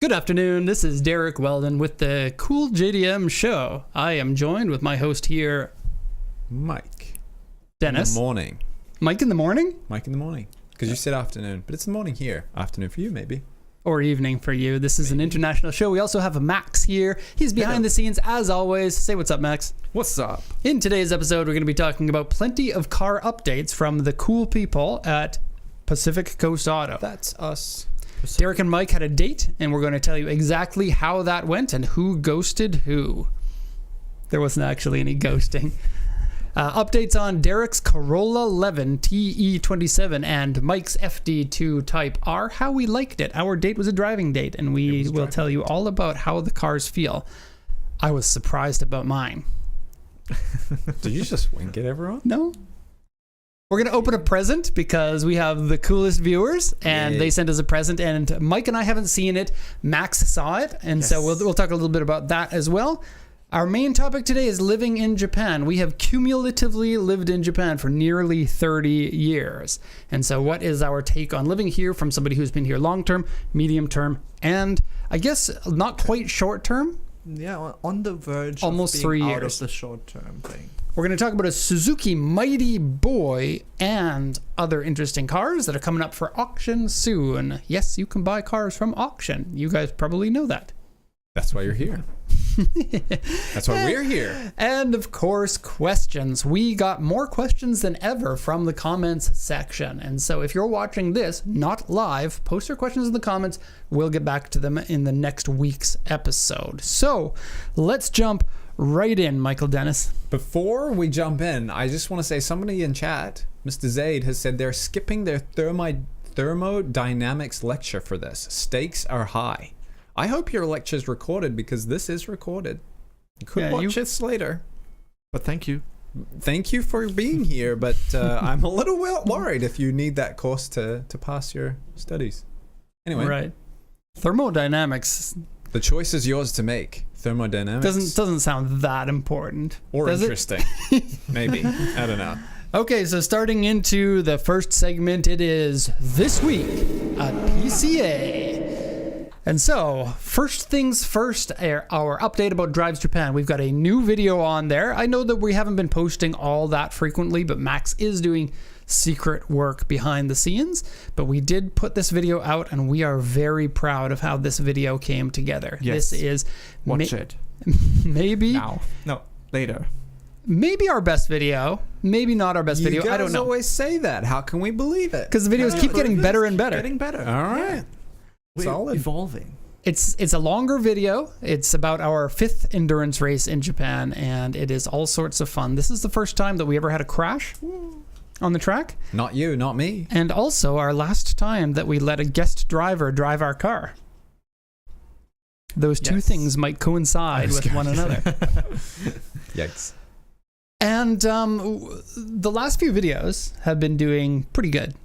Good afternoon, this is Derek Weldon with the Cool JDM Show. I am joined with my host here, Mike. Dennis. In the morning. Mike in the morning? Mike in the morning. Because you said afternoon, but it's the morning here. Afternoon for you, maybe. Or evening for you. This is an international show. We also have Max here. He's behind the scenes as always. Say what's up, Max. What's up? In today's episode, we're going to be talking about plenty of car updates from the cool people at Pacific Coast Auto. That's us. Derek and Mike had a date, and we're going to tell you exactly how that went and who ghosted who. There wasn't actually any ghosting. Updates on Derek's Corolla 11 TE27 and Mike's FD2 Type R, how we liked it. Our date was a driving date, and we will tell you all about how the cars feel. I was surprised about mine. Did you just wink at everyone? No. We're going to open a present because we have the coolest viewers, and they sent us a present, and Mike and I haven't seen it. Max saw it, and so we'll talk a little bit about that as well. Our main topic today is living in Japan. We have cumulatively lived in Japan for nearly 30 years. And so what is our take on living here from somebody who's been here long-term, medium-term, and I guess not quite short-term? Yeah, on the verge almost of 3 being years. out of the short-term thing. We're going to talk about a Suzuki Mighty Boy and other interesting cars that are coming up for auction soon. Yes, you can buy cars from auction. You guys probably know that. That's why you're here. That's why we're here. And of course, questions. We got more questions than ever from the comments section. And so if you're watching this, not live, post your questions in the comments. We'll get back to them in the next week's episode. So let's jump right in, Michael Dennis. Before we jump in, I just want to say somebody in chat, Mr. Zaid, has said they're skipping their thermodynamics lecture for this. Stakes are high. I hope your lecture's recorded because this is recorded. You could watch this later. But thank you. Thank you for being here, but I'm a little worried if you need that course to pass your studies. Anyway. Right. Thermodynamics. The choice is yours to make. Thermodynamics. Doesn't sound that important. Or interesting. Maybe. I don't know. Okay, so starting into the first segment, it is This Week at PCA. And so, first things first, our update about Drives Japan. We've got a new video on there. I know that we haven't been posting all that frequently, but Max is doing secret work behind the scenes. But we did put this video out, and we are very proud of how this video came together. Yes. This is... Watch it. Maybe... Now. No, later. Maybe our best video. Maybe not our best video. I don't know. You guys always say that. How can we believe it? Because the videos keep getting better and better. Getting better. All right. Yeah. Solid. Evolving. It's a longer video. It's about our 5th endurance race in Japan, and it is all sorts of fun. This is the first time that we ever had a crash on the track. Not you, not me. And also our last time that we let a guest driver drive our car. Those two things might coincide with one another. Yikes. And the last few videos have been doing pretty good.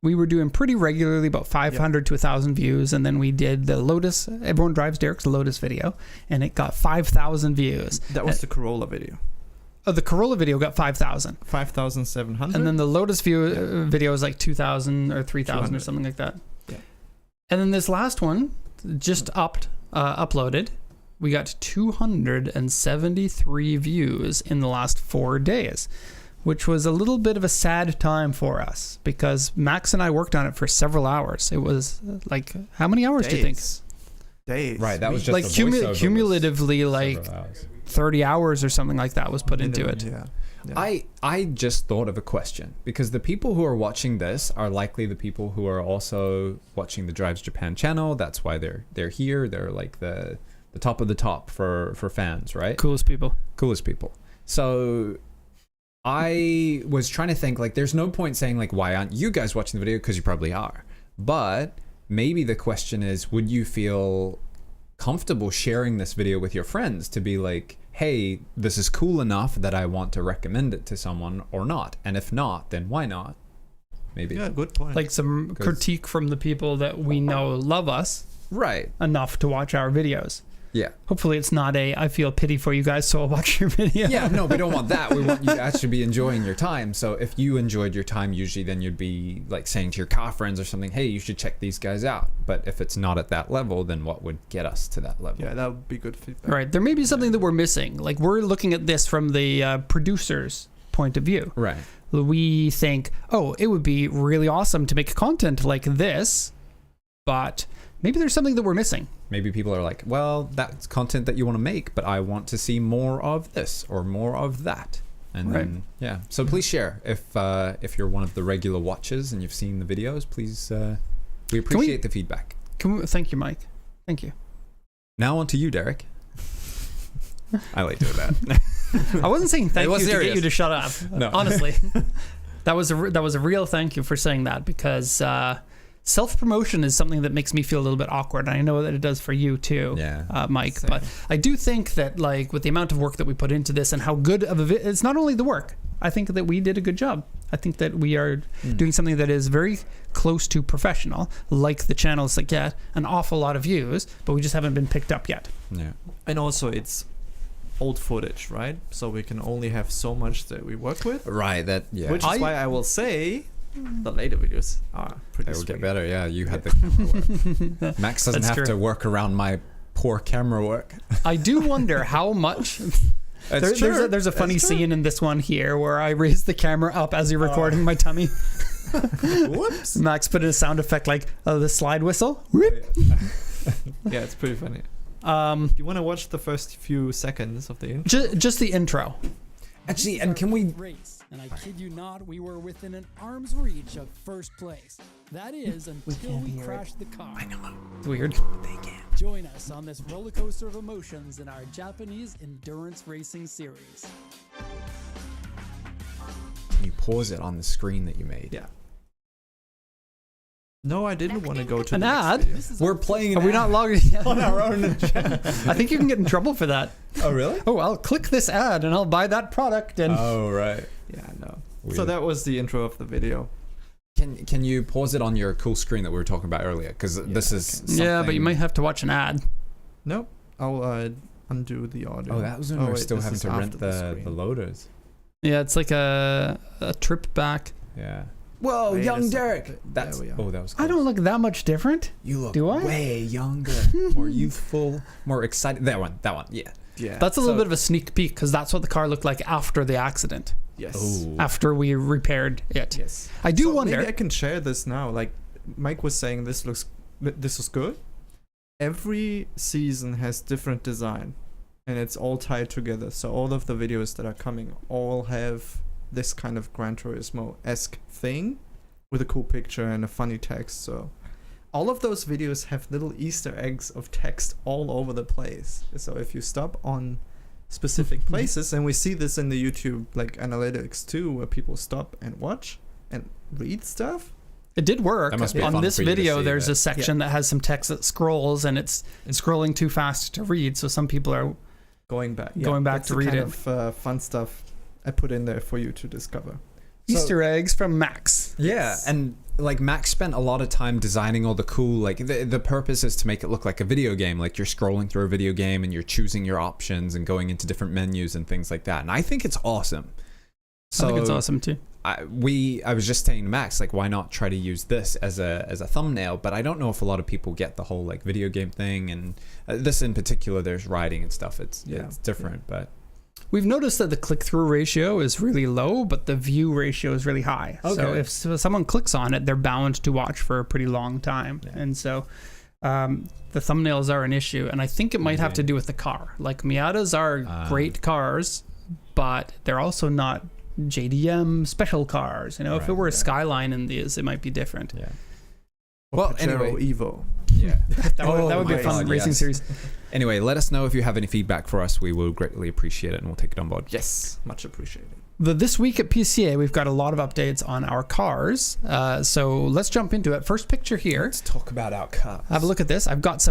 We were doing pretty regularly, about 500 to 1,000 views, and then we did the Lotus, everyone drives Derek's Lotus video, and it got 5,000 views. That was the Corolla video. Oh, the Corolla video got 5,000. 5,700? And then the Lotus video was like 2,000 or 3,000 or something like that. Yeah. And then this last one, just uploaded, we got 273 views in the last 4 days. Which was a little bit of a sad time for us because Max and I worked on it for several hours. It was like, how many hours do you think? Days. Right, that was just like cumulatively like 30 hours or something like that was put into it. Yeah. I just thought of a question because the people who are watching this are likely the people who are also watching the Drives Japan channel. That's why they're here. They're like the top of the top for fans, right? Coolest people. So I was trying to think, like, there's no point saying, like, why aren't you guys watching the video? Because you probably are. But maybe the question is, would you feel comfortable sharing this video with your friends to be like, hey, this is cool enough that I want to recommend it to someone or not? And if not, then why not? Maybe. Yeah, good point. Like some critique from the people that we know love us. Right. Enough to watch our videos. Yeah. Hopefully it's not I feel pity for you guys, so I'll watch your video. Yeah, no, we don't want that. We want you to actually be enjoying your time. So if you enjoyed your time, usually then you'd be like saying to your car friends or something, hey, you should check these guys out. But if it's not at that level, then what would get us to that level? Yeah, that would be good feedback. Right. There may be something that we're missing. Like, we're looking at this from the producer's point of view. Right. We think, oh, it would be really awesome to make content like this, but maybe there's something that we're missing. Maybe people are like, well, that's content that you want to make, but I want to see more of this or more of that. And then, yeah. So please share. If you're one of the regular watchers and you've seen the videos, please, we appreciate the feedback. Thank you, Mike. Thank you. Now on to you, Derek. I like doing that. I wasn't saying thank you serious. to get you to shut up. No. Honestly, that was a real thank you for saying that, because self-promotion is something that makes me feel a little bit awkward. And I know that it does for you too, Mike. Same. But I do think that, like, with the amount of work that we put into this and how good of it's not only the work. I think that we did a good job. I think that we are doing something that is very close to professional, like the channels that get an awful lot of views, but we just haven't been picked up yet. Yeah. And also, it's old footage, right? So we can only have so much that we work with. Right. That. Yeah. Which is why I will say the later videos are pretty They will sweet. get better. Yeah. You had the camera work. Max doesn't That's have true. to work around my poor camera work. I do wonder how much. It's true. There's a funny scene in this one here where I raise the camera up as you're recording my tummy. Whoops. Max put in a sound effect like the slide whistle. Whoop. Yeah, it's pretty funny. Um, Do you want to watch the first few seconds of the intro? just the intro. Actually, and can we? Race, and I kid you not, we were within an arm's reach of first place. That is until we crashed the car. I know. It's weird. Join us on this roller coaster of emotions in our Japanese endurance racing series. Can you pause it on the screen that you made? Yeah. No, I didn't want to go to An the next ad? video. We're playing. Are we not logged on our own? I think you can get in trouble for that. Oh really? Oh, I'll click this ad and I'll buy that product. And Oh right. Yeah, no. Weird. So that was the intro of the video. Can you pause it on your cool screen that we were talking about earlier? Because this is something... yeah, but you might have to watch an ad. Nope. I'll undo the audio. Oh, that was when we were wait, still this having is to rent after the screen. Lotus. Yeah, it's like a trip back. Yeah. Whoa, Wait a young second. Derek. There That's we are. oh, that was. I Close. don't look that much different. You look Do I? way younger, more youthful, more excited. That one. Yeah. Yeah. That's a little So- bit of a sneak peek because that's what the car looked like after the accident, yes. Oh. after we repaired it. Yes. I do So wonder. Maybe I can share this now. Like Mike was saying, this was good. Every season has different design, and it's all tied together. So all of the videos that are coming all have this kind of Gran Turismo-esque thing with a cool picture and a funny text. So all of those videos have little Easter eggs of text all over the place. So if you stop on specific places, and we see this in the YouTube like analytics too, where people stop and watch and read stuff. It did work. That must be On fun this for you to video, see there's that. a section that has some text that scrolls, and it's scrolling too fast to read. So some people are Going back Going back that's to the read kind it. of fun stuff I put in there for you to discover. Easter eggs from Max. Yeah, Yes. and like Max spent a lot of time designing all the cool, like the purpose is to make it look like a video game, like you're scrolling through a video game and you're choosing your options and going into different menus and things like that. And I think it's awesome. I think it's awesome too. I was just saying to Max, like, why not try to use this as a thumbnail? But I don't know if a lot of people get the whole like video game thing, and this in particular, there's riding and stuff. It's different, but We've noticed that the click-through ratio is really low, but the view ratio is really high. So Okay. if someone clicks on it, they're bound to watch for a pretty long time. Yeah. And so the thumbnails are an issue. And I think it might have to do with the car. Like, Miatas are great cars, but they're also not JDM special cars. You know, if it Right, were a yeah. Skyline in these, it might be different. yeah. Or Well, Pajero anyway. Evo. Yeah. That would be a my fun God, racing yes. series. Anyway, let us know if you have any feedback for us. We will greatly appreciate it, and we'll take it on board. Yes, much appreciated. This week at PCA, we've got a lot of updates on our cars. So let's jump into it. First picture here. Let's talk about our cars. Have a look at this. I've got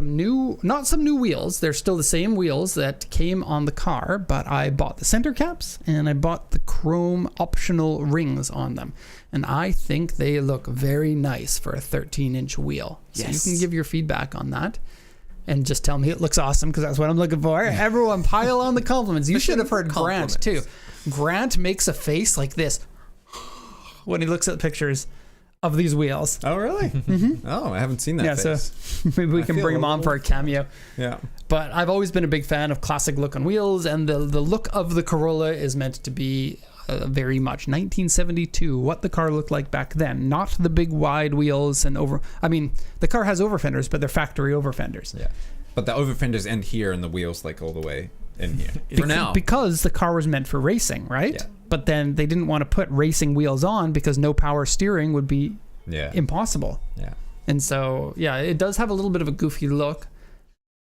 not some new wheels. They're still the same wheels that came on the car, but I bought the center caps and I bought the chrome optional rings on them. And I think they look very nice for a 13-inch wheel. So Yes. you can give your feedback on that. and just tell me it looks awesome, because that's what I'm looking for. Everyone pile on the compliments. You should have heard Grant too. Grant makes a face like this when he looks at pictures of these wheels. Oh, really? Mm-hmm. Oh, I haven't seen that face. So maybe we can bring him on for a cameo. Yeah. But I've always been a big fan of classic look on wheels, and the look of the Corolla is meant to be very much 1972, what the car looked like back then. Not the big wide wheels and the car has over fenders, but they're factory over fenders. Yeah. But the over fenders end here and the wheels like all the way in here. For now. Because the car was meant for racing, right? Yeah. But then they didn't want to put racing wheels on because no power steering would be impossible. Yeah. And so, it does have a little bit of a goofy look,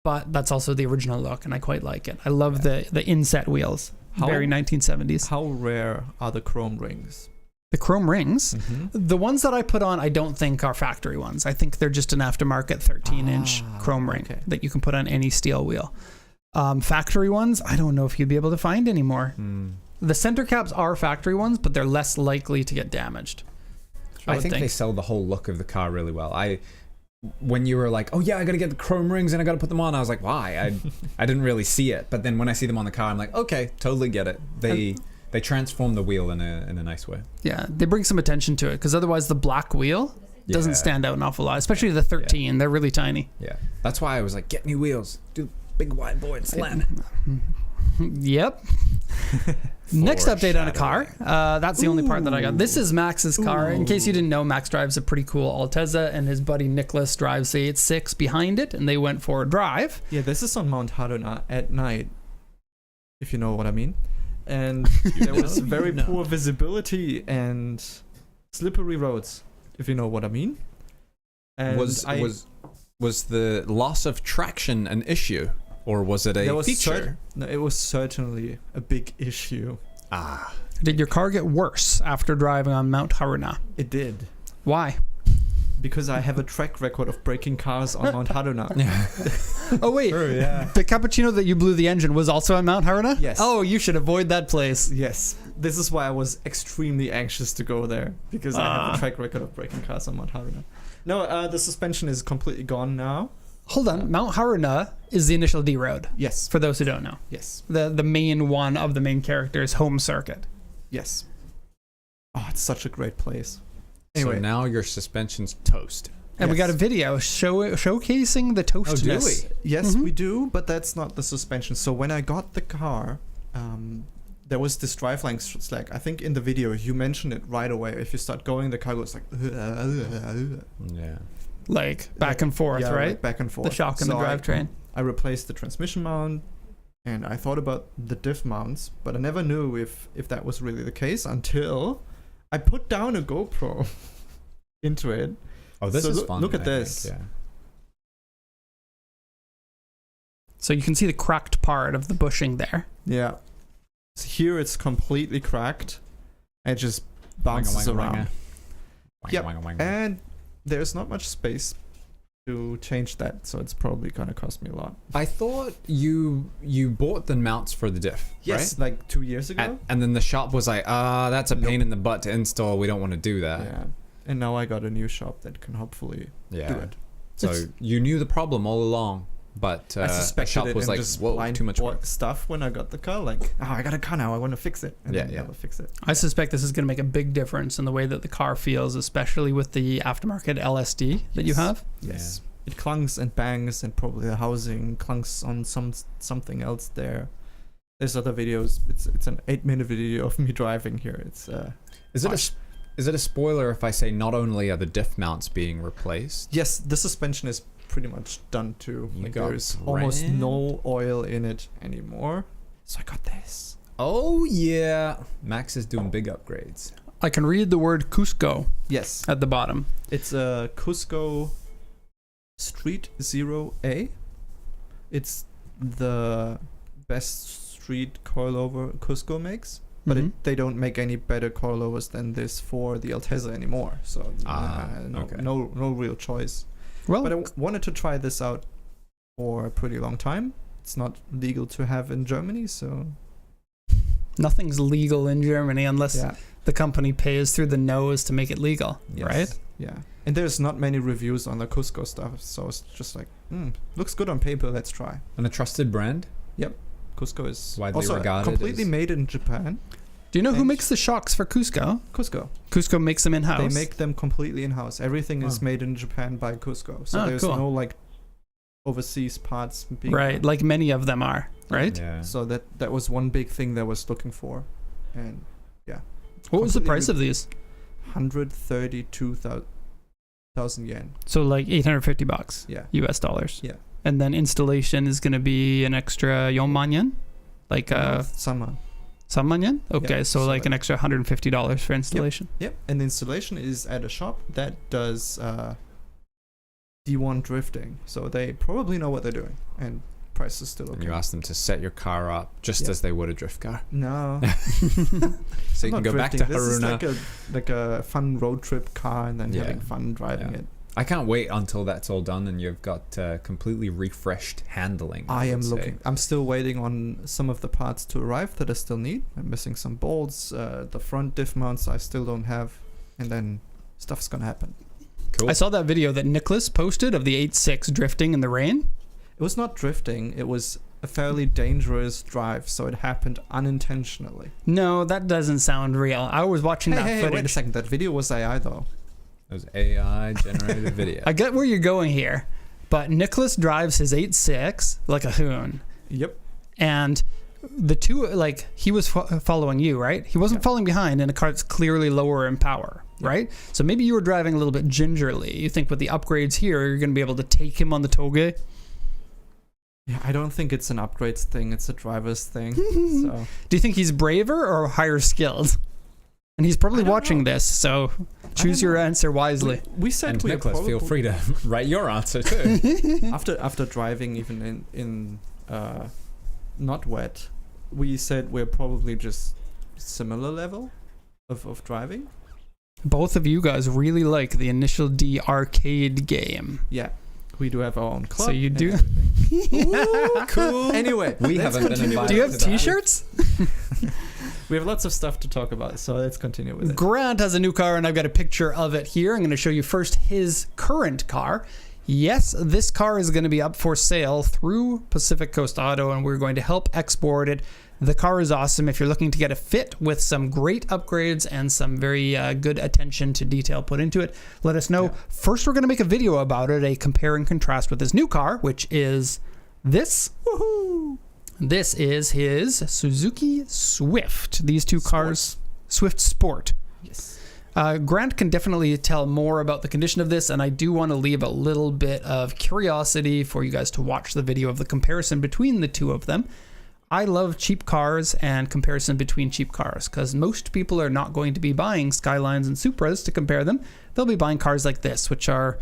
but that's also the original look, and I quite like it. I love the inset wheels. Very 1970s. How rare are the chrome rings? The chrome rings? Mm-hmm. The ones that I put on, I don't think are factory ones. I think they're just an aftermarket 13-inch chrome ring that you can put on any steel wheel. Factory ones, I don't know if you'd be able to find anymore. The center caps are factory ones, but they're less likely to get damaged. I think they sell the whole look of the car really well. When you were like, oh yeah, I gotta get the chrome rings and I gotta put them on, I was like, why? I didn't really see it. But then when I see them on the car, I'm like, okay, totally get it. They transform the wheel in a nice way. Yeah, they bring some attention to it, because otherwise the black wheel doesn't stand out an awful lot, especially the 13. Yeah. They're really tiny. Yeah, that's why I was like, get new wheels, do big wide void, slam it. Yep. Next update on a car. That's the only part that I got. This is Max's car. In case you didn't know, Max drives a pretty cool Altezza, and his buddy Nicholas drives the 8.6 behind it, and they went for a drive. Yeah, this is on Mount Haruna at night, if you know what I mean. And there was very poor visibility and slippery roads, if you know what I mean. And was the loss of traction an issue? Or was it a feature? No, it was certainly a big issue. Did your car get worse after driving on Mount Haruna? It did. Why? Because I have a track record of breaking cars on Mount Haruna. Oh, wait. Sure, yeah. The cappuccino that you blew the engine was also on Mount Haruna? Yes. Oh, you should avoid that place. Yes. This is why I was extremely anxious to go there, because I have a track record of breaking cars on Mount Haruna. No, the suspension is completely gone now. Hold on, Mount Haruna is the initial D road. Yes. For those who don't know. Yes. The main one of the main character's home circuit. Yes. Oh, it's such a great place. Anyway, so now your suspension's toast. And we got a video showcasing the toastness. Oh, do we? Yes, we do, but that's not the suspension. So when I got the car, there was this drive line slack. I think in the video you mentioned it right away. If you start going, the car goes like... Yeah. Like back and forth, right? Like back and forth. The shock and the drivetrain. I replaced the transmission mount, and I thought about the diff mounts, but I never knew if that was really the case until I put down a GoPro into it. Oh, this is fun. Look at this. Yeah. So you can see the cracked part of the bushing there. Yeah. So here it's completely cracked. It just bounces around. Yep. And there's not much space to change that, so it's probably going to cost me a lot. I thought you bought the mounts for the diff, yes, right? Like 2 years ago. And then the shop was like, that's a pain in the butt to install. We don't want to do that. Yeah. And now I got a new shop that can hopefully do it. So you knew the problem all along, but I suspected the shop it was like, whoa, too much work. Stuff when I got the car, like, I got a car now, I want to fix it. And then never fix it. I suspect this is going to make a big difference in the way that the car feels, especially with the aftermarket LSD that you have. Yes. Yeah. It clunks and bangs, and probably the housing clunks on something else there. There's other videos. It's an 8-minute video of me driving here. It's Is it a spoiler if I say not only are the diff mounts being replaced? Yes, the suspension is pretty much done too. Like there's almost no oil in it anymore. So I got this. Oh yeah, Max is doing big upgrades. I can read the word Cusco. Yes, at the bottom. It's a Cusco Street 0A. It's the best street coilover Cusco makes. But they don't make any better coilovers than this for the Altezza anymore. So no real choice. Well, but I wanted to try this out for a pretty long time. It's not legal to have in Germany, so... Nothing's legal in Germany unless the company pays through the nose to make it legal, right? Yeah. And there's not many reviews on the Cusco stuff, so it's just like, looks good on paper, let's try. And a trusted brand. Yep. Cusco is Widely also regarded completely as- made in Japan. Do you know who And- makes the shocks for Cusco? Cusco. Cusco makes them in-house. They make them completely in-house. Everything is Oh. made in Japan by Cusco. So Oh, there's cool. no like overseas parts being Right, like many of them are, right? Yeah. So that was one big thing that I was looking for. And What was the completely price of these? 132,000 yen. So like $850 Yeah. US dollars. Yeah. And then installation is going to be an extra 4만 yen? Like Summer. 3만 yen? Okay, Yeah, so so like like- an extra $150 for installation. Yep. And the installation is at a shop that does D1 drifting. So they probably know what they're doing. And price is still And okay. you ask them to set your car up just Yeah. as they would a drift car. No. So you I'm can not go back to drifting. This is Haruna. like a fun road trip car and then Yeah. having fun driving Yeah. it. I can't wait until that's all done and you've got completely refreshed handling. I am would say. looking. I'm still waiting on some of the parts to arrive that I still need. I'm missing some bolts. The front diff mounts I still don't have, and then stuff's gonna happen. Cool. I saw that video that Nicholas posted of the 8.6 drifting in the rain. It was not drifting. It was a fairly dangerous drive, so it happened unintentionally. No, that doesn't sound real. I was watching that Hey, footage. wait a second. That video was AI though. It was AI generated video. I get where you're going here, but Nicholas drives his 8.6 like a hoon. Yep. And the two, like, he was following you, right? He wasn't Yeah. falling behind in a car that's clearly lower in power, Yeah. right? So maybe you were driving a little bit gingerly. You think with the upgrades here, you're going to be able to take him on the toge? Yeah, I don't think it's an upgrades thing. It's a driver's thing. So Do you think he's braver or higher skilled? And he's probably I don't watching know. this, so choose don't your know. answer wisely. we said And we are Nicholas, feel probably- free to write your answer too. after driving even in not wet, we said we're probably just similar level of driving. Both of you guys really like the Initial D arcade game. Yeah, we do have our own club. So you and do- everything. Ooh, cool. Anyway, We let's haven't been continue with invited Do you have to that. t-shirts? We have lots of stuff to talk about, so let's continue with it. Grant has a new car, and I've got a picture of it here. I'm going to show you first his current car. Yes, this car is going to be up for sale through Pacific Coast Auto, and we're going to help export it. The car is awesome if you're looking to get a fit with some great upgrades and some very good attention to detail put into it. Let us know. Yeah. First, we're going to make a video about it, a compare and contrast with his new car, which is this. Woohoo! This is his Suzuki Swift. These two cars, Swift Sport. Yes. Grant can definitely tell more about the condition of this, and I do want to leave a little bit of curiosity for you guys to watch the video of the comparison between the two of them. I love cheap cars and comparison between cheap cars because most people are not going to be buying Skylines and Supras to compare them. They'll be buying cars like this, which are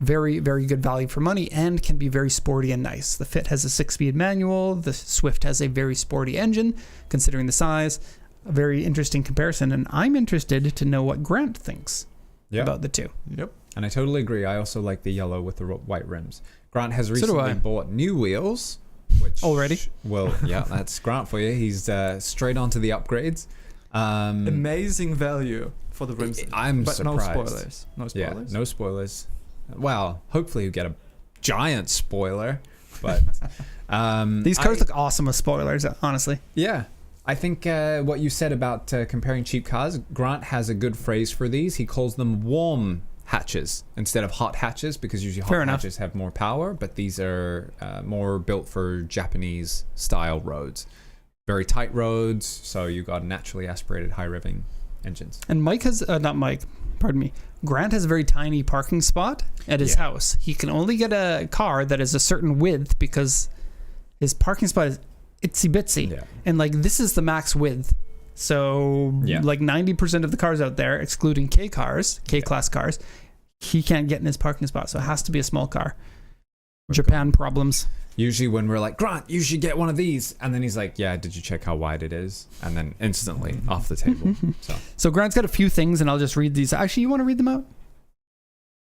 very, very good value for money and can be very sporty and nice. The Fit has a 6-speed manual. The Swift has a very sporty engine, considering the size. A very interesting comparison, and I'm interested to know what Grant thinks Yeah. about the two. Yep. And I totally agree. I also like the yellow with the white rims. Grant has do recently I. bought new wheels. Which, Already? Well, yeah, that's Grant for you. He's straight onto the upgrades. Amazing value for the rims. I'm but surprised. no spoilers. No Yeah, spoilers. no spoilers. Well, hopefully you get a giant spoiler, but These cars look awesome with spoilers, honestly. Yeah. I think what you said about comparing cheap cars, Grant has a good phrase for these. He calls them warm hatches instead of hot hatches because usually Fair hot enough. hatches have more power, but these are more built for Japanese style roads. Very tight roads, so you got naturally aspirated high revving engines. And Mike has, not Mike, pardon me. Grant has a very tiny parking spot at his house. He can only get a car that is a certain width because his parking spot is itsy bitsy. Yeah. And like this is the max width. So Yeah. like 90% of the cars out there, excluding K-class cars, he can't get in his parking spot. So it has to be a small car. Japan problems. Usually when we're like, Grant, you should get one of these. And then he's like, yeah, did you check how wide it is? And then instantly off the table. So Grant's got a few things and I'll just read these. Actually, you want to read them out?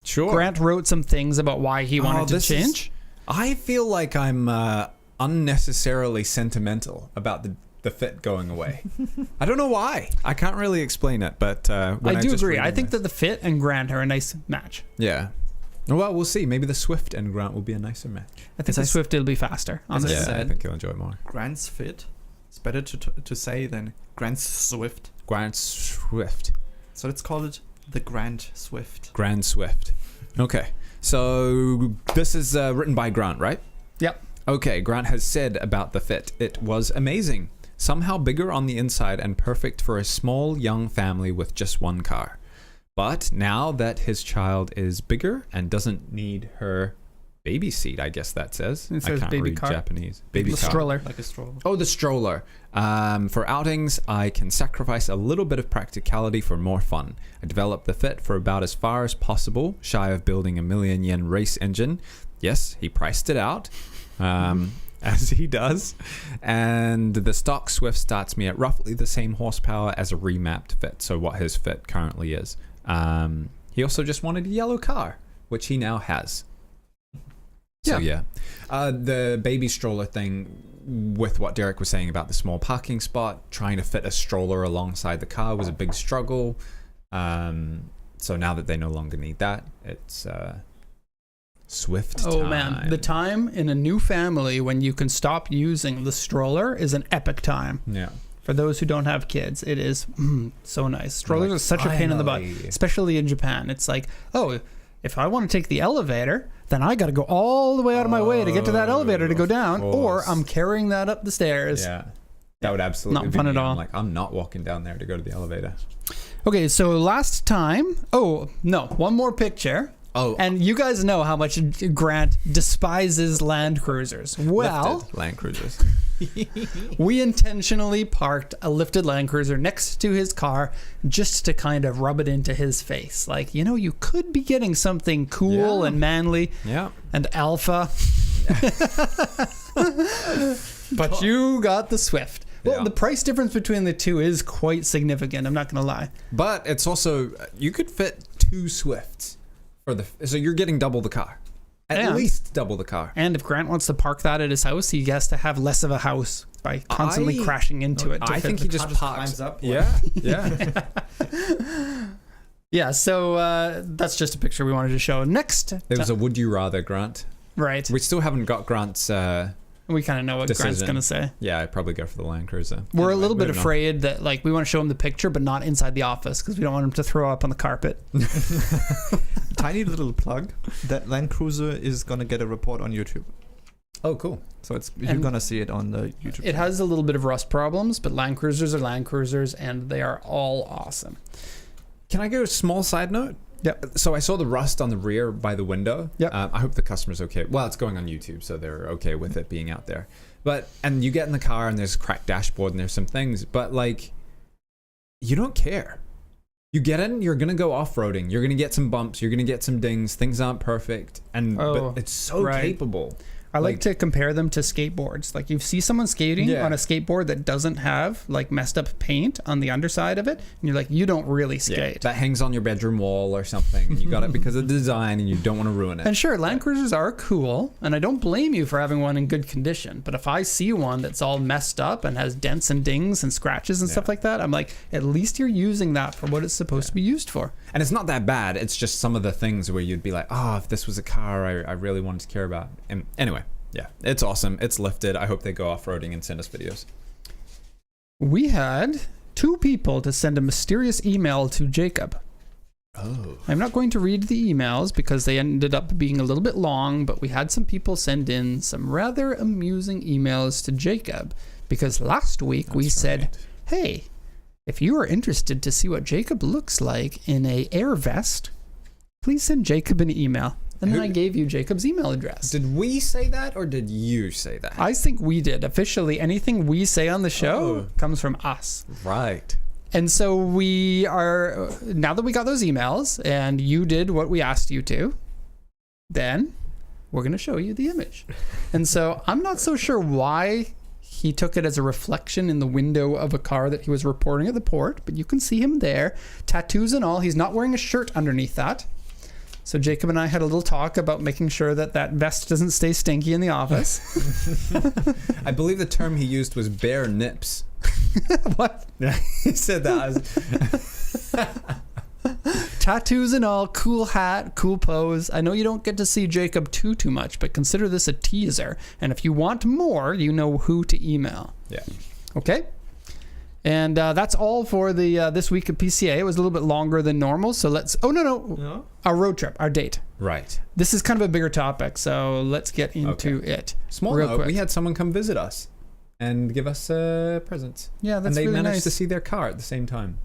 Sure. Grant wrote some things about why he wanted to this is- change. I feel like I'm unnecessarily sentimental about the fit going away. I don't know why. I can't really explain it, but when I do just agree. read I think this- that the fit and Grant are a nice match. Yeah. Well, we'll see. Maybe the Swift and Grant will be a nicer match. I think the Swift will be faster. As I Yeah, I said, think you'll enjoy it more. Grant's fit. It's better to say than Grant's Swift. Grant Swift. So let's call it the Grant Swift. Grand Swift. Okay. So this is written by Grant, right? Yep. Okay, Grant has said about the fit, it was amazing. Somehow bigger on the inside and perfect for a small young family with just one car. But now that his child is bigger and doesn't need her baby seat, I guess that says. It says I can't baby read car. Japanese. Baby The car. stroller. Like a stroller. Oh, the stroller. For outings, I can sacrifice a little bit of practicality for more fun. I developed the fit for about as far as possible, shy of building a million yen race engine. Yes, he priced it out, as he does. And the stock Swift starts me at roughly the same horsepower as a remapped fit, so what his fit currently is. He also just wanted a yellow car, which he now has. So yeah. The baby stroller thing, with what Derek was saying about the small parking spot, trying to fit a stroller alongside the car was a big struggle. So now that they no longer need that, it's Swift time. Oh man, the time in a new family when you can stop using the stroller is an epic time. Yeah. For those who don't have kids, it is so nice. Strollers are such a pain in the butt, finally. especially in Japan. It's like, oh, if I want to take the elevator, then I got to go all the way out of my way to get to that elevator to go down, or I'm carrying that up the stairs. Yeah. That would absolutely Not be fun me. at all. I'm like, I'm not walking down there to go to the elevator. Okay, so last time, one more picture. Oh, And you guys know how much Grant despises Land Cruisers. Well, lifted Land Cruisers. we intentionally parked a lifted Land Cruiser next to his car just to kind of rub it into his face. Like, you could be getting something cool Yeah. and manly Yeah. and alpha. But you got the Swift. Well, Yeah. the price difference between the two is quite significant, I'm not going to lie. But it's also, you could fit 2 Swifts so you're getting double the car. At least double the car. And if Grant wants to park that at his house, he has to have less of a house by constantly crashing into it. to I fit think the he just car just parks. climbs up. Yeah. Yeah. Yeah, so that's just a picture we wanted to show. Next, It was a would you rather, Grant. right? We still haven't got Grant's. We kind of know what Grant's decision. going to say. Yeah, I'd probably go for the Land Cruiser. We're a Anyway, little bit moving on. afraid that we want to show him the picture, but not inside the office because we don't want him to throw up on the carpet. Tiny little plug. That Land Cruiser is gonna get a report on YouTube. Oh, cool. So you're And gonna see it on the YouTube. It has a little bit of rust problems, but Land Cruisers are Land Cruisers, and they are all awesome. Can I go a small side note? Yep. So I saw the rust on the rear by the window. Yep. I hope the customer's okay. Well, it's going on YouTube, so they're okay with it being out there. And you get in the car and there's a cracked dashboard and there's some things, but you don't care. You get in, you're going to go off-roading. You're going to get some bumps. You're going to get some dings. Things aren't perfect. But it's so right. capable. I like to compare them to skateboards. Like you see someone skating on a skateboard that doesn't have messed up paint on the underside of it, and you're like, you don't really skate. That hangs on your bedroom wall or something, and you got it because of the design, and you don't want to ruin it. And sure, Land Cruisers are cool, and I don't blame you for having one in good condition. But if I see one that's all messed up and has dents and dings and scratches and stuff like that, I'm like, at least you're using that for what it's supposed to be used for. And it's not that bad. It's just some of the things where you'd be like, if this was a car I really wanted to care about. And anyway, yeah, it's awesome. It's lifted. I hope they go off-roading and send us videos. We had 2 people to send a mysterious email to Jacob. Oh. I'm not going to read the emails because they ended up being a little bit long, but we had some people send in some rather amusing emails to Jacob because last week we said, hey, if you are interested to see what Jacob looks like in a air vest, please send Jacob an email. And then I gave you Jacob's email address. Did we say that or did you say that? I think we did. Officially, anything we say on the show comes from us. Right. And so we are, now that we got those emails and you did what we asked you to, then we're going to show you the image. And so I'm not so sure why he took it as a reflection in the window of a car that he was reporting at the port, but you can see him there, tattoos and all. He's not wearing a shirt underneath that. So Jacob and I had a little talk about making sure that that vest doesn't stay stinky in the office. I believe the term he used was bare nips. What? Yeah, he said that. Tattoos and all, cool hat, cool pose. I know you don't get to see Jacob too much, but consider this a teaser. And if you want more, you know who to email. Yeah. Okay? And that's all for the this week at PCA. It was a little bit longer than normal, so let's... Oh, no. Our road trip, our date. Right. This is kind of a bigger topic, so let's get into it. Small real note, quick. we had someone come visit us and give us presents. Yeah, that's and they really managed nice. to see their car at the same time.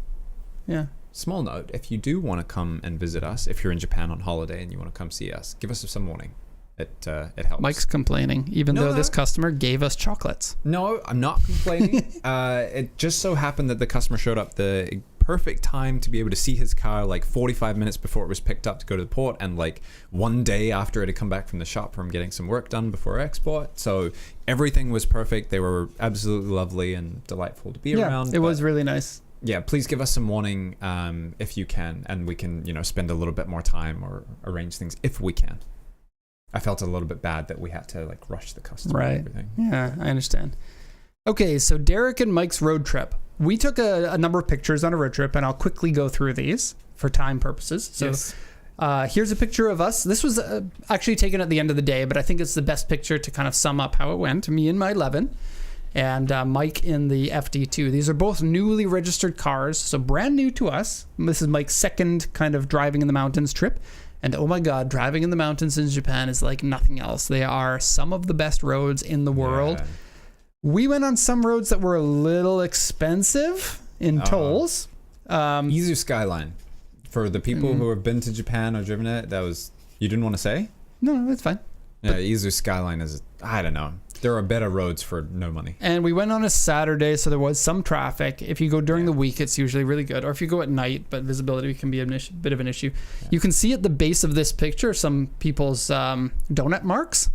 Yeah. Small note, if you do want to come and visit us, if you're in Japan on holiday and you want to come see us, give us some warning. It helps. Mike's complaining, even though this customer gave us chocolates. No, I'm not complaining. It just so happened that the customer showed up the perfect time to be able to see his car, like 45 minutes before it was picked up to go to the port, and like one day after it had come back from the shop from getting some work done before export. So everything was perfect. They were absolutely lovely and delightful to be around. It was really nice. Yeah, please give us some warning if you can, and we can, spend a little bit more time or arrange things if we can. I felt a little bit bad that we had to like rush the customer and everything. Yeah, I understand. Okay, so Derek and Mike's road trip. We took a number of pictures on a road trip, and I'll quickly go through these for time purposes. So Yes. Here's a picture of us. This was actually taken at the end of the day, but I think it's the best picture to kind of sum up how it went. Me in my 11. And Mike in the FD2. These are both newly registered cars, so brand new to us. This is Mike's second kind of driving in the mountains trip. And oh my God, driving in the mountains in Japan is like nothing else. They are some of the best roads in the world. Yeah. We went on some roads that were a little expensive in tolls. Izu Skyline. For the people who have been to Japan or driven it, you didn't want to say? No, it's fine. Yeah, Izu Skyline is, I don't know. There are better roads for no money. And we went on a Saturday, so there was some traffic. If you go during the week, it's usually really good. Or if you go at night, but visibility can be a bit of an issue. Yeah. You can see at the base of this picture some people's donut marks.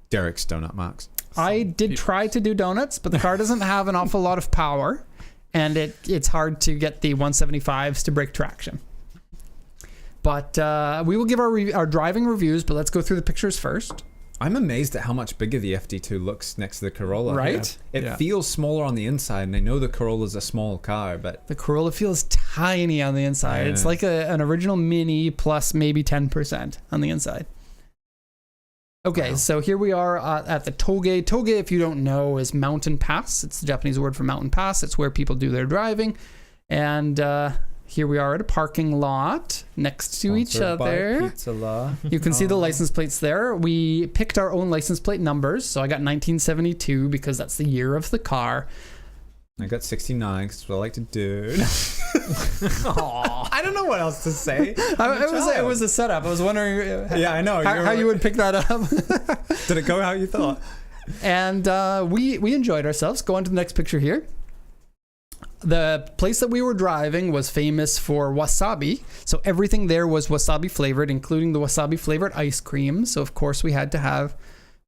Derek's donut marks. I did try to do donuts, but the car doesn't have an awful lot of power, and it's hard to get the 175s to break traction. But we will give our driving reviews, but let's go through the pictures first. I'm amazed at how much bigger the FD2 looks next to the Corolla. Right? Yeah. It feels smaller on the inside, and I know the Corolla's a small car, but... The Corolla feels tiny on the inside. Yeah. It's like an original Mini plus maybe 10% on the inside. Okay, So here we are at the Toge. Toge, if you don't know, is mountain pass. It's the Japanese word for mountain pass. It's where people do their driving. And... here we are at a parking lot next to each other. You can see the license plates there. We picked our own license plate numbers. So I got 1972 because that's the year of the car. I got 69 because that's what I like to do. I don't know what else to say. It was a setup. I was wondering I know how you would pick that up. Did it go how you thought? And we enjoyed ourselves. Go on to the next picture here. The place that we were driving was famous for wasabi. So everything there was wasabi flavored, including the wasabi flavored ice cream. So of course we had to have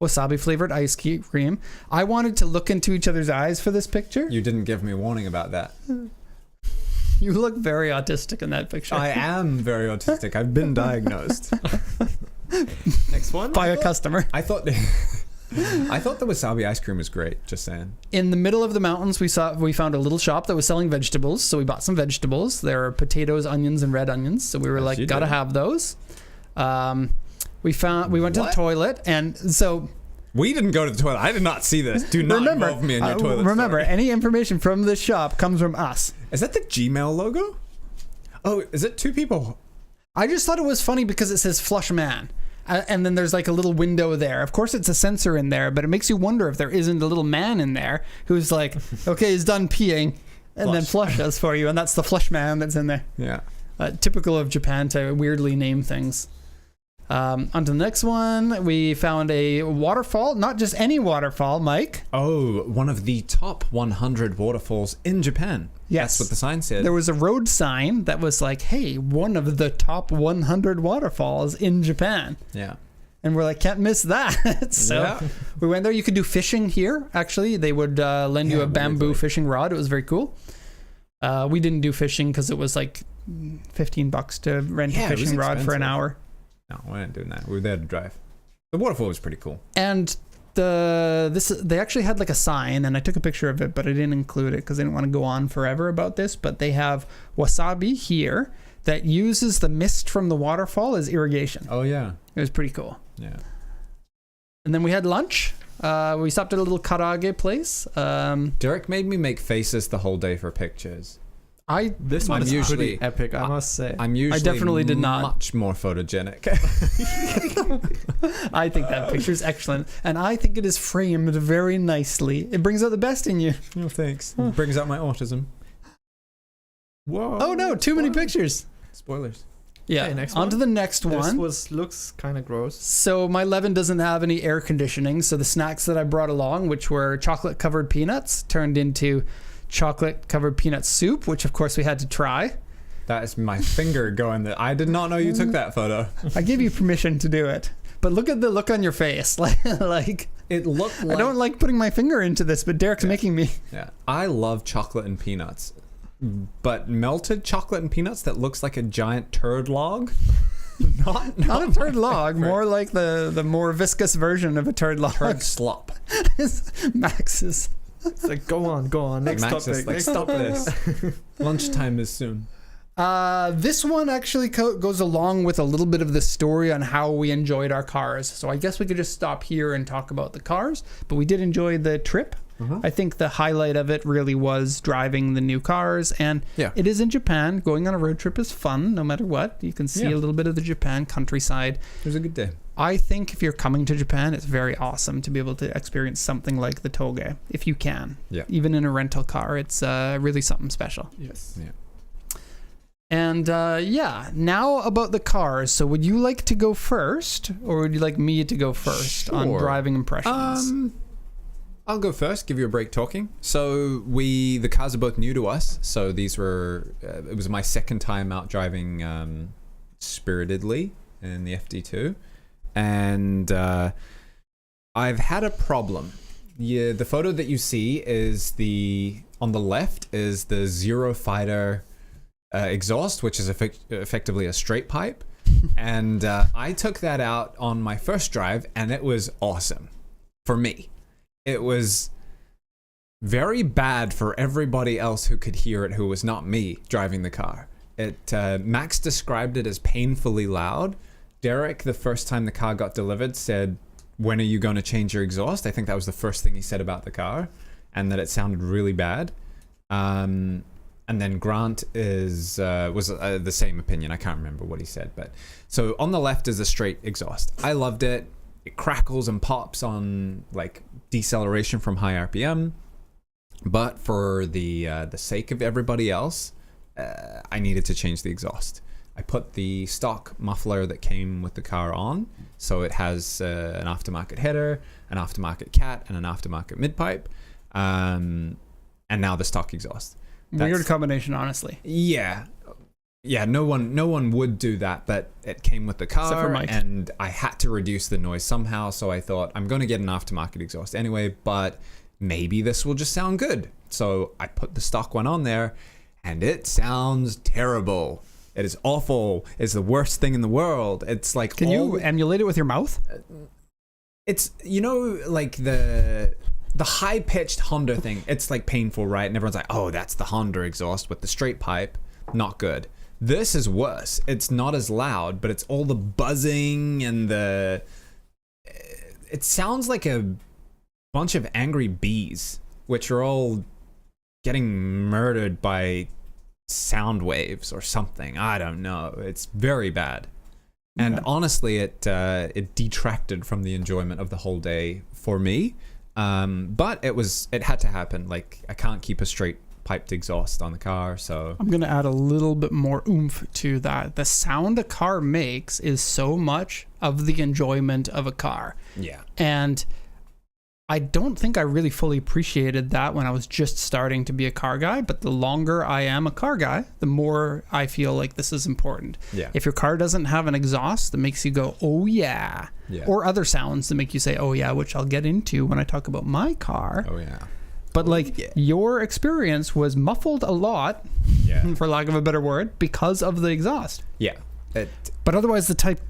wasabi flavored ice cream. I wanted to look into each other's eyes for this picture. You didn't give me a warning about that. You look very autistic in that picture. I am very autistic. I've been diagnosed. Next one. By a customer. I thought the wasabi ice cream was great, just saying. In the middle of the mountains, we found a little shop that was selling vegetables, so we bought some vegetables. There are potatoes, onions, and red onions, so we were like, gotta have those. We went to the toilet, and so... We didn't go to the toilet. I did not see this. Do not involve me in your toilet Remember, story. Any information from this shop comes from us. Is that the Gmail logo? Oh, is it two people? I just thought it was funny because it says flush man. And then there's like a little window there. Of course, it's a sensor in there, but it makes you wonder if there isn't a little man in there who's like, okay, he's done peeing, and then flushes for you, and that's the flush man that's in there. Yeah. Typical of Japan to weirdly name things. On to the next one, we found a waterfall. Not just any waterfall, Mike. Oh, one of the top 100 waterfalls in Japan. Yes. That's what the sign said. There was a road sign that was like, hey, one of the top 100 waterfalls in Japan. Yeah. And we're like, can't miss that. So we went there. You could do fishing here, actually. They would lend you a bamboo fishing rod. It was very cool. We didn't do fishing because it was like $15 to rent a fishing rod for an hour. No, we didn't do that. We were there to drive. The waterfall was pretty cool. And they actually had like a sign, and I took a picture of it, but I didn't include it because I didn't want to go on forever about this. But they have wasabi here that uses the mist from the waterfall as irrigation. Oh yeah. It was pretty cool. Yeah. And then we had lunch. We stopped at a little karaage place. Derek made me make faces the whole day for pictures. This one I'm is usually- pretty epic, I must say. I'm usually definitely did not. much more photogenic. I think that picture's excellent, and I think it is framed very nicely. It brings out the best in you. Oh, thanks. It brings out my autism. Whoa. Oh no, too many pictures. Spoilers. Yeah, Okay, next on to one. the next one. Looks kind of gross. So my 11 doesn't have any air conditioning, so the snacks that I brought along, which were chocolate covered peanuts, turned into chocolate covered peanut soup, which of course we had to try. That is my finger going there. I did not know you took that photo. I gave you permission to do it, but look at the look on your face. Like It looked like... I don't like putting my finger into this, but Derek's making me. Yeah. I love chocolate and peanuts. But melted chocolate and peanuts that looks like a giant turd log? Not Not a turd log, more like the more viscous version of a turd log. turd slop. Max's. It's like, go on. Next Max is topic. like, Next stop topic. this. Lunchtime is soon. This one actually goes along with a little bit of the story on how we enjoyed our cars. So I guess we could just stop here and talk about the cars, but we did enjoy the trip. I think the highlight of it really was driving the new cars, and Yeah. it is in Japan. Going on a road trip is fun no matter what. You can see Yeah. a little bit of the Japan countryside. It was a good day. I think if you're coming to Japan, it's very awesome to be able to experience something like the toge, if you can. Yeah. Even in a rental car, it's really something special. Yes. Yeah. And now about the cars. So would you like to go first, or would you like me to go first on Sure. driving impressions? I'll go first, give you a break talking. So the cars are both new to us. So these were, it was my second time out driving Spiritedly in the FD2. And I've had a problem. Yeah, the photo that you see is on the left is the Zero Fighter exhaust, which is effectively a straight pipe. And I took that out on my first drive, and it was awesome for me. It was very bad for everybody else who could hear it, who was not me driving the car. Max described it as painfully loud. Derek, the first time the car got delivered, said, "When are you going to change your exhaust?" I think that was the first thing he said about the car, and that it sounded really bad. And then Grant was the same opinion. I can't remember what he said, but so on the left is a straight exhaust. I loved it. It crackles and pops on like deceleration from high RPM, but for the sake of everybody else, I needed to change the exhaust. I put the stock muffler that came with the car on, so it has an aftermarket header, an aftermarket cat, and an aftermarket mid-pipe, and now the stock exhaust. Weird combination, honestly. Yeah, no one would do that, but it came with the Except for car, Mike. and I had to reduce the noise somehow, so I thought, I'm going to get an aftermarket exhaust anyway, but maybe this will just sound good. So I put the stock one on there, and it sounds terrible. It is awful. It's the worst thing in the world. It's like, Can you emulate it with your mouth? it's, like the high-pitched Honda thing, it's like painful, right? And everyone's like, oh, that's the Honda exhaust with the straight pipe. Not good. This is worse. It's not as loud, but it's all the buzzing and it sounds like a bunch of angry bees, which are all getting murdered by sound waves or something. I don't know. It's very bad. And Yeah. honestly, it detracted from the enjoyment of the whole day for me. But it had to happen. Like, I can't keep a straight piped exhaust on the car, so I'm going to add a little bit more oomph to that. The sound a car makes is so much of the enjoyment of a car. yeah. And I don't think I really fully appreciated that when I was just starting to be a car guy, but the longer I am a car guy, the more I feel like this is important. Yeah. If your car doesn't have an exhaust that makes you go, oh yeah, Yeah. or other sounds that make you say, oh yeah, which I'll get into when I talk about my car. Oh yeah. But your experience was muffled a lot, Yeah. for lack of a better word, because of the exhaust. Yeah. But otherwise, the Type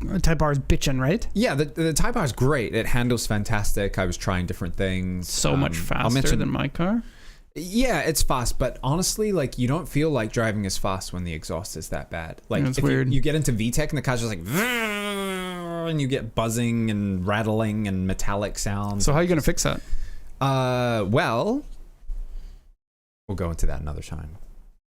R is bitchin', right? Yeah, the Type R is great. It handles fantastic. I was trying different things. So much faster than my car. Yeah, it's fast, but honestly, like, you don't feel like driving as fast when the exhaust is that bad. Like, That's if weird. You get into VTEC and the car's just like, and you get buzzing and rattling and metallic sounds. So how are you going to fix that? Well, we'll go into that another time.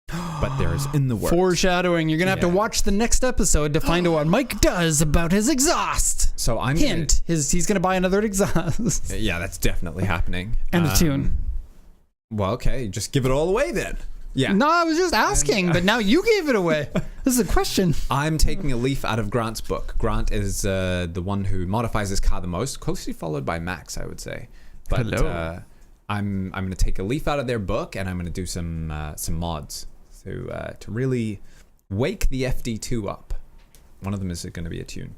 But there's in the works. Foreshadowing. You're going to have to watch the next episode to find out what Mike does about his exhaust. So I'm he's going to buy another exhaust. Yeah, that's definitely happening. And a tune. Well, okay, just give it all away then. Yeah. No, I was just asking, but now you gave it away. This is a question. I'm taking a leaf out of Grant's book. Grant is the one who modifies his car the most, closely followed by Max, I would say. But Hello. I'm going to take a leaf out of their book, and I'm going to do some mods to really wake the FD2 up. One of them is going to be a tune.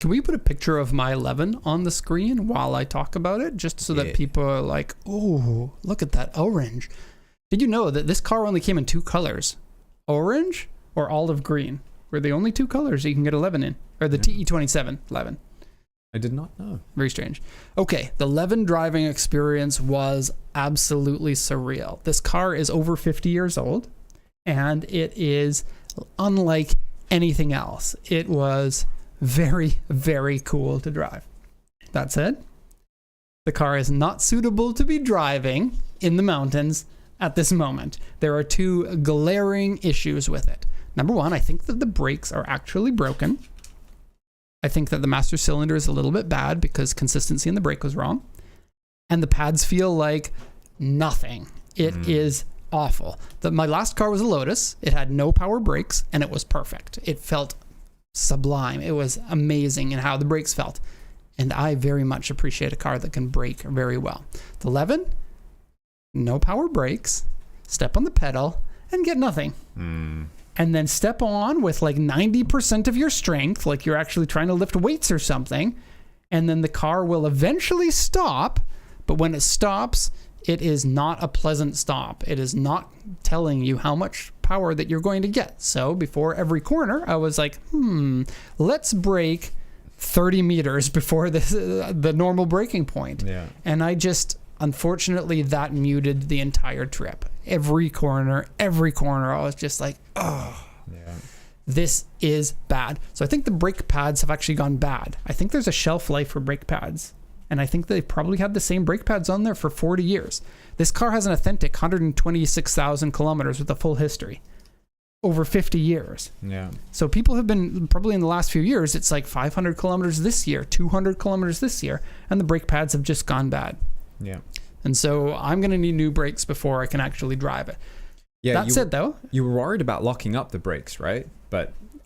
Can we put a picture of my 11 on the screen while I talk about it, just so that people are like, oh, look at that orange. Did you know that this car only came in 2 colors? Orange or olive green were the only 2 colors you can get 11 in. Or the TE27 11. I did not know. Very strange. Okay, the 11 driving experience was absolutely surreal. This car is over 50 years old, and it is unlike anything else. It was very, very cool to drive. That said, the car is not suitable to be driving in the mountains at this moment. There are 2 glaring issues with it. Number 1, I think that the brakes are actually broken. I think that the master cylinder is a little bit bad because consistency in the brake was wrong. And the pads feel like nothing. It is awful. My last car was a Lotus. It had no power brakes, and it was perfect. It felt sublime. It was amazing in how the brakes felt. And I very much appreciate a car that can brake very well. The 11, no power brakes, step on the pedal, and get nothing. And then step on with like 90% of your strength, like you're actually trying to lift weights or something. And then the car will eventually stop. But when it stops, it is not a pleasant stop. It is not telling you how much power that you're going to get. So before every corner, I was like, let's brake 30 meters before the normal braking point. Yeah. And I just, unfortunately, that muted the entire trip. Every corner, I was just like, oh, this is bad. So I think the brake pads have actually gone bad. I think there's a shelf life for brake pads. And I think they probably had the same brake pads on there for 40 years. This car has an authentic 126,000 kilometers with a full history. Over 50 years. Yeah. So people have been, probably in the last few years, it's like 500 kilometers this year, 200 kilometers this year, and the brake pads have just gone bad. Yeah. And so I'm going to need new brakes before I can actually drive it. Yeah. That said, though. You were worried about locking up the brakes, right?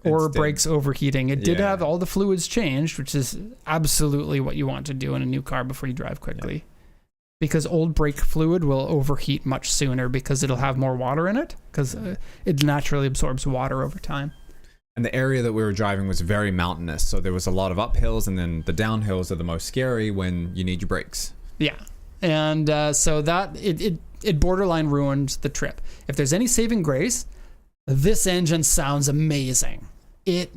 Or brakes overheating. It did have all the fluids changed, which is absolutely what you want to do in a new car before you drive quickly. Yeah. Because old brake fluid will overheat much sooner because it'll have more water in it, because it naturally absorbs water over time. And the area that we were driving was very mountainous, so there was a lot of uphills, and then the downhills are the most scary when you need your brakes. Yeah. And so that, it borderline ruined the trip. If there's any saving grace, this engine sounds amazing. It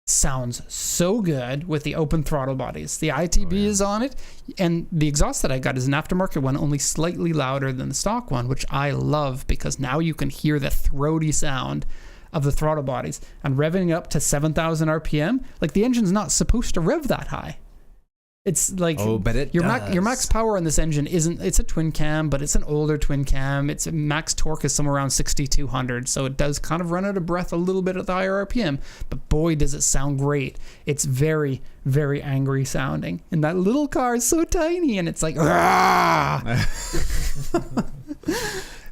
sounds so good with the open throttle bodies. The ITB is on it, and the exhaust that I got is an aftermarket one, only slightly louder than the stock one, which I love because now you can hear the throaty sound of the throttle bodies. And revving up to 7,000 RPM, like the engine's not supposed to rev that high. It's like but it your max power on this engine isn't. It's a twin cam, but it's an older twin cam. Its max torque is somewhere around 6,200, so it does kind of run out of breath a little bit at the higher RPM. But boy, does it sound great! It's very, very angry sounding, and that little car is so tiny, and it's like.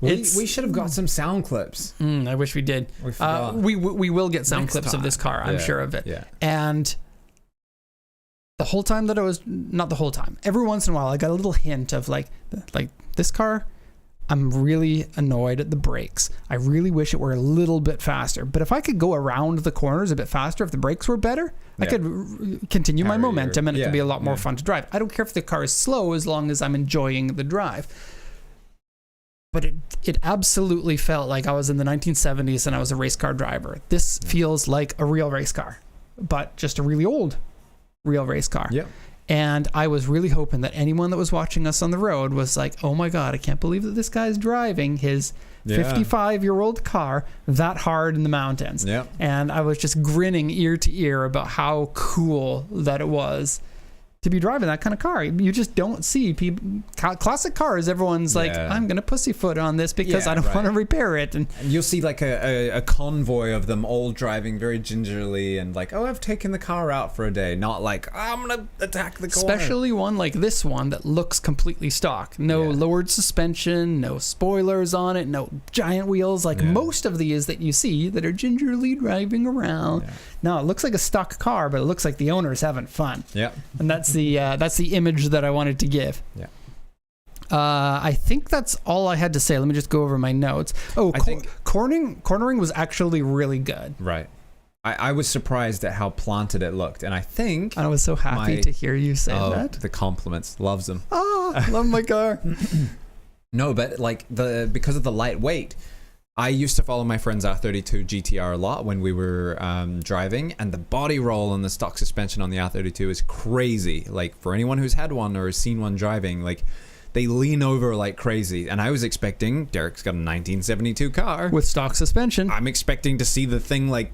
We should have got some sound clips. I wish we did. We forgot. We will get sound Next clips time. of this car. I'm sure of it. Yeah. And the whole time that I was, not the whole time, every once in a while I got a little hint of like this car, I'm really annoyed at the brakes. I really wish it were a little bit faster. But if I could go around the corners a bit faster, if the brakes were better, I could continue my momentum and it could be a lot more fun to drive. I don't care if the car is slow as long as I'm enjoying the drive. but it absolutely felt like I was in the 1970s and I was a race car driver. This feels like a real race car, but just a really old real race car. Yeah. And I was really hoping that anyone that was watching us on the road was like, oh my God, I can't believe that this guy's driving his 55-year-old car that hard in the mountains. Yeah. And I was just grinning ear to ear about how cool that it was to be driving that kind of car. You just don't see people. Classic cars, everyone's like, I'm going to pussyfoot on this because I don't want to repair it. And you'll see like a convoy of them all driving very gingerly and like, oh, I've taken the car out for a day. Not like, oh, I'm going to attack the car. Especially one like this one that looks completely stock. No lowered suspension, no spoilers on it, no giant wheels like most of these that you see that are gingerly driving around. Yeah. No, it looks like a stock car, but it looks like the owner's having fun. Yeah. And that's the image that I wanted to give. Yeah. I think that's all I had to say. Let me just go over my notes. Oh, I think cornering was actually really good. Right. I was surprised at how planted it looked, and I think I was so happy to hear you say that. The compliments, loves them. Oh, love my car. No, but like because of the lightweight. I used to follow my friend's R32 GTR a lot when we were driving, and the body roll and the stock suspension on the R32 is crazy. Like, for anyone who's had one or has seen one driving, like, they lean over like crazy. And I was expecting, Derek's got a 1972 car. With stock suspension. I'm expecting to see the thing, like,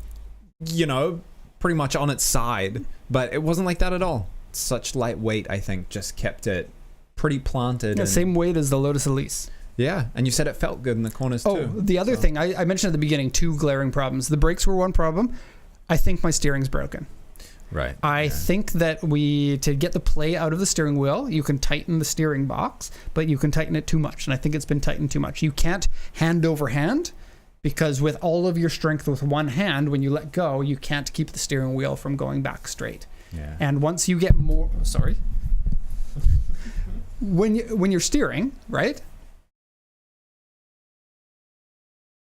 you know, pretty much on its side. But it wasn't like that at all. Such lightweight, I think, just kept it pretty planted. Yeah, same weight as the Lotus Elise. Yeah, and you said it felt good in the corners too. Oh, the other thing, I mentioned at the beginning, 2 glaring problems. The brakes were one problem. I think my steering's broken. Right. I think that to get the play out of the steering wheel, you can tighten the steering box, but you can tighten it too much, and I think it's been tightened too much. You can't hand over hand, because with all of your strength with one hand, when you let go, you can't keep the steering wheel from going back straight. Yeah. And once you get more... Sorry. When you're steering, right...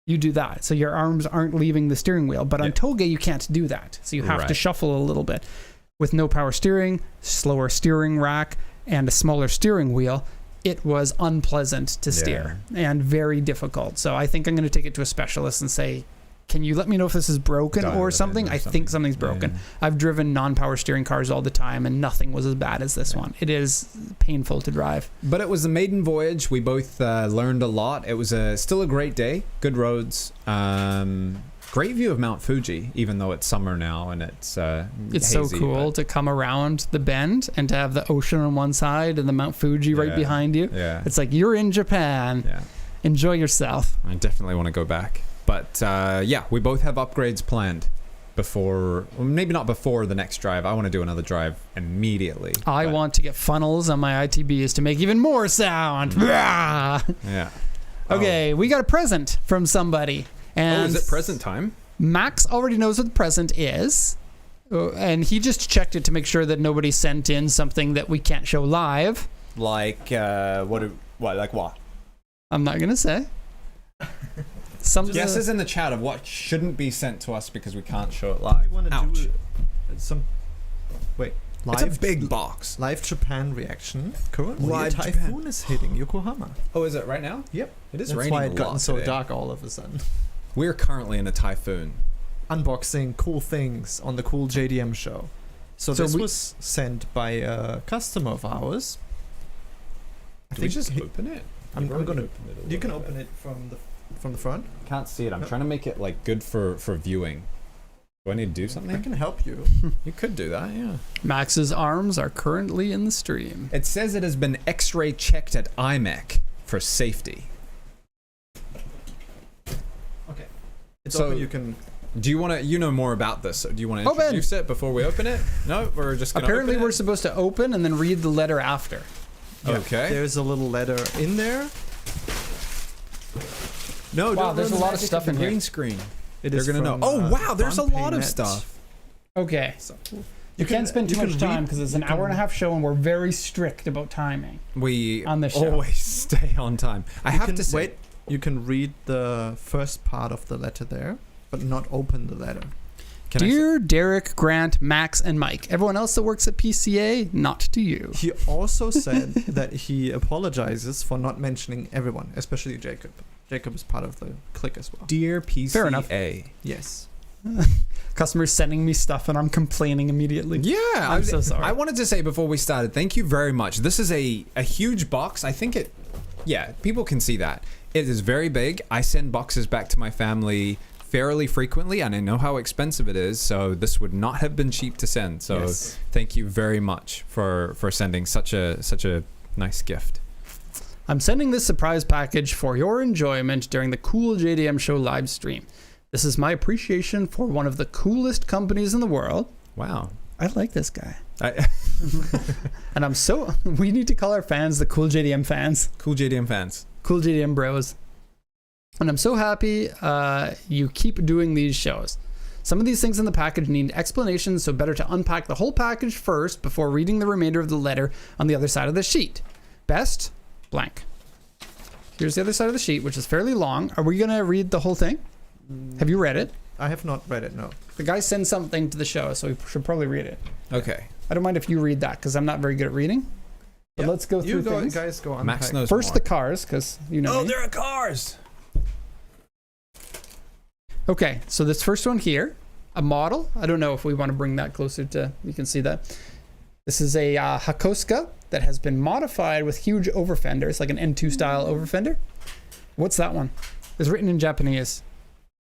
You do that. So your arms aren't leaving the steering wheel. But on Toge, you can't do that. So you have to shuffle a little bit. With no power steering, slower steering rack, and a smaller steering wheel, it was unpleasant to steer and very difficult. So I think I'm going to take it to a specialist and say, can you let me know if this is broken or something? I think something's broken. I've driven non-power steering cars all the time, and nothing was as bad as this one. It is painful to drive. But it was a maiden voyage. We both learned a lot. It was still a great day. Good roads. Great view of Mount Fuji, even though it's summer now and it's so cool to come around the bend and to have the ocean on one side and the Mount Fuji right behind you. Yeah. It's like you're in Japan. Yeah. Enjoy yourself. I definitely want to go back. But we both have upgrades planned before, maybe not before the next drive. I want to do another drive immediately. I want to get funnels on my ITBs to make even more sound. Yeah. Okay, we got a present from somebody. And is it present time? Max already knows what the present is. And he just checked it to make sure that nobody sent in something that we can't show live. Like, what? I'm not going to say. Some guesses in the chat of what shouldn't be sent to us because we can't show it live. Ouch. Live, it's a big box. Live Japan reaction. Currently, live a typhoon is hitting Yokohama. Oh, is it right now? Yep. It is That's raining why it gotten so today. dark all of a sudden. We're currently in a typhoon. Unboxing cool things on the cool JDM show. So this was sent by a customer of ours. Can we just open it? I'm gonna. You can open it from the front. Can't see it. I'm trying to make it like good for viewing. Do I need to do something? I can help you. You could do that, yeah. Max's arms are currently in the stream. It says it has been X-ray checked at IMEC for safety. Okay. So open, you can. Do you want to? You know more about this. So do you want to introduce it before we open it? No, we're just gonna apparently open it? We're supposed to open and then read the letter after. Yeah. Okay. There's a little letter in there. No, wow, there's a lot of stuff in here. Green screen. They're gonna know. Oh wow, there's a lot of stuff. Okay. So you can't spend too much time because it's an hour and a half show and we're very strict about timing. We on the show always stay on time. I have to say, wait. You can read the first part of the letter there, but not open the letter. Dear Derek, Grant, Max, and Mike, everyone else that works at PCA, not to you. He also said that he apologizes for not mentioning everyone, especially Jacob. Jacob is part of the clique as well. Dear PCA. Fair enough. Yes. Customers sending me stuff and I'm complaining immediately. Yeah, I'm so sorry. I wanted to say before we started, thank you very much. This is a huge box. I think people can see that. It is very big. I send boxes back to my family fairly frequently, and I know how expensive it is, so this would not have been cheap to send. So thank you very much for sending such a nice gift. I'm sending this surprise package for your enjoyment during the Cool JDM Show live stream. This is my appreciation for one of the coolest companies in the world. Wow. I like this guy. And we need to call our fans the Cool JDM fans. Cool JDM fans. Cool JDM bros. And I'm so happy you keep doing these shows. Some of these things in the package need explanations, so better to unpack the whole package first before reading the remainder of the letter on the other side of the sheet. Best, blank. Here's the other side of the sheet, which is fairly long. Are we going to read the whole thing? Have you read it? I have not read it, no. The guy sends something to the show, so we should probably read it. Okay. I don't mind if you read that, because I'm not very good at reading. But let's go through things. Guys go on. Max knows First, more. the cars, because you know. Oh, me. there are cars! Okay, so this first one here, a model. I don't know if we want to bring that closer to, you can see that. This is a Hakosuka that has been modified with huge overfenders, like an N2 style overfender. What's that one? It's written in Japanese.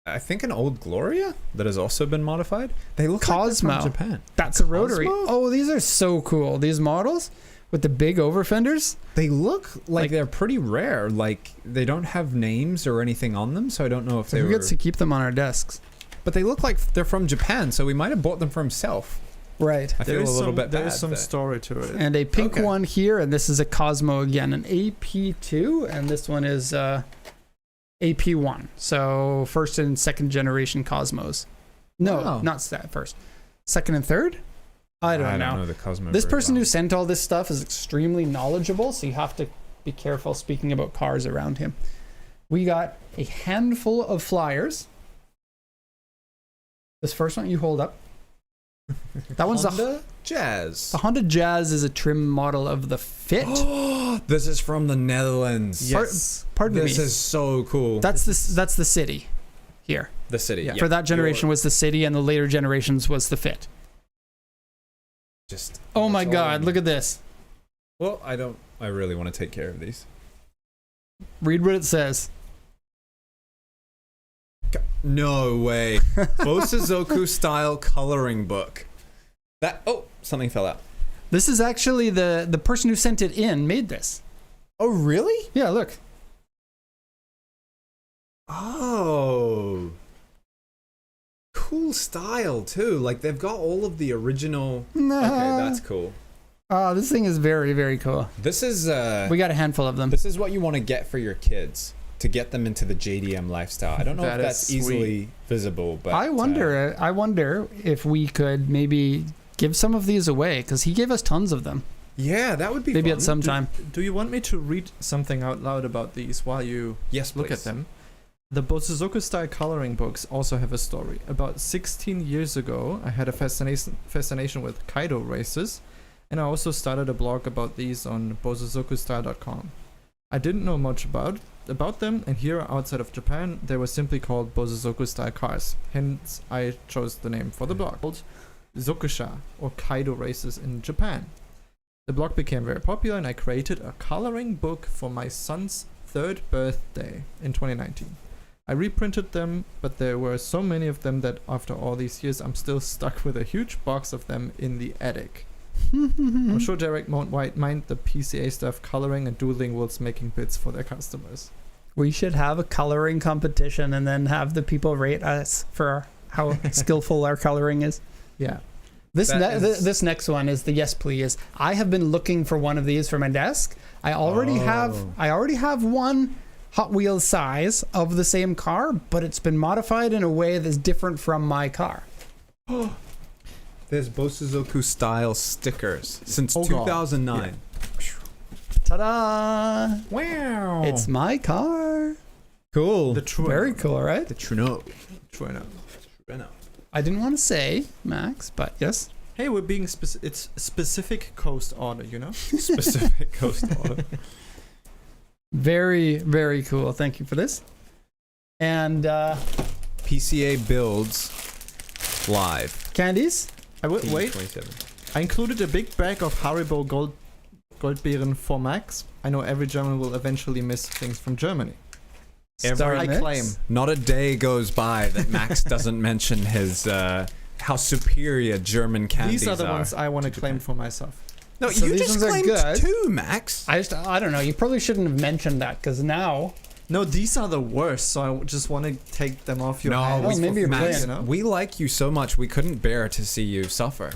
I think an old Gloria that has also been modified. They look Cosmo. like they're from Japan. That's a rotary. Cosmo? Oh, these are so cool. These models with the big overfenders. They look like they're pretty rare. Like they don't have names or anything on them, so I don't know if they We get to keep them on our desks. But they look like they're from Japan, so we might have bought them for himself. Right. I feel a little bit bad. There is some story to it. And a pink one here, and this is a Cosmo again, an AP2, and this one is AP1. So first and second generation Cosmos. No, not that first. Second and third? I don't know. The Cosmo. This person who sent all this stuff is extremely knowledgeable, so you have to be careful speaking about cars around him. We got a handful of flyers. This first one you hold up. That one's Honda Jazz. The Honda Jazz is a trim model of the Fit. This is from the Netherlands. Yes. Pardon me. This is so cool. That's the city here. The city. Yeah. For that generation was the city, and the later generations was the Fit. Oh my God! Look at this. Well, I really want to take care of these. Read what it says. No way. Bosuzoku style coloring book. Something fell out. This is actually the person who sent it in made this. Oh, really? Yeah, look. Oh. Cool style too. Like they've got all of the original. Okay, that's cool. Oh, this thing is very, very cool. This is we got a handful of them. This is what you want to get for your kids to get them into the JDM lifestyle. I don't know if that's easily visible, but I wonder if we could maybe give some of these away, because he gave us tons of them. Yeah, that would be maybe fun. at some time. Do you want me to read something out loud about these while you look at them? The Bosuzoku style coloring books also have a story. About 16 years ago, I had a fascination with Kaido races, and I also started a blog about these on bosuzoku-style.com. I didn't know much about them, and here outside of Japan, they were simply called Bosuzoku style cars. Hence, I chose the name for the blog, called Zokusha, or Kaido races in Japan. The blog became very popular, and I created a coloring book for my son's 3rd birthday in 2019. I reprinted them, but there were so many of them that after all these years, I'm still stuck with a huge box of them in the attic. I'm sure Derek won't mind the PCA stuff, coloring and doodling whilst making bits for their customers. We should have a coloring competition and then have the people rate us for how skillful our coloring is. Yeah. This next one is the yes please. I have been looking for one of these for my desk. I already have one Hot Wheels size of the same car, but it's been modified in a way that's different from my car. There's Bosuzoku style stickers since 2009. Yeah. Ta-da! Wow! It's my car. Cool. The Trueno. Very cool, right? The Trueno. Trueno. I didn't want to say, Max, but yes. Hey, we're being it's specific coast order, you know? Specific coast order. Very, very cool. Thank you for this. And PCA builds live. candies. Wait. 27. I included a big bag of Haribo Goldbeeren for Max. I know every German will eventually miss things from Germany. Star I Mix. claim. Not a day goes by that Max doesn't mention his how superior German candies These are the are. ones I want to to claim Japan. for myself. No, So you these just ones are claimed good. 2, Max. I don't know. You probably shouldn't have mentioned that because now. No, these are the worst, so I just want to take them off your No, hands. Oh, maybe for you're free, playing. you know? We like you so much we couldn't bear to see you suffer.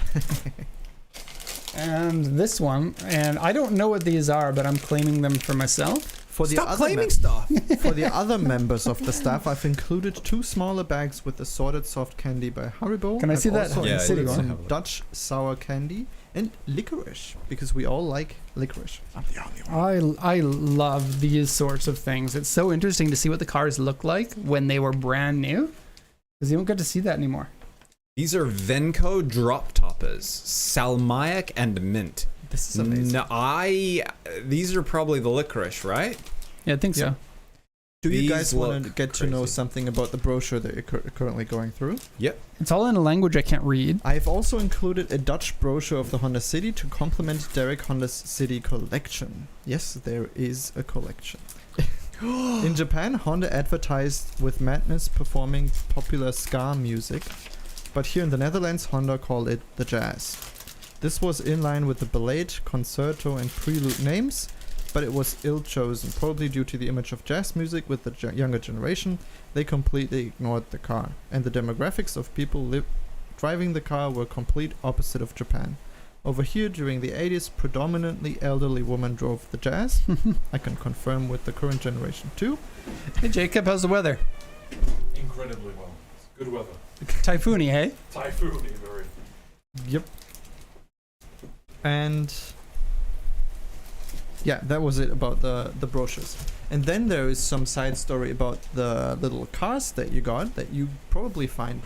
And this one, and I don't know what these are, but I'm claiming them for myself. For the Stop other claiming stuff. For the other members of the staff, I've included 2 smaller bags with assorted soft candy by Haribo. Can I see that? Also Yeah, city included one? some Have a look. Dutch sour candy and licorice because we all like licorice. I'm the only one. I love these sorts of things. It's so interesting to see what the cars look like when they were brand new, because you don't get to see that anymore. These are Venco drop toppers, salmiak and mint. This is amazing. No, these are probably the licorice, right? Yeah, I think so. Yeah. Do you These guys want to look get to know crazy. something about the brochure that you're currently going through? It's all in a language I can't read. I've also included a Dutch brochure of the Honda City to complement Derek Honda's City collection. Yes, there is a collection. In Japan, Honda advertised with Madness performing popular ska music, but here in the Netherlands, Honda called it the Jazz. This was in line with the Ballade, Concerto and Prelude names, but it was ill-chosen, probably due to the image of jazz music with the younger generation. They completely ignored the car, and the demographics of people driving the car were complete opposite of Japan. Over here, during the 80s, predominantly elderly women drove the Jazz. I can confirm with the current generation too. Hey Jacob, how's the weather? Incredibly well. It's good weather. Typhoony, hey? Typhoony, very. Yep. And yeah, that was it about the brochures. And then there is some side story about the little cars that you got that you probably find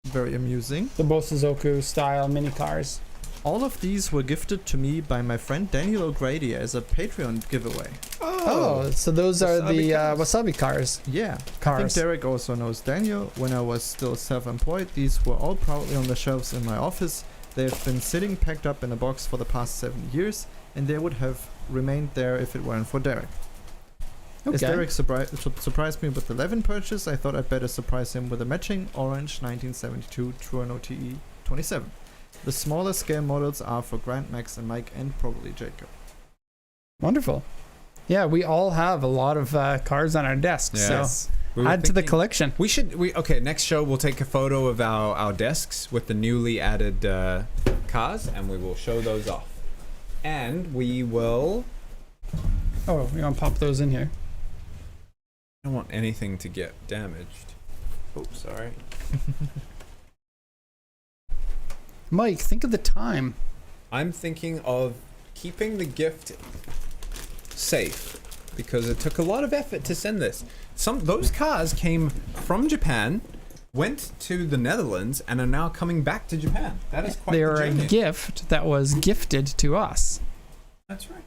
very amusing. The Bosuzoku style mini cars. All of these were gifted to me by my friend Daniel O'Grady as a Patreon giveaway. Oh, so those are the wasabi cars. Yeah, I think Cars. Derek also knows Daniel. When I was still self-employed, these were all proudly on the shelves in my office. They have been sitting packed up in a box for the past 7 years, and they would have remained there if it weren't for Derek. As Okay. Derek surprised me with the 11 purchase, I thought I'd better surprise him with a matching orange 1972 Tuono TE 27. The smaller scale models are for Grant, Max, and Mike, and probably Jacob. Wonderful. Yeah, we all have a lot of cars on our desks, Yes. so We were add to the thinking- collection. Okay, next show we'll take a photo of our desks with the newly added cars and we will show those off. And we will... Oh, we want to pop those in here. I don't want anything to get damaged. Oh, sorry. Mike, think of the time. I'm thinking of keeping the gift safe because it took a lot of effort to send this. Those cars came from Japan, went to the Netherlands, and are now coming back to Japan. That is quite They the are a journey. gift that was gifted to us. That's right.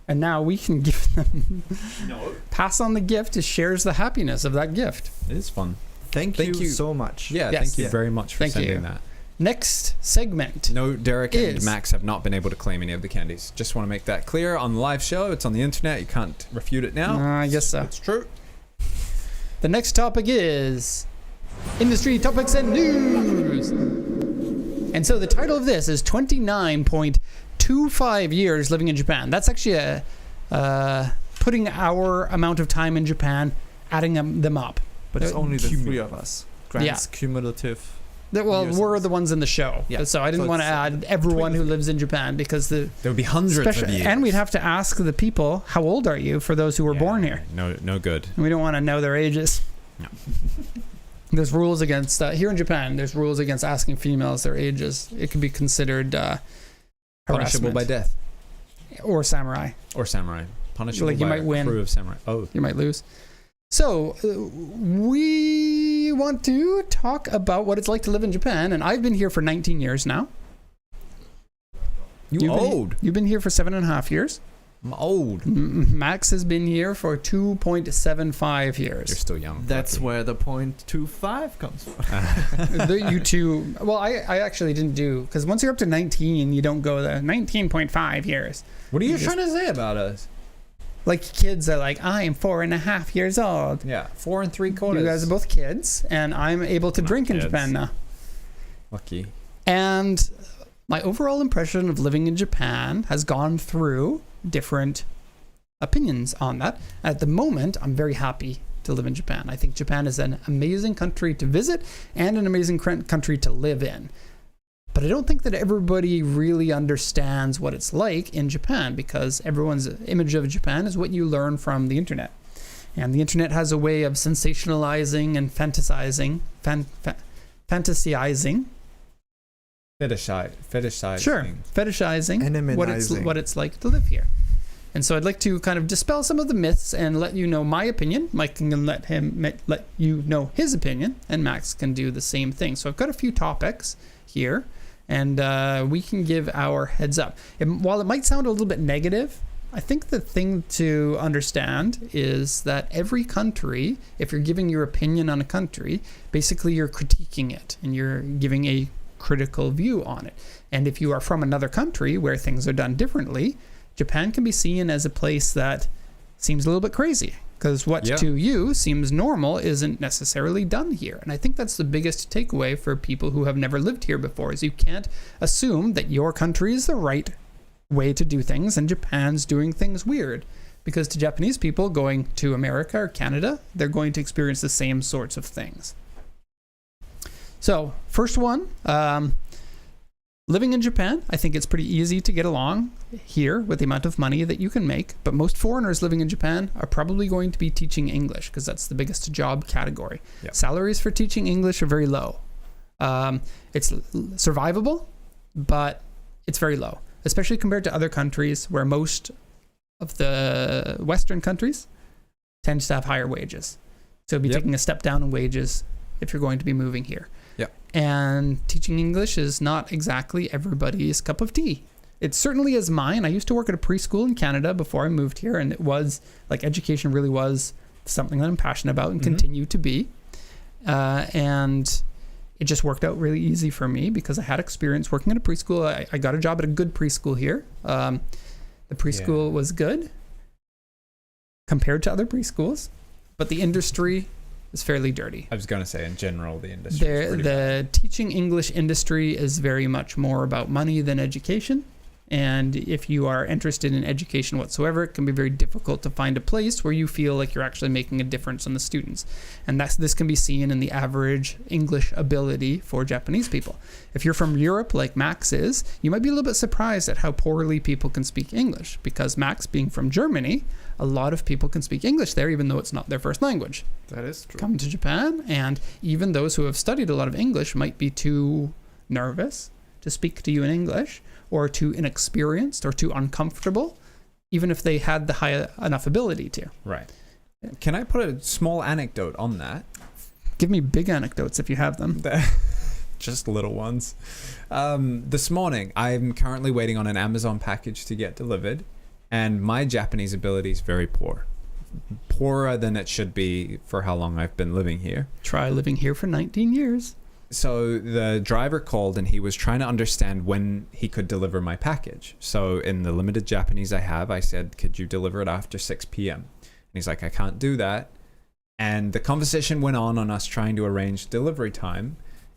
And now we can give them, No. pass on the gift. It shares the happiness of that gift. It is fun. Thank Thank you you. so much. Yeah, Yes. thank you Yeah. very much for Thank sending you. that. Next segment. No, Derek and Is- Max have not been able to claim any of the candies. Just want to make that clear on the live show. It's on the internet. You can't refute it now. I guess so. It's true. The next topic is industry topics and news. And so the title of this is 29.25 years living in Japan. That's actually putting our amount of time in Japan, adding them up. But it's only the Cumulative. three of us. Grant's cumulative. Well, Years we're of the ones in the show. Yeah. So I didn't So want to it's, add everyone who lives in Japan because There would be hundreds of years. and we'd have to ask the people, how old are you for those who were born here? No good. We don't want to know their ages. No. There's rules against here in Japan. There's rules against asking females their ages. It could be considered Punishable harassment by death or samurai. or samurai. Punishable Like you by might a win. crew of samurai. Oh, You might lose. So we want to talk about what it's like to live in Japan, and I've been here for 19 years now. You've old. You've been here for 7.5 years. I'm old. Max has been here for 2.75 years. You're still young. That's lucky. where the 0.25 comes from. You two, well, I actually didn't do, because once you're up to 19, you don't go there. 19.5 years. What are you trying to say about us? Like kids are like, I am 4.5 years old. Yeah, 4 3/4. You guys are both kids, and I'm able to drink in kids. Japan now. Lucky. And my overall impression of living in Japan has gone through different opinions on that. At the moment, I'm very happy to live in Japan. I think Japan is an amazing country to visit and an amazing country to live in. But I don't think that everybody really understands what it's like in Japan, because everyone's image of Japan is what you learn from the internet. And the internet has a way of sensationalizing and fantasizing, fantasizing. Fetishizing. Sure, fetishizing Animalizing. what it's like to live here. And so I'd like to kind of dispel some of the myths and let you know my opinion. Mike can let you know his opinion, and Max can do the same thing. So I've got a few topics here, and we can give our heads up. While it might sound a little bit negative, I think the thing to understand is that every country, if you're giving your opinion on a country, basically you're critiquing it and you're giving a critical view on it. And if you are from another country where things are done differently, Japan can be seen as a place that seems a little bit crazy, because what to you seems normal isn't necessarily done here. And I think that's the biggest takeaway for people who have never lived here before, is you can't assume that your country is the right way to do things and Japan's doing things weird. Because to Japanese people going to America or Canada, they're going to experience the same sorts of things. So, first one, living in Japan, I think it's pretty easy to get along here with the amount of money that you can make. But most foreigners living in Japan are probably going to be teaching English, because that's the biggest job category. Yep. Salaries for teaching English are very low. It's survivable, but it's very low, especially compared to other countries where most of the Western countries tend to have higher wages. So be taking a step down in wages if you're going to be moving here. And teaching English is not exactly everybody's cup of tea. It certainly is mine. I used to work at a preschool in Canada before I moved here, and it was like education really was something that I'm passionate about and continue to be. And it just worked out really easy for me because I had experience working at a preschool. I got a job at a good preschool here. The preschool was good compared to other preschools, but the industry is fairly dirty. I was going to say, in general, the industry is pretty The teaching English industry is very much more about money than education. And if you are interested in education whatsoever, it can be very difficult to find a place where you feel like you're actually making a difference on the students. And this can be seen in the average English ability for Japanese people. If you're from Europe, like Max is, you might be a little bit surprised at how poorly people can speak English, because Max, being from Germany, a lot of people can speak English there, even though it's not their first language. That is true. Come to Japan, and even those who have studied a lot of English might be too nervous to speak to you in English, or too inexperienced, or too uncomfortable, even if they had the high enough ability to. Right. Can I put a small anecdote on that? Give me big anecdotes if you have them. Just little ones. This morning, I'm currently waiting on an Amazon package to get delivered, and my Japanese ability is very poor. Poorer than it should be for how long I've been living here. Try living here for 19 years. So the driver called and he was trying to understand when he could deliver my package. So in the limited Japanese I have, I said, could you deliver it after 6 p.m.? And he's like, I can't do that. And the conversation went on us trying to arrange delivery time.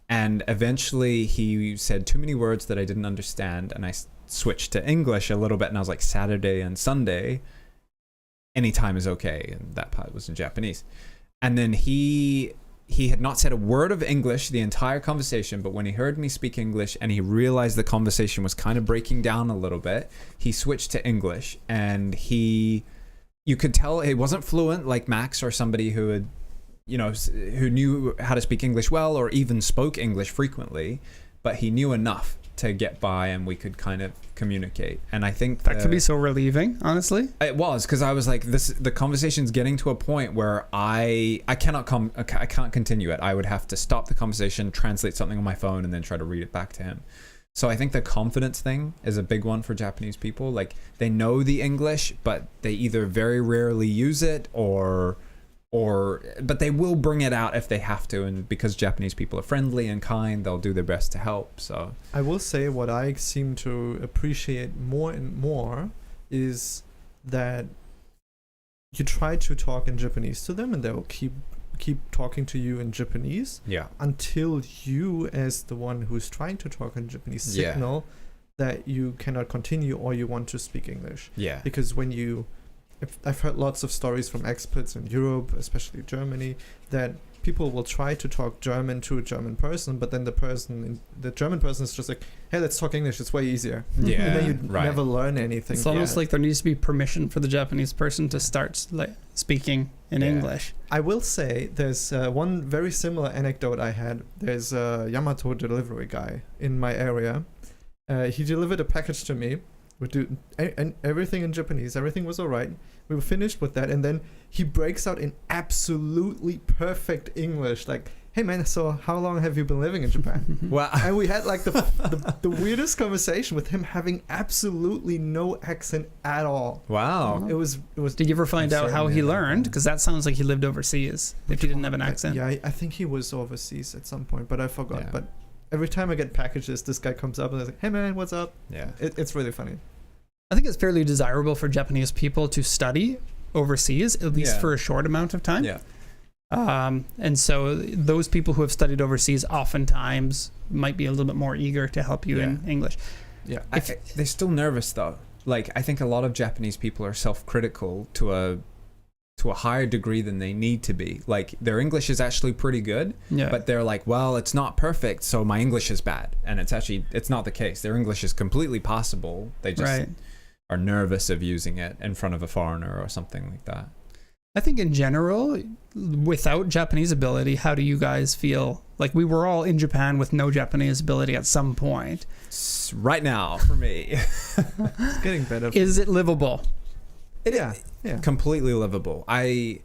And eventually he said too many words that I didn't understand. And I switched to English a little bit. And I was like, Saturday and Sunday, anytime is okay. And that part was in Japanese. And then he had not said a word of English the entire conversation, but when he heard me speak English and he realized the conversation was kind of breaking down a little bit, he switched to English, and you could tell he wasn't fluent like Max or somebody who had, who knew how to speak English well or even spoke English frequently, but he knew enough to get by and we could kind of communicate. And I think That could be so relieving, honestly. it was, because I was like, the conversation's getting to a point where I can't continue it. I would have to stop the conversation, translate something on my phone, and then try to read it back to him. So I think the confidence thing is a big one for Japanese people. Like, they know the English, but they either very rarely use it but they will bring it out if they have to. And because Japanese people are friendly and kind, they'll do their best to help. So I will say what I seem to appreciate more and more is that you try to talk in Japanese to them, and they'll keep talking to you in Japanese until you, as the one who's trying to talk in Japanese, signal that you cannot continue or you want to speak English. Yeah. Because I've heard lots of stories from expats in Europe, especially Germany, that people will try to talk German to a German person, but then the German person is just like, hey, let's talk English, it's way easier. Yeah. And then you never learn anything. It's almost like there needs to be permission for the Japanese person to start speaking in English. I will say there's one very similar anecdote I had. There's a Yamato delivery guy in my area. He delivered a package to me. We do everything in Japanese. Everything was all right. We were finished with that, and then he breaks out in absolutely perfect English, like, "Hey man, so how long have you been living in Japan?" Well, And we had like the weirdest conversation with him having absolutely no accent at all. wow. It was. Did you ever find out how he learned? Because that sounds like he lived overseas if he didn't have an accent. Yeah, I think he was overseas at some point, but I forgot. Yeah. But every time I get packages, this guy comes up and is like, "Hey man, what's up?" Yeah. It's really funny. I think it's fairly desirable for Japanese people to study overseas, at least for a short amount of time. Yeah. And so those people who have studied overseas oftentimes might be a little bit more eager to help you in English. Yeah. They're still nervous though. Like, I think a lot of Japanese people are self-critical to a higher degree than they need to be. Like, their English is actually pretty good, but they're like, well, it's not perfect, so my English is bad. And it's not the case. Their English is completely passable. They just are nervous of using it in front of a foreigner or something like that. I think in general, without Japanese ability, how do you guys feel? Like, we were all in Japan with no Japanese ability at some point. Right now, for me. It's getting better. Is it livable? Yeah. Completely livable. I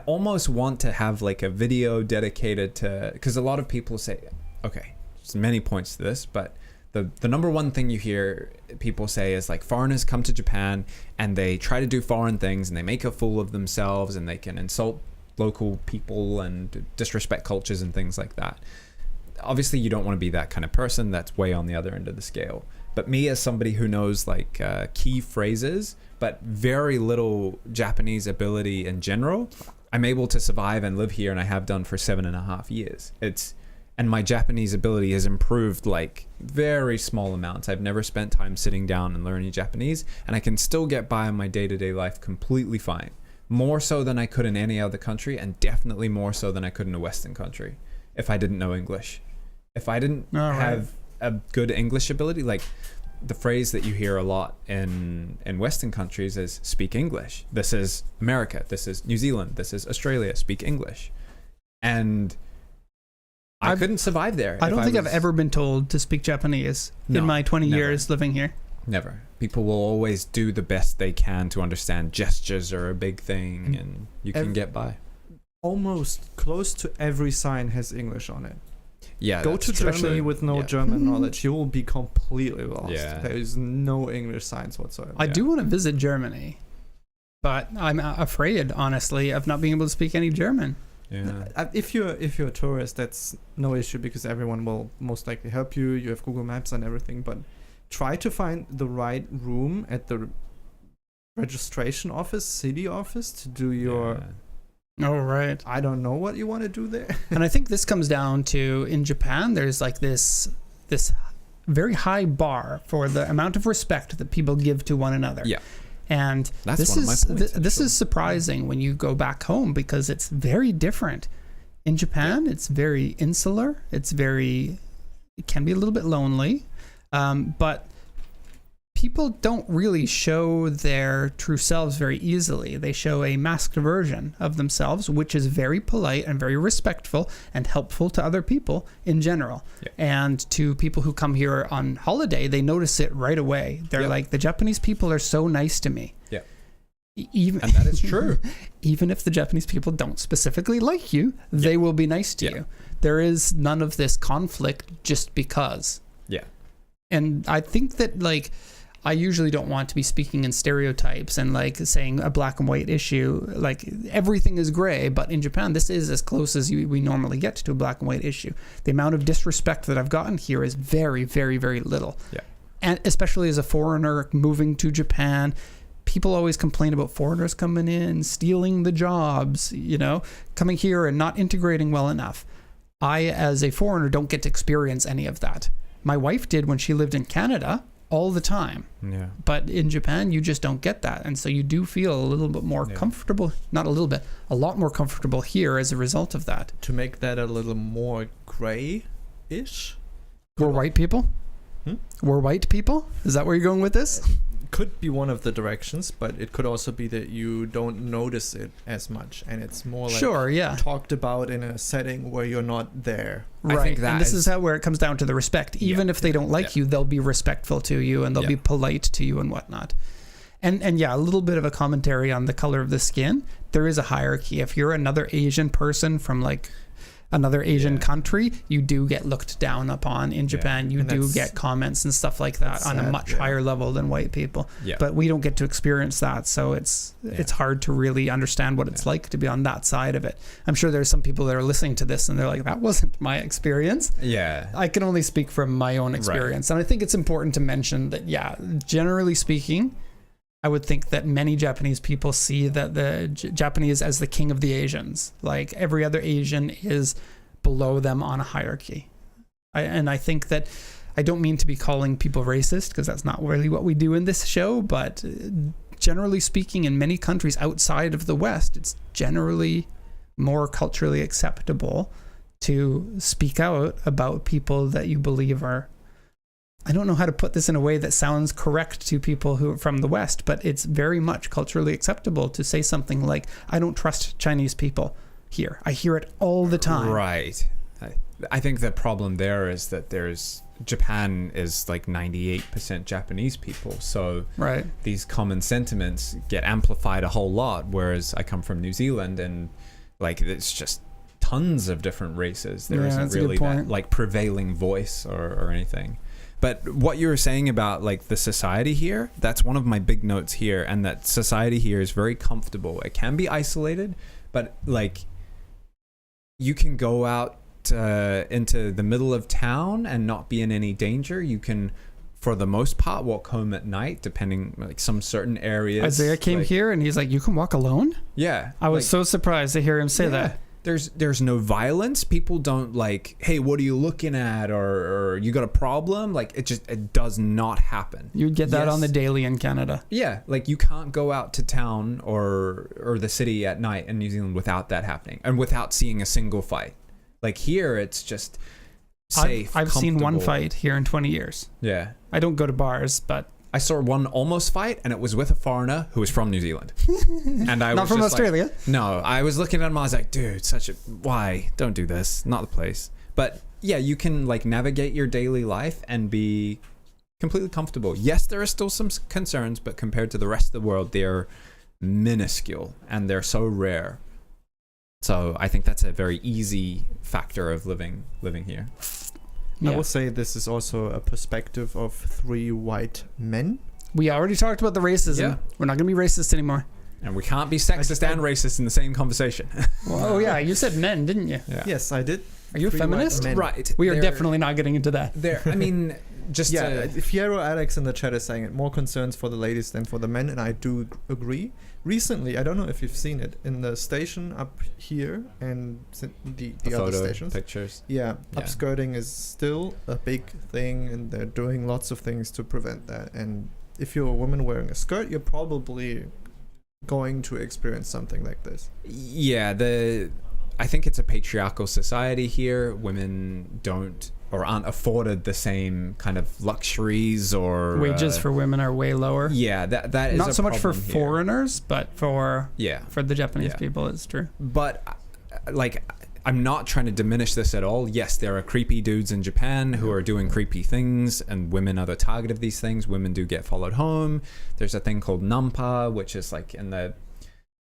almost want to have like a video dedicated to, because a lot of people say, okay, there's many points to this, but the number one thing you hear people say is like, foreigners come to Japan and they try to do foreign things and they make a fool of themselves and they can insult local people and disrespect cultures and things like that. Obviously you don't want to be that kind of person. That's way on the other end of the scale. But me, as somebody who knows like key phrases but very little Japanese ability in general, I'm able to survive and live here, and I have done for 7.5 years. And my Japanese ability has improved like very small amounts. I've never spent time sitting down and learning Japanese, and I can still get by in my day-to-day life completely fine. More so than I could in any other country, and definitely more so than I could in a Western country if I didn't know English. If I didn't have a good English ability, like the phrase that you hear a lot in Western countries is speak English. This is America. This is New Zealand. This is Australia. Speak English. And I couldn't survive there. I don't think I've ever been told to speak Japanese in my 20 years living here. Never. People will always do the best they can to understand. Gestures are a big thing, and you can get by. Almost close to every sign has English on it. Yeah. Go to Germany with no German knowledge, you will be completely lost. Yeah. There is no English signs whatsoever. I do want to visit Germany, but I'm afraid, honestly, of not being able to speak any German. Yeah. If you're a tourist, that's no issue because everyone will most likely help you. You have Google Maps and everything, but try to find the right room at the registration office, city office, to do your... Oh, right. I don't know what you want to do there. And I think this comes down to, in Japan, there's like this very high bar for the amount of respect that people give to one another. Yeah. And that's this one of my points, this is surprising when you go back home, because it's very different. In Japan, it's very insular. It can be a little bit lonely. But people don't really show their true selves very easily. They show a masked version of themselves, which is very polite and very respectful and helpful to other people in general. Yeah. And to people who come here on holiday, they notice it right away. They're like, the Japanese people are so nice to me. Yeah. Even, and that is true. Even if the Japanese people don't specifically like you, they will be nice to you. There is none of this conflict just because. Yeah. And I think that, like, I usually don't want to be speaking in stereotypes and like saying a black and white issue, like everything is gray, but in Japan, this is as close as we normally get to a black and white issue. The amount of disrespect that I've gotten here is very, very, very little. Yeah. And especially as a foreigner moving to Japan, people always complain about foreigners coming in, stealing the jobs, you know, coming here and not integrating well enough. I, as a foreigner, don't get to experience any of that. My wife did when she lived in Canada all the time. Yeah. But in Japan, you just don't get that. And so you do feel a little bit more comfortable, not a little bit, a lot more comfortable here as a result of that. To make that a little more gray-ish? We're white people? We're white people? Is that where you're going with this? Could be one of the directions, but it could also be that you don't notice it as much, and it's more like talked about in a setting where you're not there. Right. I think that and this is how where it comes down to the respect. Even if they don't like you, they'll be respectful to you and they'll be polite to you and whatnot. And yeah, a little bit of a commentary on the color of the skin. There is a hierarchy. If you're another Asian person from like another Asian country, you do get looked down upon in Japan. You do get comments and stuff like that on a much higher level than white people. Yeah. But we don't get to experience that, so it's hard to really understand what it's like to be on that side of it. I'm sure there's some people that are listening to this and they're like, that wasn't my experience. Yeah. I can only speak from my own experience. And I think it's important to mention that, generally speaking, I would think that many Japanese people see that the Japanese as the king of the Asians. Like every other Asian is below them on a hierarchy. I think that I don't mean to be calling people racist because that's not really what we do in this show, but generally speaking, in many countries outside of the West, it's generally more culturally acceptable to speak out about people that you believe are, I don't know how to put this in a way that sounds correct to people who are from the West, but it's very much culturally acceptable to say something like, I don't trust Chinese people here. I hear it all the time. Right. I think the problem there is that Japan is like 98% Japanese people. So these common sentiments get amplified a whole lot. Whereas I come from New Zealand and like it's just tons of different races. There isn't really that like prevailing voice or anything. But what you were saying about like the society here, that's one of my big notes here, and that society here is very comfortable. It can be isolated, but like you can go out into the middle of town and not be in any danger. You can, for the most part, walk home at night, depending like some certain areas. Isaiah came here and he's like, you can walk alone? Yeah. I was so surprised to hear him say that. There's no violence. People don't like, hey, what are you looking at? Or you got a problem? Like it does not happen. You get that on the daily in Canada. Yeah. Like you can't go out to town or the city at night in New Zealand without that happening and without seeing a single fight. Like here, it's just safe. I've seen one fight here in 20 years. Yeah. I don't go to bars, but I saw one almost fight, and it was with a foreigner who was from New Zealand. And I not was from just Australia. Like, no, I was looking at him. I was like, dude, why? Don't do this. Not the place. But yeah, you can like navigate your daily life and be completely comfortable. Yes, there are still some concerns, but compared to the rest of the world, they're minuscule and they're so rare. So I think that's a very easy factor of living here. I will say this is also a perspective of 3 white men. We already talked about the racism. Yeah. We're not going to be racist anymore. And we can't be sexist and racist in the same conversation. Oh yeah, you said men, didn't you? Yeah. Yes, I did. Are you a 3 feminist? white men. Right. We are definitely not getting into that. I mean, just Fiero Alex in the chat is saying it, more concerns for the ladies than for the men, and I do agree. Recently, I don't know if you've seen it, in the station up here and the other stations. Pictures. Yeah, upskirting is still a big thing, and they're doing lots of things to prevent that. And if you're a woman wearing a skirt, you're probably going to experience something like this. Yeah, I think it's a patriarchal society here. Women don't or aren't afforded the same kind of luxuries or Wages for women are way lower. Yeah, that is Not a so much for problem here. foreigners, but for Yeah. the Japanese Yeah. people, it's true. But like, I'm not trying to diminish this at all. Yes, there are creepy dudes in Japan who are doing creepy things, and women are the target of these things. Women do get followed home. There's a thing called nampa, which is like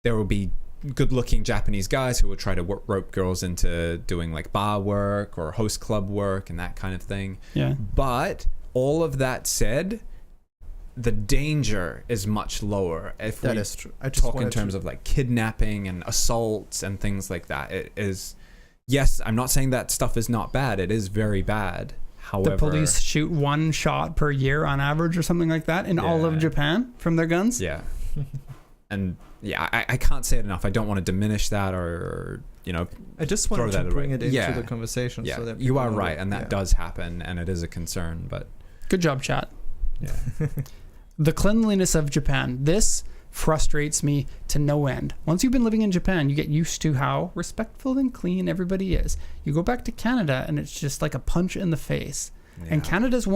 there will be good-looking Japanese guys who will try to rope girls into doing like bar work or host club work and that kind of thing. Yeah. But all of that said, the danger is much lower if That we is true. I just talk in wanted terms to, of like kidnapping and assaults and things like that. It is, yes, I'm not saying that stuff is not bad. It is very bad. However, The police shoot 1 shot per year on average or something like that in all of Yeah. Japan from their guns. yeah. And yeah, I can't say it enough. I don't want to diminish that or I just throw wanted to that bring away. it into Yeah. the conversation. yeah, So that you people are know right. that- And that yeah. does happen, and it is a concern, but Good job, chat. yeah. The cleanliness of Japan. This frustrates me to no end. Once you've been living in Japan, you get used to how respectful and clean everybody is. You go back to Canada and it's just like a punch in the face. And Yeah. Canada's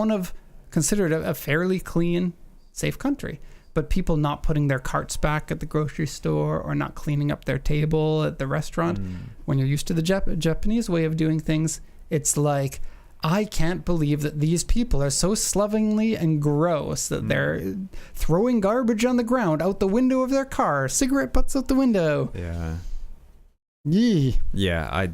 considered a fairly clean, safe country. But people not putting their carts back at the grocery store or not cleaning up their table at the restaurant. When you're used to the Japanese way of doing things, it's like, I can't believe that these people are so slovenly and gross that they're throwing garbage on the ground out the window of their car, cigarette butts out the window. Yeah. Yee. Yeah,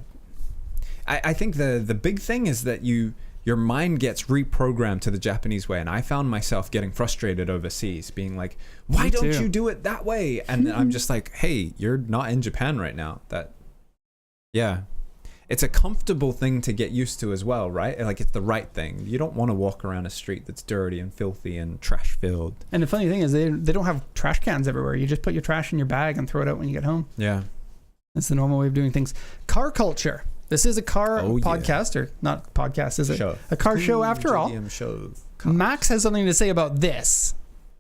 I think the big thing is that your mind gets reprogrammed to the Japanese way, and I found myself getting frustrated overseas, being like, why Me don't too. you do it that way? And I'm just like, hey, you're not in Japan right now. Yeah. It's a comfortable thing to get used to as well, right? Like, it's the right thing. You don't want to walk around a street that's dirty and filthy and trash filled. And the funny thing is they don't have trash cans everywhere. You just put your trash in your bag and throw it out when you get home. Yeah. That's the normal way of doing things. Car culture. This is a car Oh, yeah. podcast, or not podcast, is it? Show. A car show after all. JDM show. Max has something to say about this.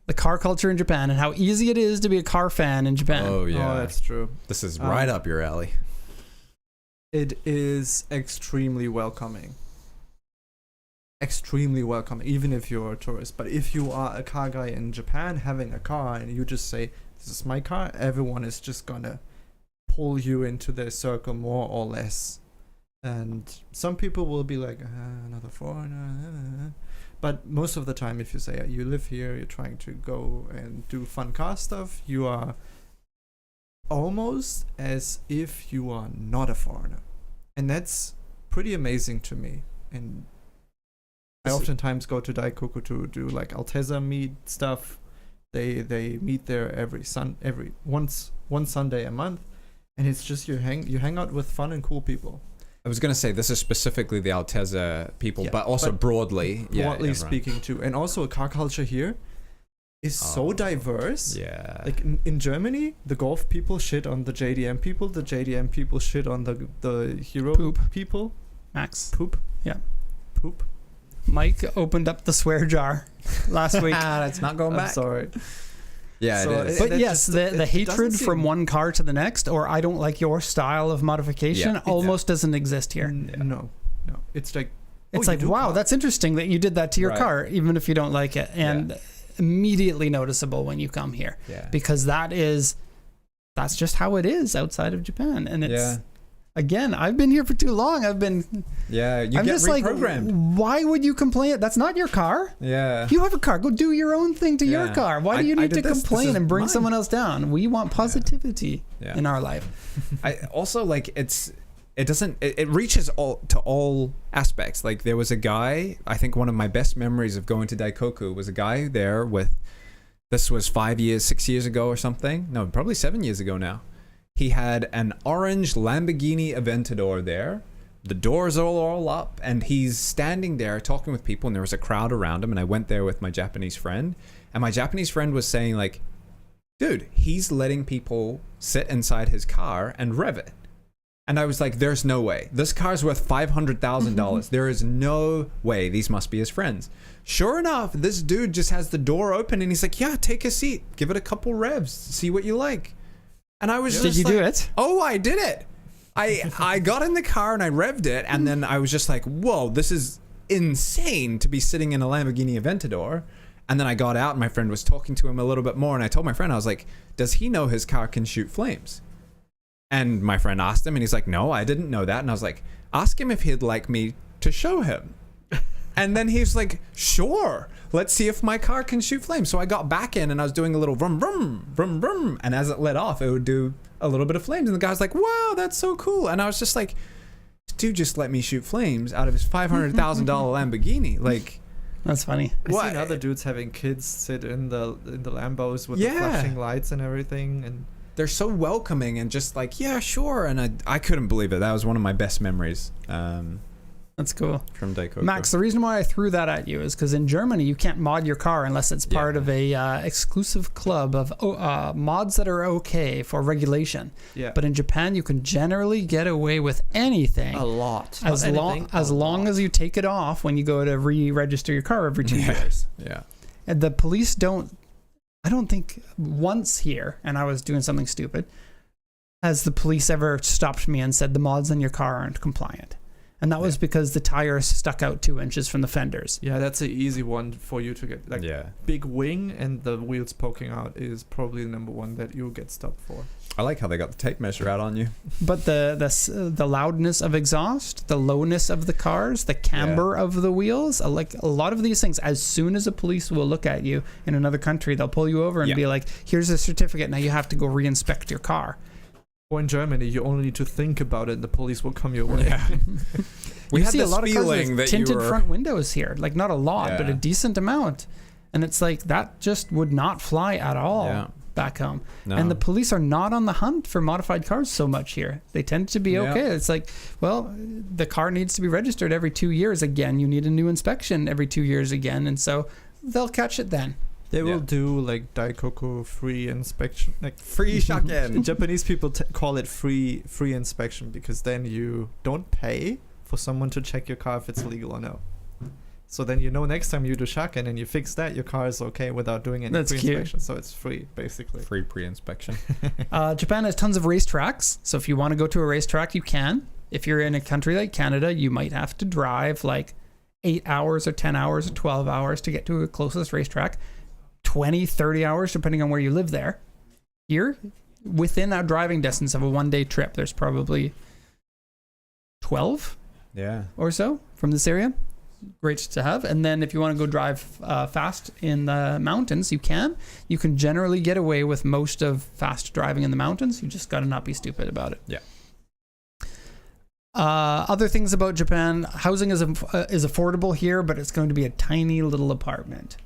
The car culture in Japan and how easy it is to be a car fan in Japan. Oh, yeah. Oh, that's true. This is right up your alley. It is extremely welcoming. Extremely welcoming, even if you're a tourist. But if you are a car guy in Japan having a car and you just say, this is my car, everyone is just gonna pull you into their circle more or less. And some people will be like, another foreigner. But most of the time, if you say you live here, you're trying to go and do fun car stuff, you are almost as if you are not a foreigner. And that's pretty amazing to me. And I oftentimes go to Daikoku to do like Alteza meet stuff. They meet there once Sunday a month, and it's just you hang out with fun and cool people. I was going to say, this is specifically the Alteza people, Yeah, but also but broadly. Broadly everyone. speaking too. And also car culture here is so diverse. Yeah. Like in Germany, the Golf people shit on the JDM people. The JDM people shit on the Hero Poop. people. Max. Poop. Yeah. Poop. Mike opened up the swear jar last week. That's not going I'm back. sorry. Yeah, So it is. But that yes, just- the it doesn't hatred from seem- one car to the next, or I don't like your style of modification, Yeah. almost doesn't exist here. No. It's like It's you like, do wow, car. that's interesting that you did that to your Right. car, even if you don't like it. And immediately noticeable when you come here. Yeah. Because that's just how it is outside of Japan. And it's, again, I've been here for too long. You I'm get just like, reprogrammed. why would you complain? That's not your car. Yeah. You have a car. Go do your own thing to your Yeah. car. Why do you I need to did this. This complain is and bring mine. someone else down? We want positivity Yeah. in our life. I also like it reaches all aspects. Like, there was a guy, I think one of my best memories of going to Daikoku was a guy there with, this was 6 years ago or something. No, probably 7 years ago now. He had an orange Lamborghini Aventador there. The doors are all up, and he's standing there talking with people, and there was a crowd around him, and I went there with my Japanese friend, and my Japanese friend was saying, like, dude, he's letting people sit inside his car and rev it. And I was like, there's no way. This car's worth $500,000. There is no way. These must be his friends. Sure enough, this dude just has the door open, and he's like, yeah, take a seat. Give it a couple revs. See what you like. And I was Did just you like, do it? oh, I did it. I got in the car and I revved it, and then I was just like, whoa, this is insane to be sitting in a Lamborghini Aventador. And then I got out and my friend was talking to him a little bit more. And I told my friend, I was like, does he know his car can shoot flames? And my friend asked him and he's like, no, I didn't know that. And I was like, ask him if he'd like me to show him. And then he was like, sure, let's see if my car can shoot flames. So I got back in and I was doing a little vroom, vroom, vroom, vroom. And as it lit off, it would do a little bit of flames. And the guy's like, wow, that's so cool. And I was just like, dude, just let me shoot flames out of his $500,000 Lamborghini. Like, That's funny. I've seen other dudes having kids sit in the Lambos with the flashing lights and everything, and they're so welcoming and just like, yeah, sure. And I couldn't believe it. That was one of my best memories. That's cool. From Daikoku. Max, the reason why I threw that at you is because in Germany you can't mod your car unless it's part of a exclusive club of mods that are okay for regulation. Yeah. But in Japan you can generally get away with anything a lot. as long as you take it off when you go to re-register your car every 2 years. Yeah. And the police I don't think once here, and I was doing something stupid, has the police ever stopped me and said the mods on your car aren't compliant. And that was because the tires stuck out 2 inches from the fenders. Yeah, that's an easy one for you to get. Like, big wing and the wheels poking out is probably the number one that you'll get stopped for. I like how they got the tape measure out on you. But the loudness of exhaust, the lowness of the cars, the camber of the wheels, like a lot of these things, as soon as a police will look at you in another country, they'll pull you over and be like, here's a certificate, now you have to go re-inspect your car. Or in Germany, you only need to think about it and the police will come your way. Yeah. We see a lot of cars with tinted front windows here. Like, not a lot, but a decent amount. And it's like, that just would not fly at all back home. No. And the police are not on the hunt for modified cars so much here. They tend to be okay. It's like, well, the car needs to be registered every 2 years again. You need a new inspection every 2 years again. And so they'll catch it then. They will do like Daikoku free inspection, like free shaken. Japanese people call it free inspection because then you don't pay for someone to check your car if it's legal or no. So then next time you do shaken and you fix that, your car is okay without doing any pre-inspection. So it's free, basically. Free pre-inspection. Japan has tons of racetracks. So if you want to go to a racetrack, you can. If you're in a country like Canada, you might have to drive like 8 hours or 10 hours or 12 hours to get to the closest racetrack. 20, 30 hours, depending on where you live there. Here, within a driving distance of a one-day trip, there's probably 12 or so from this area. Great to have. And then if you want to go drive fast in the mountains, you can. You can generally get away with most of fast driving in the mountains. You just got to not be stupid about it. Yeah. Other things about Japan, housing is affordable here, but it's going to be a tiny little apartment.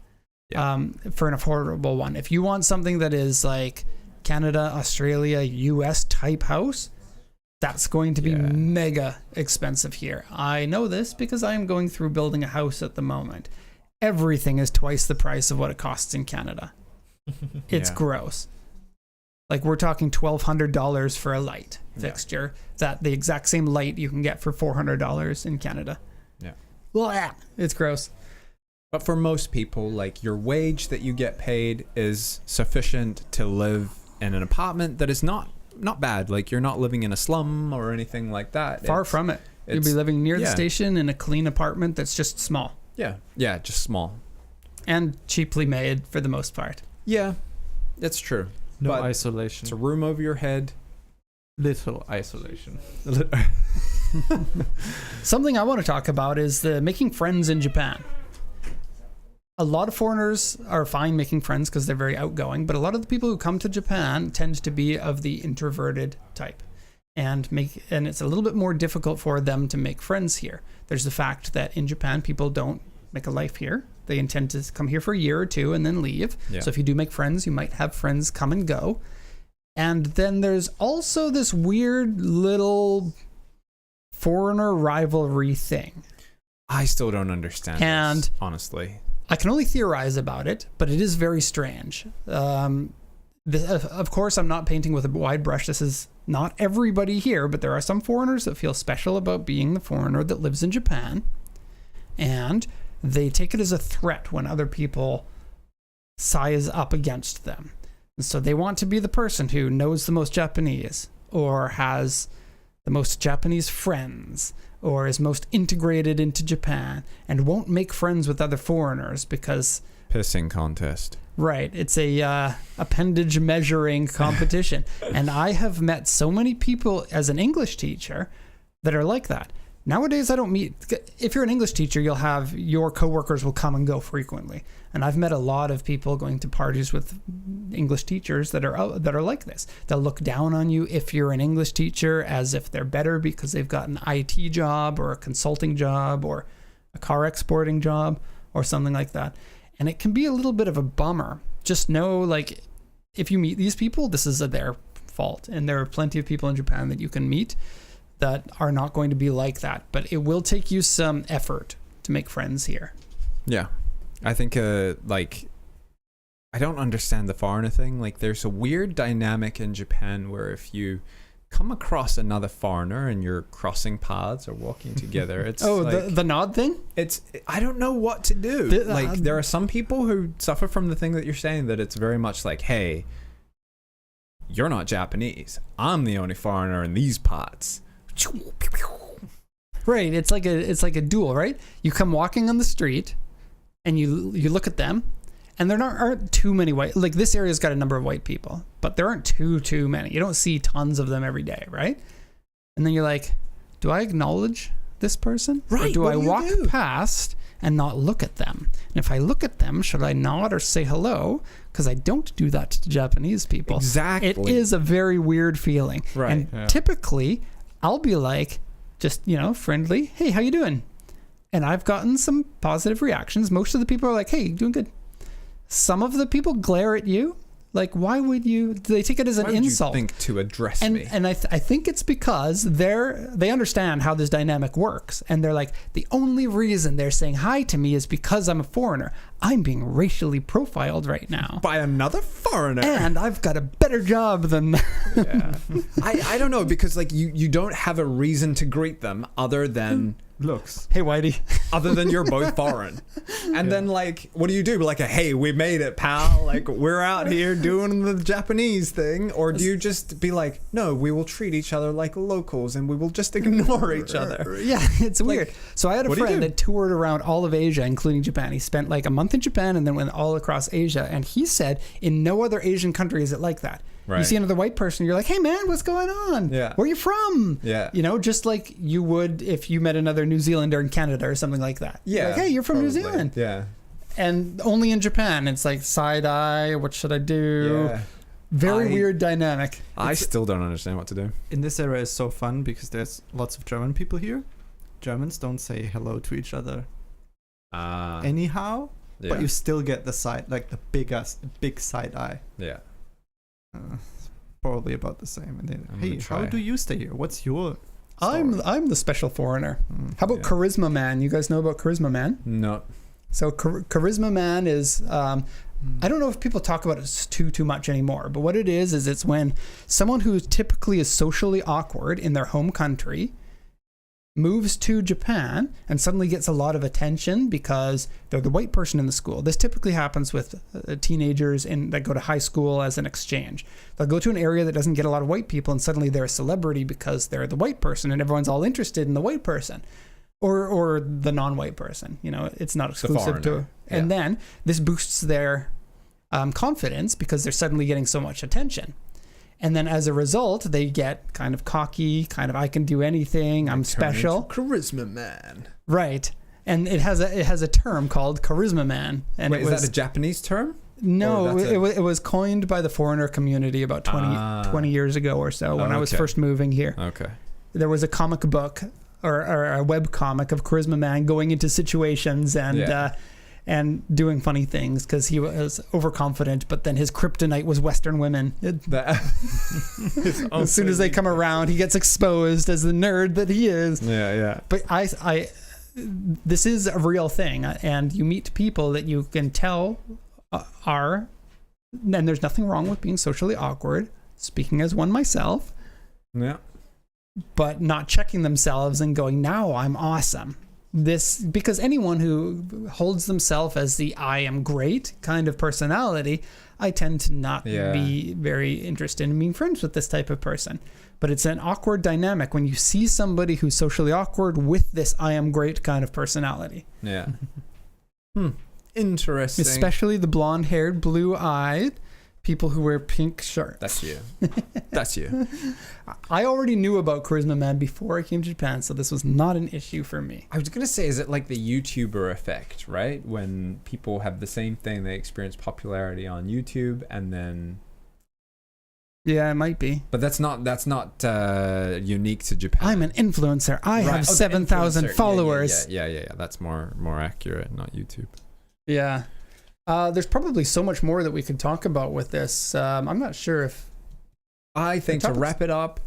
For an affordable one. If you want something that is like Canada, Australia, US type house, that's going to be mega expensive here. I know this because I am going through building a house at the moment. Everything is twice the price of what it costs in Canada. It's gross. Like, we're talking $1,200 for a light fixture. That the exact same light you can get for $400 in Canada. Yeah. Well, it's gross. But for most people, like, your wage that you get paid is sufficient to live in an apartment that is not bad. Like, you're not living in a slum or anything like that. Far from it. You'll be living near the station in a clean apartment that's just small. Yeah, just small. And cheaply made for the most part. Yeah, that's true. No but isolation. It's a room over your head. Little isolation. Something I want to talk about is the making friends in Japan. A lot of foreigners are fine making friends because they're very outgoing, but a lot of the people who come to Japan tend to be of the introverted type, and it's a little bit more difficult for them to make friends here. There's the fact that in Japan, people don't make a life here. They intend to come here for a year or two and then leave. Yeah. So if you do make friends, you might have friends come and go. And then there's also this weird little foreigner rivalry thing. I still don't understand this, honestly. I can only theorize about it, but it is very strange. Of course, I'm not painting with a wide brush. This is not everybody here, but there are some foreigners that feel special about being the foreigner that lives in Japan. And they take it as a threat when other people size up against them. And so they want to be the person who knows the most Japanese or has the most Japanese friends or is most integrated into Japan and won't make friends with other foreigners because Pissing contest. right, it's a appendage measuring competition. And I have met so many people as an English teacher that are like that. Nowadays, I don't meet. If you're an English teacher, you'll have your coworkers will come and go frequently. And I've met a lot of people going to parties with English teachers that are like this. They'll look down on you if you're an English teacher as if they're better because they've got an IT job or a consulting job or a car exporting job or something like that. And it can be a little bit of a bummer. Just know, like, if you meet these people, this is their fault. And there are plenty of people in Japan that you can meet that are not going to be like that. But it will take you some effort to make friends here. Yeah. I think, like, I don't understand the foreigner thing. Like, there's a weird dynamic in Japan where if you come across another foreigner and you're crossing paths or walking together, it's the nod thing? It's, I don't know what to do. Like, there are some people who suffer from the thing that you're saying, that it's very much like, hey, you're not Japanese. I'm the only foreigner in these parts. Right. It's like a duel, right? You come walking on the street and you look at them, and there aren't too many white. Like, this area's got a number of white people, but there aren't too many. You don't see tons of them every day, right? And then you're like, do I acknowledge this person? Right. Or do I walk past and not look at them? And if I look at them, should I nod or say hello? Because I don't do that to Japanese people. Exactly. It is a very weird feeling. Right. And typically, I'll be like, just, friendly. Hey, how you doing? And I've gotten some positive reactions. Most of the people are like, hey, doing good. Some of the people glare at you. Like, why would you? They take it as an insult. Why would you think to address me? And I think it's because they understand how this dynamic works. And they're like, the only reason they're saying hi to me is because I'm a foreigner. I'm being racially profiled right now. By another foreigner. And I've got a better job than Yeah. I don't know, because like you don't have a reason to greet them other than Looks. hey, Whitey. other than you're both foreign. And then like, what do you do? Like, hey, we made it, pal. Like, we're out here doing the Japanese thing. Or do you just be like, no, we will treat each other like locals and we will just ignore each other? Yeah, it's weird. So I had a what do you friend do? that toured around all of Asia, including Japan. He spent like a month in Japan and then went all across Asia. And he said in no other Asian country is it like that. Right. You see another white person, you're like, hey man, what's going on? Yeah. Where you from? Yeah. Just like you would if you met another New Zealander in Canada or something like that. Yeah. Like, hey, you're from New probably. Zealand. Yeah. And only in Japan, it's like side eye, what should I do? Yeah. Very weird dynamic. I still don't understand what to do. In this area is so fun because there's lots of German people here. Germans don't say hello to each other anyhow, yeah. but you still get the side, like the big side eye. Yeah. Probably about the same. And then, I'm hey, gonna try. how do you stay here? What's your I'm the special foreigner. How about Yeah. Charisma Man? You guys know about Charisma Man? No. So Charisma Man is, I don't know if people talk about it too much anymore, but what it is it's when someone who typically is socially awkward in their home country moves to Japan and suddenly gets a lot of attention because they're the white person in the school. This typically happens with teenagers that go to high school as an exchange. They'll go to an area that doesn't get a lot of white people and suddenly they're a celebrity because they're the white person and everyone's all interested in the white person. Or the non-white person, it's not exclusive to. And then this boosts their confidence because they're suddenly getting so much attention. And then as a result, they get kind of cocky, kind of I can do anything, I'm special. Charisma Man. Right. And it has a term called Charisma Man. And Wait, is that a Japanese term? No, Or it was coined by the foreigner community about 20 years ago or so when I was first moving here. Okay. There was a comic book or a web comic of Charisma Man going into situations and doing funny things because he was overconfident, but then his kryptonite was Western women. As soon as they come around, he gets exposed as the nerd that he is. Yeah. But this is a real thing, and you meet people that you can tell are, and there's nothing wrong with being socially awkward, speaking as one myself. Yeah. But not checking themselves and going, now I'm awesome. this, because anyone who holds themselves as the I am great kind of personality, I tend to not be very interested in being friends with this type of person. But it's an awkward dynamic when you see somebody who's socially awkward with this I am great kind of personality. Yeah. Interesting. Especially the blonde-haired, blue-eyed people who wear pink shirts. That's you. That's you. I already knew about Charisma Man before I came to Japan, so this was not an issue for me. I was going to say, is it like the YouTuber effect, right? When people have the same thing, they experience popularity on YouTube and then... Yeah, it might be. But that's not unique to Japan. I'm an influencer. I have 7,000 followers. Yeah. That's more accurate, not YouTube. Yeah. There's probably so much more that we could talk about with this. I'm not sure if... I think to wrap it up,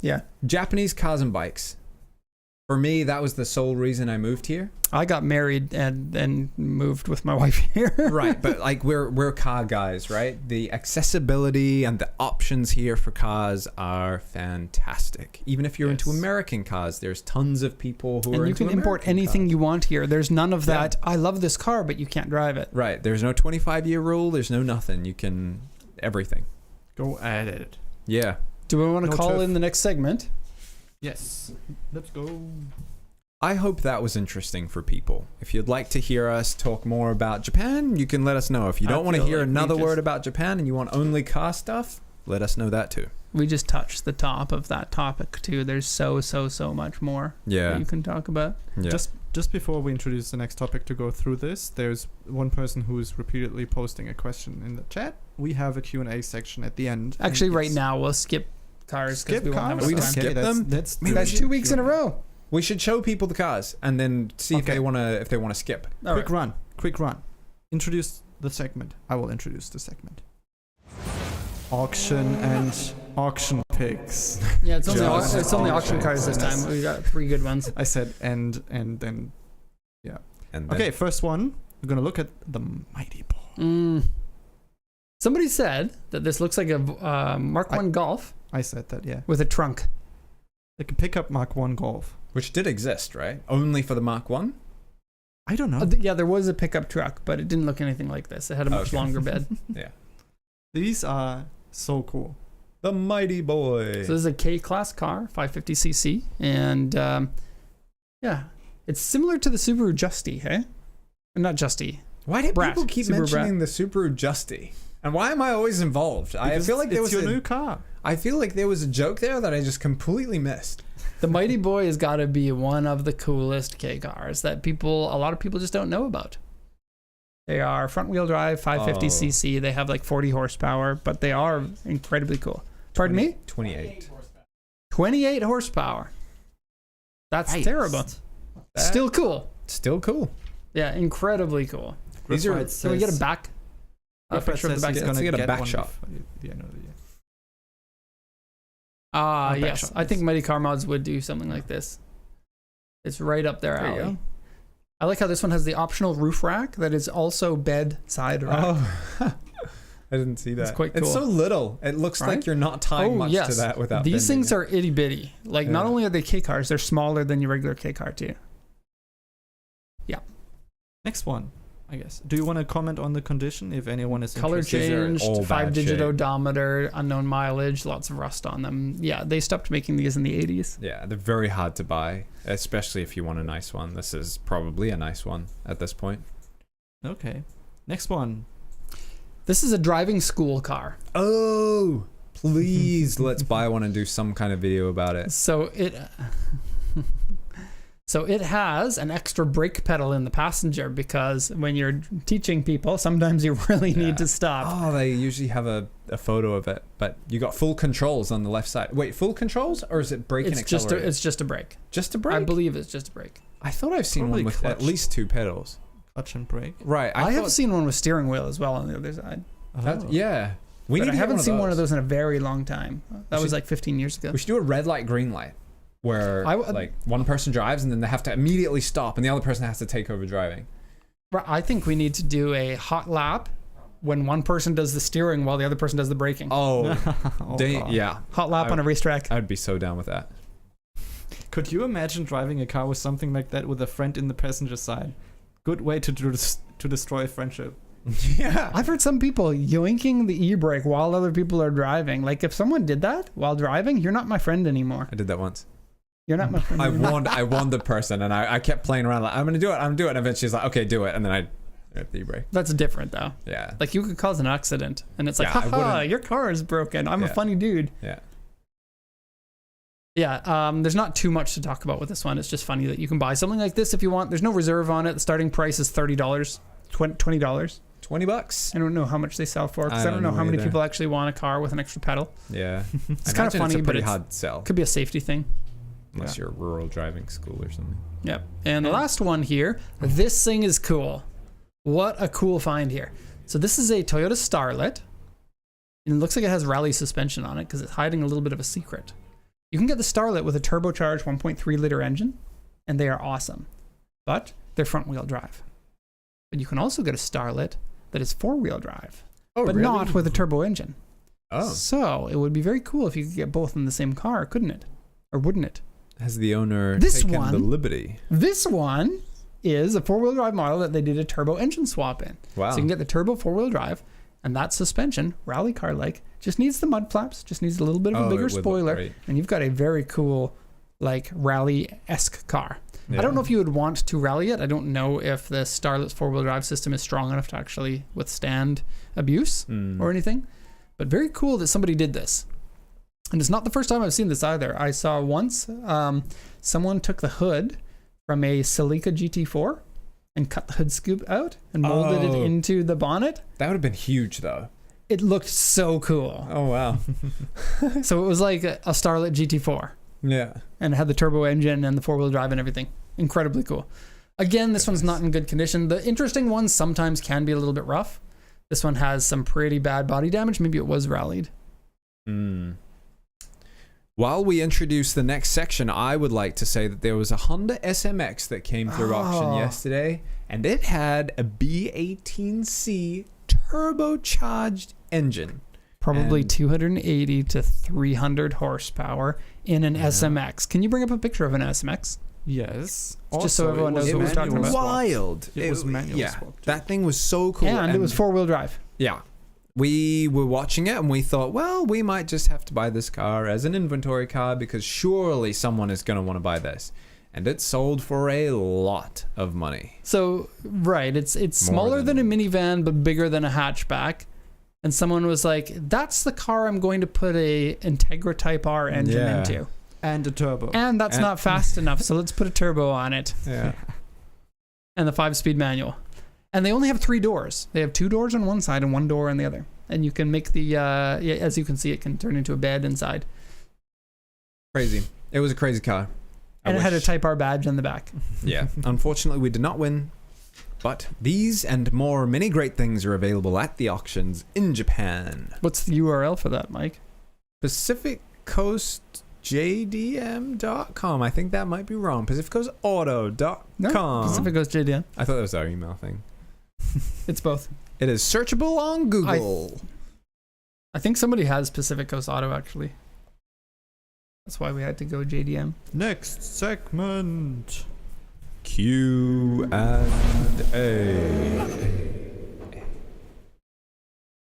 Japanese cars and bikes. For me, that was the sole reason I moved here. I got married and moved with my wife here. Right, but like we're car guys, right? The accessibility and the options here for cars are fantastic. Even if you're into American cars, there's tons of people who are into And you can import anything you want here. There's none of that, I love this car, but you can't drive it. Right, there's no 25-year rule. There's no nothing. You can... everything. Go at it. Yeah. Do we want to call in the next segment? Yes. Let's go. I hope that was interesting for people. If you'd like to hear us talk more about Japan, you can let us know. If you don't want to hear another word about Japan and you want only car stuff, let us know that too. We just touched the top of that topic too. There's so much more that you can talk about. Yeah. Just before we introduce the next topic to go through this, there's one person who's repeatedly posting a question in the chat. We have a Q&A section at the end. Actually, right now we'll skip cars because we won't have We enough just time. skip them? That's 2 weeks in a row. We should show people the cars and then see if they want to skip. Quick run. Introduce the segment. I will introduce the segment. Auction and auction picks. Yeah, it's only auction cars this time. We got 3 good ones. I said and then yeah. And then, Okay, first one. We're gonna look at the Mighty Ball. Somebody said that this looks like a Mark 1 Golf. I said that, yeah. With a trunk. Like a pickup Mark 1 Golf. which did exist, right? Only for the Mark 1? I don't know. Yeah, there was a pickup truck, but it didn't look anything like this. It had a much longer bed. Yeah. These are so cool. The Mighty Boy. So this is a K-Class car, 550cc, and yeah, it's similar to the Subaru Justy, hey? Not Justy. Why do Brat. people keep Subaru mentioning the Subaru Justy? And why am I always involved? I feel like there was your new car. I feel like there was a joke there that I just completely missed. The Mighty Boy has got to be one of the coolest K cars that a lot of people just don't know about. They are front-wheel drive, 550cc. They have like 40 horsepower, but they are incredibly cool. Pardon me? 28. 28 horsepower. That's terrible. Still cool. Still cool. Yeah, incredibly cool. These are. Can we get a back? Picture of the back. Let's get a back shot. Yes. I think Mighty Car Mods would do something like this. It's right up their alley. There you go. I like how this one has the optional roof rack that is also bed side rack. Oh. I didn't see that. It's quite cool. It's so little. It looks like you're not tying much to that without These bending things it. are itty bitty. Like, not only are they K cars, they're smaller than your regular K car too. Yeah. Next one, I guess. Do you want to comment on the condition if anyone is Color interested? changed, all 5-digit bad shape. odometer, unknown mileage, lots of rust on them. Yeah, they stopped making these in the 80s. Yeah, they're very hard to buy, especially if you want a nice one. This is probably a nice one at this point. Okay. Next one. This is a driving school car. Oh, please let's buy one and do some kind of video about it. So it has an extra brake pedal in the passenger because when you're teaching people, sometimes you really need to stop. Oh, they usually have a photo of it, but you got full controls on the left side. Wait, full controls, or is it brake and accelerator? It's just a brake. Just a brake? I believe it's just a brake. I thought I've seen Probably one with clutch. at least 2 pedals. Clutch and brake. Right. I have seen one with steering wheel as well on the other side. Yeah. But I haven't seen one of those in a very long time. That was like 15 years ago. We should do a red light, green light, where like one person drives and then they have to immediately stop and the other person has to take over driving. I think we need to do a hot lap when one person does the steering while the other person does the braking. Oh, yeah. Hot lap on a racetrack. I'd be so down with that. Could you imagine driving a car with something like that with a friend in the passenger side? Good way to destroy a friendship. Yeah. I've heard some people yoinking the e-brake while other people are driving. Like if someone did that while driving, you're not my friend anymore. I did that once. You're not my friend I anymore. warned the person, and I kept playing around like, I'm gonna do it. And eventually she's like, okay, do it. And then I hit the e-brake. That's different though. Yeah. Like you could cause an accident and it's like, Yeah, I haha, wouldn't- your car is broken. I'm a Yeah. funny dude. Yeah. Yeah, there's not too much to talk about with this one. It's just funny that you can buy something like this if you want. There's no reserve on it. The starting price is $30, $20. $20. I don't know how much they sell for because I I don't don't know how know many either. people actually want a car with an extra pedal. Yeah. It's kind of funny, it's a but pretty it's hard sell could be a safety thing. unless you're rural driving school or something. Yep. And the last one here, this thing is cool. What a cool find here. So this is a Toyota Starlet. And it looks like it has rally suspension on it because it's hiding a little bit of a secret. You can get the Starlet with a turbocharged 1.3 liter engine, and they are awesome. But they're front wheel drive. But you can also get a Starlet that is 4-wheel drive, but not with a turbo engine. Oh. So it would be very cool if you could get both in the same car, couldn't it? Or wouldn't it? Has the owner This taken one- the liberty? This one is a 4-wheel drive model that they did a turbo engine swap in. Wow. So you can get the turbo 4-wheel drive, and that suspension, rally car like, just needs the mud flaps, just needs a little bit of a bigger it would look spoiler, great. and you've got a very cool, like, rally-esque car. I Yeah. don't know if you would want to rally it. I don't know if the Starlet's 4-wheel drive system is strong enough to actually withstand abuse or anything. But very cool that somebody did this. And it's not the first time I've seen this either. I saw once someone took the hood from a Celica GT4 and cut the hood scoop out and molded it into the bonnet. That would have been huge, though. It looked so cool. Oh, wow. So it was like a Starlet GT4 Yeah. and it had the turbo engine and the 4-wheel drive and everything. Incredibly cool. Again, this one's not in good condition. The interesting ones sometimes can be a little bit rough. This one has some pretty bad body damage. Maybe it was rallied. While we introduce the next section, I would like to say that there was a Honda SMX that came through auction yesterday, and it had a B18C turbocharged engine. Probably And- 280 to 300 horsepower in an SMX. Can you bring up a picture of an SMX? Yes. Just so everyone knows It what we're was talking about. wild. It was manual Yeah, swapped. that thing was so cool. And it was 4-wheel drive. Yeah. We were watching it and we thought, well, we might just have to buy this car as an inventory car because surely someone is going to want to buy this. And it sold for a lot of money. So, right, it's smaller than a minivan but bigger than a hatchback. And someone was like, that's the car I'm going to put a Integra Type R engine Yeah. into. And a turbo. And that's not fast enough, so let's put a turbo on it. Yeah. And the 5-speed manual. And they only have 3 doors. They have 2 doors on one side and 1 door on the other. And you can make the, as you can see, it can turn into a bed inside. Crazy. It was a crazy car. And it had a Type R badge on the back. Yeah. Unfortunately, we did not win. But these and more many great things are available at the auctions in Japan. What's the URL for that, Mike? Pacific Coast JDM.com. I think that might be wrong. PacificCoastAuto.com. No, Pacific Coast JDM. I thought that was our email thing. It's both. It is searchable on Google. I think somebody has Pacific Coast Auto, actually. That's why we had to go JDM. Next segment. Q&A.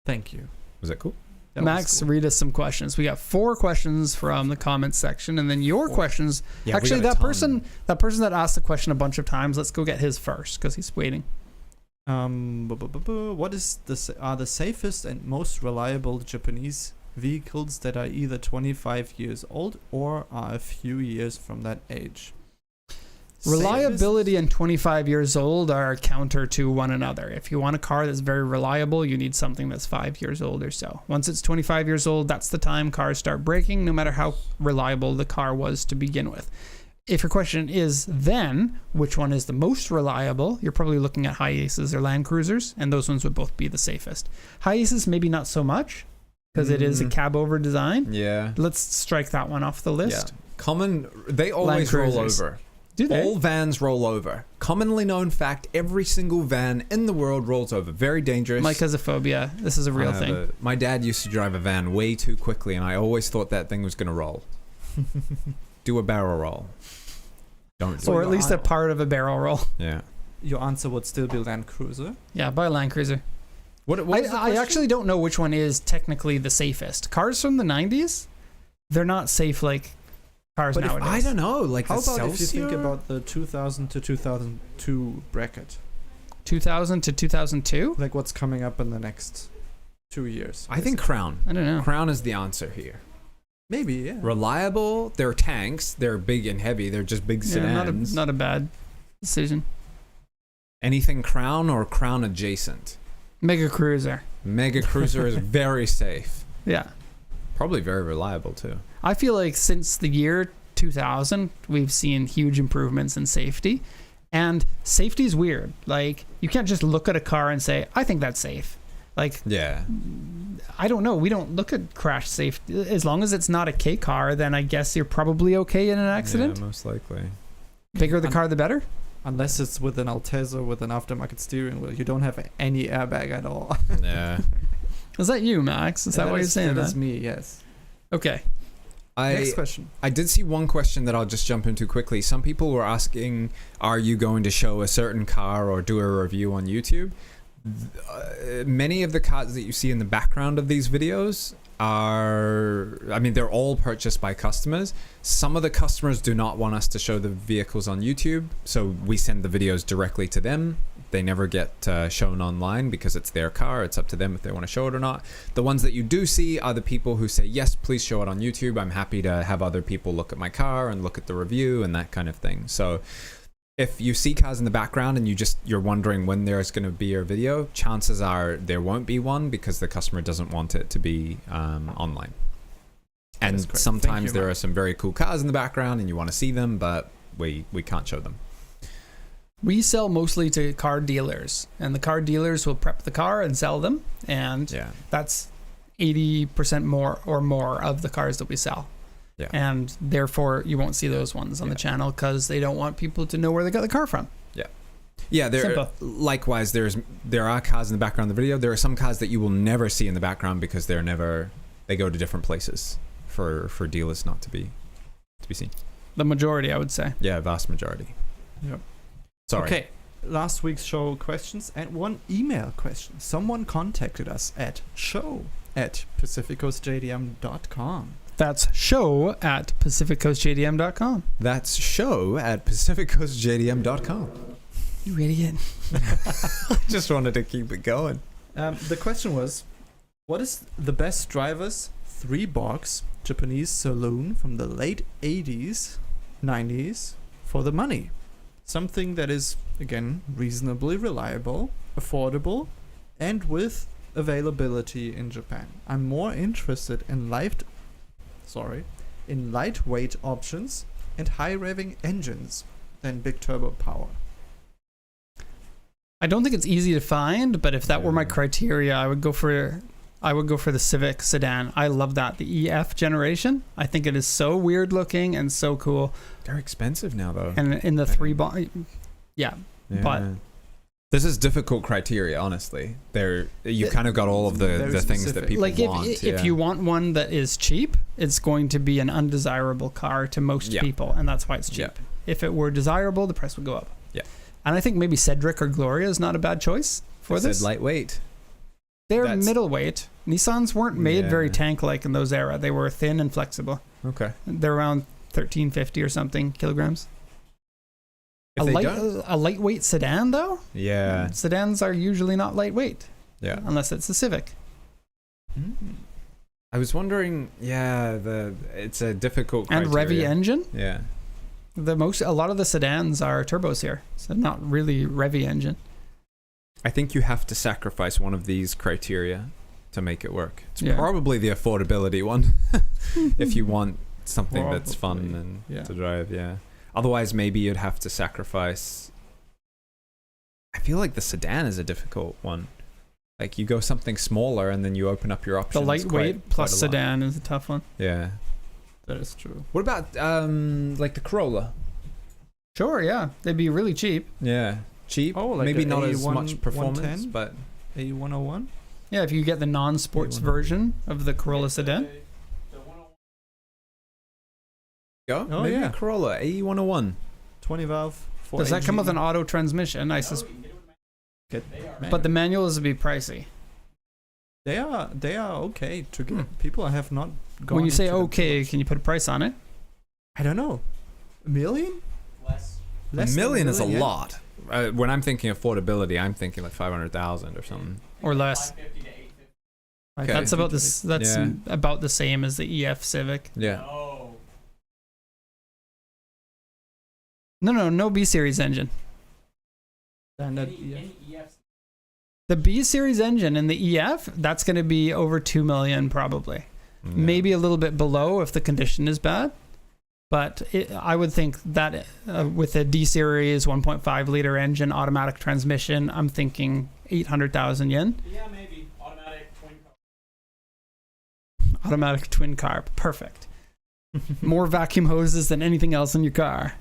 Thank you. Was that cool? That was Max, cool. read us some questions. We got 4 questions from the comments section, and then your questions. Yeah, we Actually, got a that ton. person that asked the question a bunch of times, let's go get his first because he's waiting. What is are the safest and most reliable Japanese vehicles that are either 25 years old or are a few years from that age? Reliability and 25 years old are counter to one another. If you want a car that's very reliable, you need something that's 5 years old or so. Once it's 25 years old, that's the time cars start breaking, no matter how reliable the car was to begin with. If your question is then, which one is the most reliable, you're probably looking at Hiaces or Land Cruisers, and those ones would both be the safest. Hiaces, maybe not so much, because it is a cab-over design. Yeah. Let's strike that one off the list. Yeah. Common, they always roll Cruisers. over. Do they? All vans roll over. Commonly known fact, every single van in the world rolls over. Very dangerous. Mike has a phobia. This is a real thing. My dad used to drive a van way too quickly, and I always thought that thing was going to roll. do a barrel roll. Don't do Or it. at least a part of a barrel roll. Yeah. Your answer would still be Land Cruiser. Yeah, buy a Land Cruiser. What was the I question? actually don't know which one is technically the safest. Cars from the 90s, they're not safe like cars But if- nowadays. I don't know. Like How the about if you think Celsior? about the 2000 to 2002 bracket? 2000 to 2002? Like what's coming up in the next 2 years? I think Crown. I don't know. Crown is the answer here. Maybe, yeah. Reliable. They're tanks. They're big and heavy. They're just big Yeah, sedans. not a bad decision. Anything Crown or Crown adjacent. Mega Cruiser. Mega Cruiser is very safe. Yeah. Probably very reliable too. I feel like since the year 2000, we've seen huge improvements in safety. And safety is weird. Like, you can't just look at a car and say, I think that's safe. Like, Yeah. I don't know. We don't look at crash safety. As long as it's not a K car, then I guess you're probably okay in an accident. Yeah, most likely. Bigger the car, the better. Unless it's with an Altezza with an aftermarket steering wheel, you don't have any airbag at all. Yeah. Is that you, Max? Is that why you're saying That is that? me, yes. Okay. Next I question. did see one question that I'll just jump into quickly. Some people were asking, are you going to show a certain car or do a review on YouTube? Many of the cars that you see in the background of these videos they're all purchased by customers. Some of the customers do not want us to show the vehicles on YouTube, so we send the videos directly to them. They never get shown online because it's their car. It's up to them if they want to show it or not. The ones that you do see are the people who say, yes, please show it on YouTube. I'm happy to have other people look at my car and look at the review and that kind of thing. So if you see cars in the background and you're wondering when there's going to be a video, chances are there won't be one because the customer doesn't want it to be online. That And is correct. sometimes Thank you, there Mark. are some very cool cars in the background and you want to see them, but we can't show them. We sell mostly to car dealers, and the car dealers will prep the car and sell them, and Yeah. that's 80% more or more of the cars that we sell. Yeah. And therefore, you won't see those ones on the channel because they don't want people to know where they got the car from. Yeah, Simple. likewise, there are cars in the background of the video. There are some cars that you will never see in the background because they go to different places for dealers not to be seen. The majority, I would say. Yeah, vast majority. Yep. Sorry. Okay, last week's show questions and one email question. Someone contacted us at show@pacificcoastjdm.com. That's show@pacificcoastjdm.com. That's show@pacificcoastjdm.com. You idiot. Just wanted to keep it going. The question was, what is the best driver's 3-box Japanese saloon from the late 80s, 90s for the money? Something that is, again, reasonably reliable, affordable, and with availability in Japan. I'm more interested in lightweight options and high revving engines than big turbo power. I don't think it's easy to find, but if that were my criteria, I would go for the Civic sedan. I love that. The EF generation. I think it is so weird looking and so cool. They're expensive now, though. And in the 3-box, yeah. But this is difficult criteria, honestly. You kind of got all of the Very things that specific. people like want. if you want one that is cheap, it's going to be an undesirable car to most people, and that's why it's cheap. Yeah. If it were desirable, the price would go up. Yeah. And I think maybe Cedric or Gloria is not a bad choice for I this. said lightweight. They're That's- middleweight. Nissans weren't made very Yeah. tank-like in those era. They were thin and flexible. Okay. They're around 1350 or something kilograms. If they don't, A lightweight sedan, though? yeah, Sedans are usually not lightweight, yeah. unless it's a Civic. I was wondering. Yeah, it's a difficult And criteria. Revy engine. Yeah. A lot of the sedans are turbos here, so not really Revy engine. I think you have to sacrifice one of these criteria to make it work. It's Yeah. probably the affordability one if you want something that's fun Probably, and to drive, yeah. Otherwise, maybe you'd have to sacrifice. I feel like the sedan is a difficult one. Like you go something smaller and then you open up your options. The lightweight plus quite a lot. sedan is a tough one. Yeah. That is true. What about like the Corolla? Sure, yeah, they'd be really cheap. Yeah. Cheap. Oh, like maybe the not as A1 much performance, 110? but A101? Yeah, if you get the non-sports A100. version of the Corolla sedan. Go. Oh, Maybe yeah. a Corolla AE101. 20 valve. Does that come with 4AG. an auto transmission? But the manuals would be pricey. They are okay to get. People have not gone. When you say into them too okay, much. can you put a price on it? I don't know. $1 million? $1 Less million than is a yeah. lot. When I'm thinking affordability, I'm thinking like 500,000 or something. Or less? Okay. That's about this. That's Yeah. about the same as the EF Civic. Yeah. No B series engine. Standard. Yeah. The B series engine in the EF, that's going to be over 2 million probably. Maybe a little bit below if the condition is bad. But I would think that with a D series 1.5 liter engine, automatic transmission, I'm thinking 800,000 yen. Yeah, maybe. Automatic twin carb. Perfect. More vacuum hoses than anything else in your car.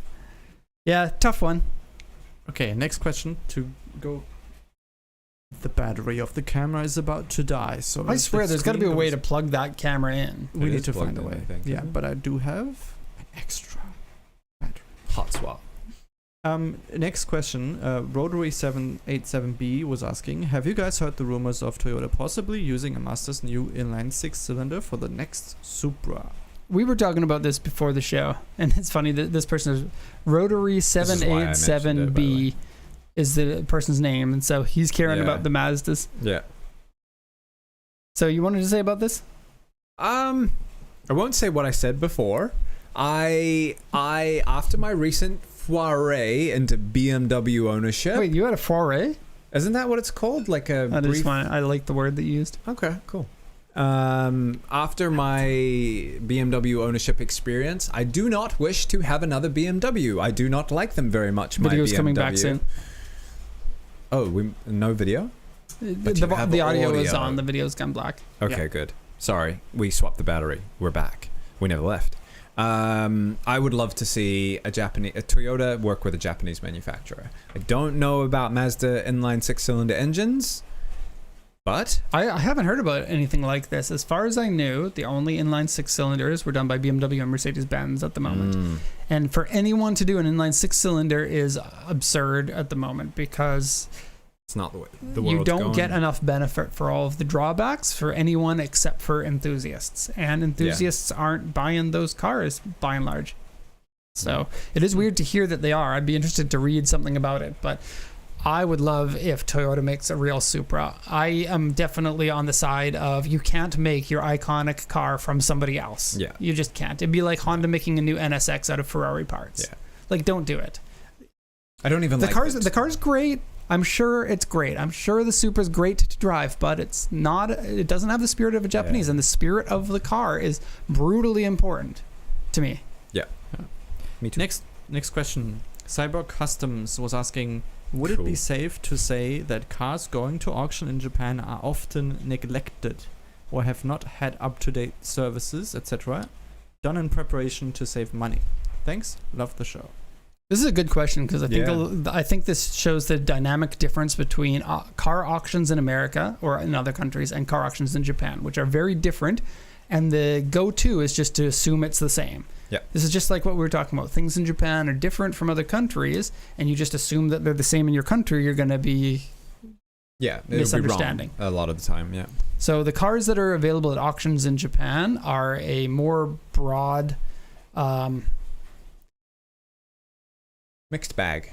Yeah, tough one. Okay, next question to go. The battery of the camera is about to die, so I if swear the there's got to be a screen way to goes- plug that camera in. We It need is to find plugged a in, way. I think, Yeah, isn't it? but I do have an extra battery. Hot swap. Next question. Rotary 787B was asking, have you guys heard the rumors of Toyota possibly using a Mazda's new inline 6-cylinder for the next Supra? We were talking about this before the show, and it's funny that this person is Rotary is why I mentioned it, by the 787B is the person's name, and so he's caring Yeah. about the Mazdas. Yeah. So you wanted to say about this? I won't say what I said before. I after my recent foray into BMW ownership. Wait, you had a foray? Isn't that what it's called? Like a That is brief. fine. I like the word that you used. Okay, cool. After my BMW ownership experience, I do not wish to have another BMW. I do not like them very much. My Video's BMW. coming back soon. Oh, no video? But you have The audio is audio. on. The video's gone black. Okay, Yeah. good. Sorry, we swapped the battery. We're back. We never left. I would love to see a Toyota work with a Japanese manufacturer. I don't know about Mazda inline 6-cylinder engines, but I haven't heard about anything like this. As far as I knew, the only inline 6-cylinders were done by BMW and Mercedes-Benz at the moment. And for anyone to do an inline 6-cylinder is absurd at the moment because it's not the way the world's you don't going. get enough benefit for all of the drawbacks for anyone except for enthusiasts. And enthusiasts aren't buying those cars by and large. So it is weird to hear that they are. I'd be interested to read something about it, but I would love if Toyota makes a real Supra. I am definitely on the side of you can't make your iconic car from somebody else. Yeah. You just can't. It'd be like Honda making a new NSX out of Ferrari parts. Yeah. Like, don't do it. I don't even The like car's it. the car's great. I'm sure it's great. I'm sure the Supra's great to drive, but it's not. It doesn't have the spirit of a Japanese, and the spirit of the car is brutally important to me. Me too. Next question. Cyborg Customs was asking, would it Cool. be safe to say that cars going to auction in Japan are often neglected or have not had up-to-date services, etc., done in preparation to save money? Thanks. Love the show. This is a good question because Yeah. I think this shows the dynamic difference between car auctions in America or in other countries and car auctions in Japan, which are very different. And the go-to is just to assume it's the same. Yeah. This is just like what we were talking about. Things in Japan are different from other countries, and you just assume that they're the same in your country. You're going to be Yeah, it'll misunderstanding. be wrong a lot of the time. Yeah. So the cars that are available at auctions in Japan are a more broad. Mixed bag.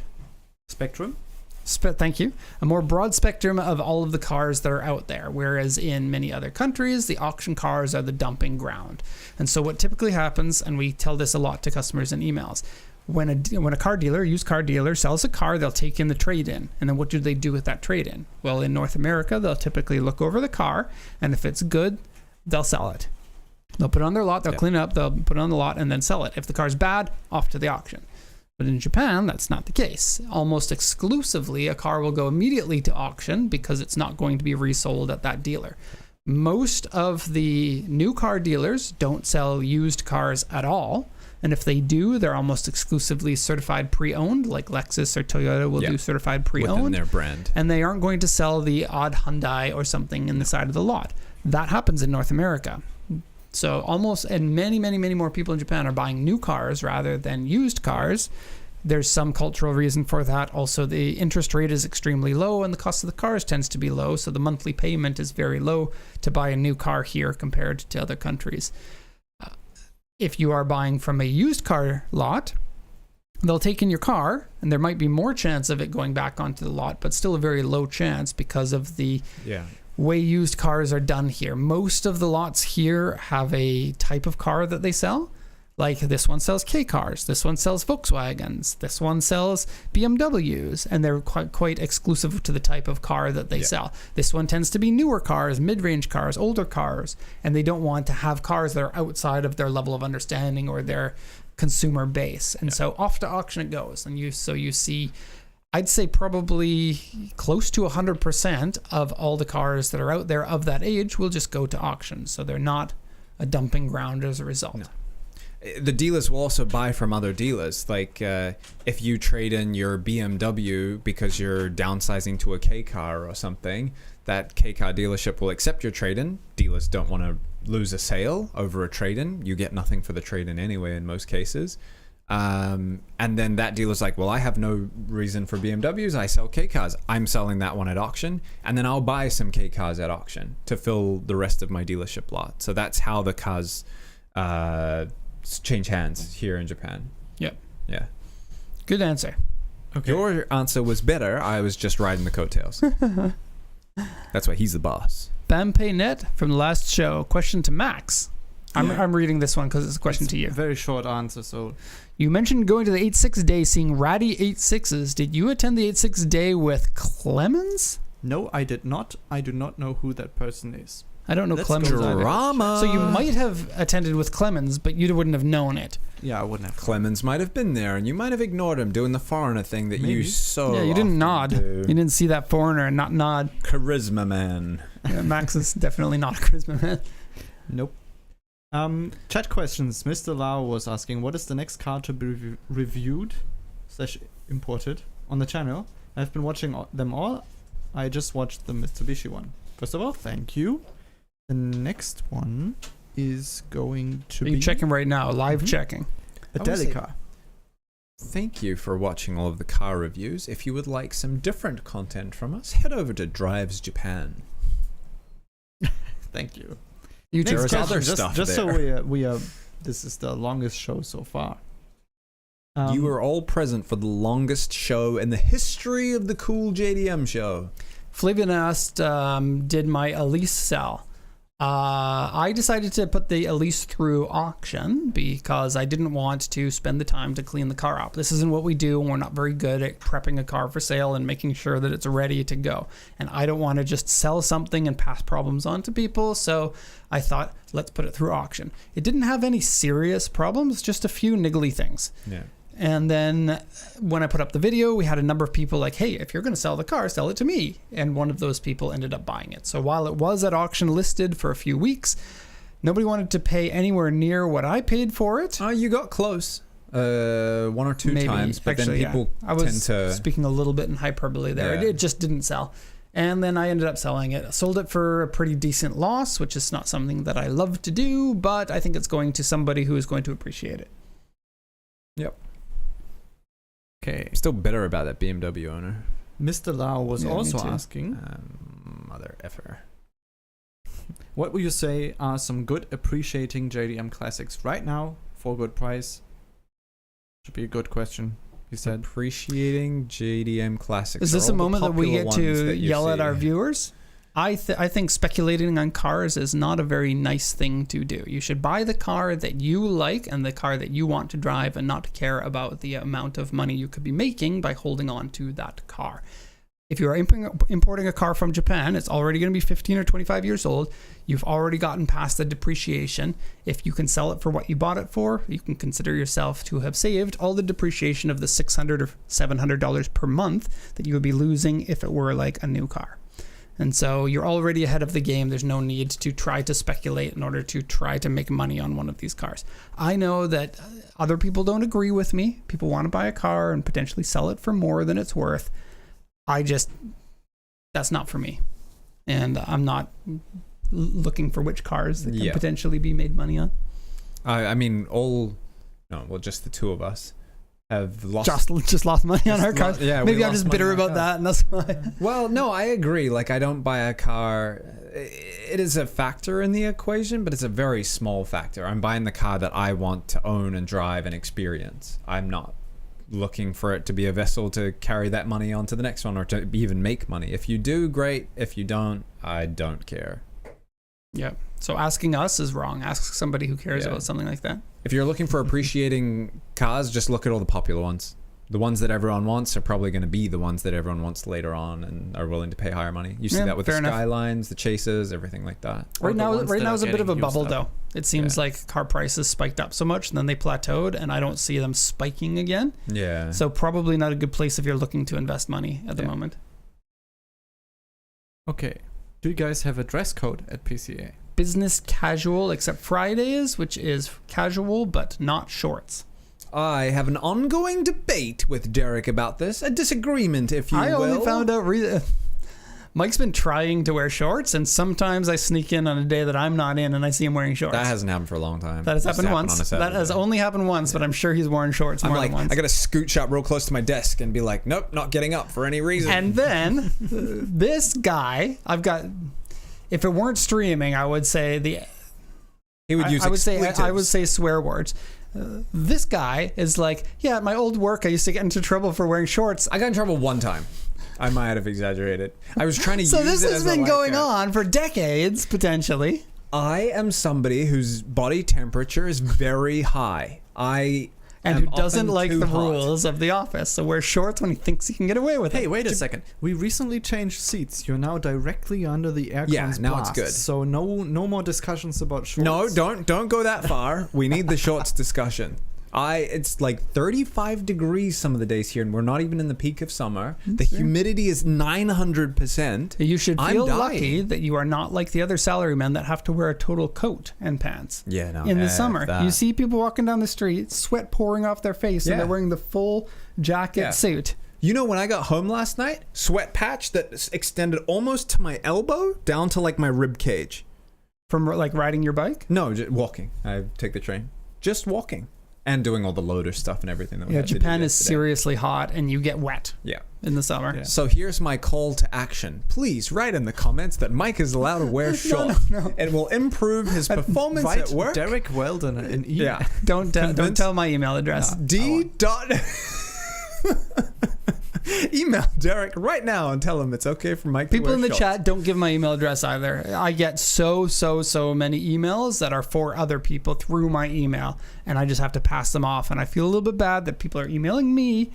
Spectrum? Thank you. A more broad spectrum of all of the cars that are out there, whereas in many other countries, the auction cars are the dumping ground. And so what typically happens, and we tell this a lot to customers in emails, when a car dealer, a used car dealer, sells a car, they'll take in the trade-in. And then what do they do with that trade-in? Well, in North America, they'll typically look over the car, and if it's good, they'll sell it. They'll put it on their lot, they'll clean it up, they'll put it on the lot, and then sell it. If the car's bad, off to the auction. But in Japan, that's not the case. Almost exclusively, a car will go immediately to auction because it's not going to be resold at that dealer. Most of the new car dealers don't sell used cars at all. And if they do, they're almost exclusively certified pre-owned, like Lexus or Toyota will do certified pre-owned. Within their brand. And they aren't going to sell the odd Hyundai or something in the side of the lot. That happens in North America. So almost, and many, many, many more people in Japan are buying new cars rather than used cars. There's some cultural reason for that. Also, the interest rate is extremely low and the cost of the cars tends to be low. So the monthly payment is very low to buy a new car here compared to other countries. If you are buying from a used car lot, they'll take in your car and there might be more chance of it going back onto the lot, but still a very low chance because of the way used cars are done here. Most of the lots here have a type of car that they sell. Like this one sells K cars, this one sells Volkswagens, this one sells BMWs, and they're quite exclusive to the type of car that they sell. This one tends to be newer cars, mid-range cars, older cars, and they don't want to have cars that are outside of their level of understanding or their consumer base. And so off to auction it goes. And you see, I'd say probably close to 100% of all the cars that are out there of that age will just go to auction. So they're not a dumping ground as a result. No. The dealers will also buy from other dealers. Like if you trade in your BMW because you're downsizing to a K car or something, that K car dealership will accept your trade-in. Dealers don't want to lose a sale over a trade-in. You get nothing for the trade-in anyway in most cases. And then that dealer's like, well, I have no reason for BMWs. I sell K cars. I'm selling that one at auction, and then I'll buy some K cars at auction to fill the rest of my dealership lot. So that's how the cars change hands here in Japan. Yep. Yeah. Good answer. Okay. Your answer was better. I was just riding the coattails. That's why he's the boss. BamPayNet from the last show. Question to Max. I'm reading this one because it's a question to you. Very short answer. So you mentioned going to the 8.6 day, seeing ratty 8.6s. Did you attend the 8.6 day with Clemens? no, I did not. I do not know who that person is. I don't know Let's Clemens go either. Drama. So you might have attended with Clemens, but you wouldn't have known it. Yeah, I wouldn't have. Clemens might have been there, and you might have ignored him doing the foreigner thing that you Maybe. so Yeah, you didn't often nod. do. You didn't see that foreigner and not nod. Charisma man. Yeah, Max is definitely not a charisma man. Nope. Chat questions. Mr. Lau was asking, what is the next car to be reviewed / imported on the channel? I've been watching them all. I just watched the Mitsubishi one. First of all, thank you. The next one is going to Are you be checking right now? Live checking. a I would say- Delica. Thank you for watching all of the car reviews. If you would like some different content from us, head over to Drives Japan. Thank you. YouTube There is question. other just, stuff just there. so we are. This is the longest show so far. You were all present for the longest show in the history of the cool JDM show. Flavian asked, did my Elise sell? I decided to put the Elise through auction because I didn't want to spend the time to clean the car up. This isn't what we do, and we're not very good at prepping a car for sale and making sure that it's ready to go. And I don't want to just sell something and pass problems on to people, so I thought, let's put it through auction. It didn't have any serious problems, just a few niggly things. Yeah. And then when I put up the video, we had a number of people like, hey, if you're going to sell the car, sell it to me. And one of those people ended up buying it. So while it was at auction listed for a few weeks, nobody wanted to pay anywhere near what I paid for it. Oh, you got close. 1 or 2 Maybe. times, but Actually, then people I was tend to... speaking a little bit in hyperbole there. Yeah. It just didn't sell. And then I ended up selling it. I sold it for a pretty decent loss, which is not something that I love to do, but I think it's going to somebody who is going to appreciate it. Yep. Okay. I'm still bitter about that BMW owner. Mr. Lau was Yeah, me also too. asking, Mother effer. what would you say are some good appreciating JDM classics right now for a good price? Should be a good question, he said. Appreciating JDM classics. Is this are a all the moment that we popular get ones to that you yell at see. our viewers? I think speculating on cars is not a very nice thing to do. You should buy the car that you like and the car that you want to drive and not care about the amount of money you could be making by holding on to that car. If you are importing a car from Japan, it's already going to be 15 or 25 years old. You've already gotten past the depreciation. If you can sell it for what you bought it for, you can consider yourself to have saved all the depreciation of the $600 or $700 per month that you would be losing if it were like a new car. And so you're already ahead of the game. There's no need to try to speculate in order to try to make money on one of these cars. I know that other people don't agree with me. People want to buy a car and potentially sell it for more than it's worth. That's not for me. And I'm not looking for which cars that can Yeah. potentially be made money on. I mean, just the two of us have lost. Just lost money on our cars. Yeah, we maybe I'm lost just money bitter on our about cars. that, and that's why. Well, no, I agree. Like, I don't buy a car. It is a factor in the equation, but it's a very small factor. I'm buying the car that I want to own and drive and experience. I'm not looking for it to be a vessel to carry that money on to the next one or to even make money. If you do, great. If you don't, I don't care. Yeah. So asking us is wrong. Ask somebody who cares Yeah. about something like that. If you're looking for appreciating cars, just look at all the popular ones. The ones that everyone wants are probably going to be the ones that everyone wants later on and are willing to pay higher money. You see Yeah, that with the fair enough. Skylines, the Chases, everything like that. Or Right the now ones that is are a bit of a getting bubble used though. up. It seems like car prices spiked up so much and then they plateaued, and I don't see them spiking again. Yeah. So probably not a good place if you're looking to invest money at the Yeah. moment. Okay. Do you guys have a dress code at PCA? Business casual, except Fridays, which is casual but not shorts. I have an ongoing debate with Derek about this, a disagreement, if you I will. only found out Mike's been trying to wear shorts, and sometimes I sneak in on a day that I'm not in and I see him wearing shorts. That hasn't happened for a long time. That has Just happened on a once. That Saturday. has only happened once, but I'm sure he's worn shorts I'm more like, than once. I gotta scooch up real close to my desk and be like, nope, not getting up for any reason. And then this guy, if it weren't streaming, I would say he would use I would expletives. say swear words. This guy is like, yeah, at my old work, I used to get into trouble for wearing shorts. I got in trouble one time. I might have exaggerated. I was trying to So use this it has as a, been like, going on for decades, potentially. I am somebody whose body temperature is very high. I And am who doesn't often like too the hot. rules of the office. So wears shorts when he thinks he can get away with Hey, it. wait a second. We recently changed seats. You're now directly under the aircon's Yeah, now it's blast, good. So no more discussions about shorts. No, don't go that far. We need the shorts discussion. It's like 35 degrees some of the days here, and we're not even in the peak of summer. The humidity is 900%. You should I'm feel dying. lucky that you are not like the other salarymen that have to wear a total coat and pants. Yeah, no. In the F summer, that. you see people walking down the street, sweat pouring off their face, and Yeah. they're wearing the full jacket Yeah. suit. You know, when I got home last night, sweat patch that extended almost to my elbow down to like my rib cage. From like riding your bike. No, just walking. I take the train. Just walking. And doing all the Lotus stuff and everything that we Yeah, had to do Japan is yesterday. seriously hot, and you get wet Yeah. in the summer. Yeah. So here's my call to action. Please write in the comments that Mike is allowed to wear shorts. It will improve his performance Write at work. Derek Weldon an email. Yeah. Don't Convince- tell my email address. D. dot. Email Derek right now and tell him it's okay for Mike to People wear in the shorts. chat don't give my email address either. I get so many emails that are for other people through my email, and I just have to pass them off. And I feel a little bit bad that people are emailing me,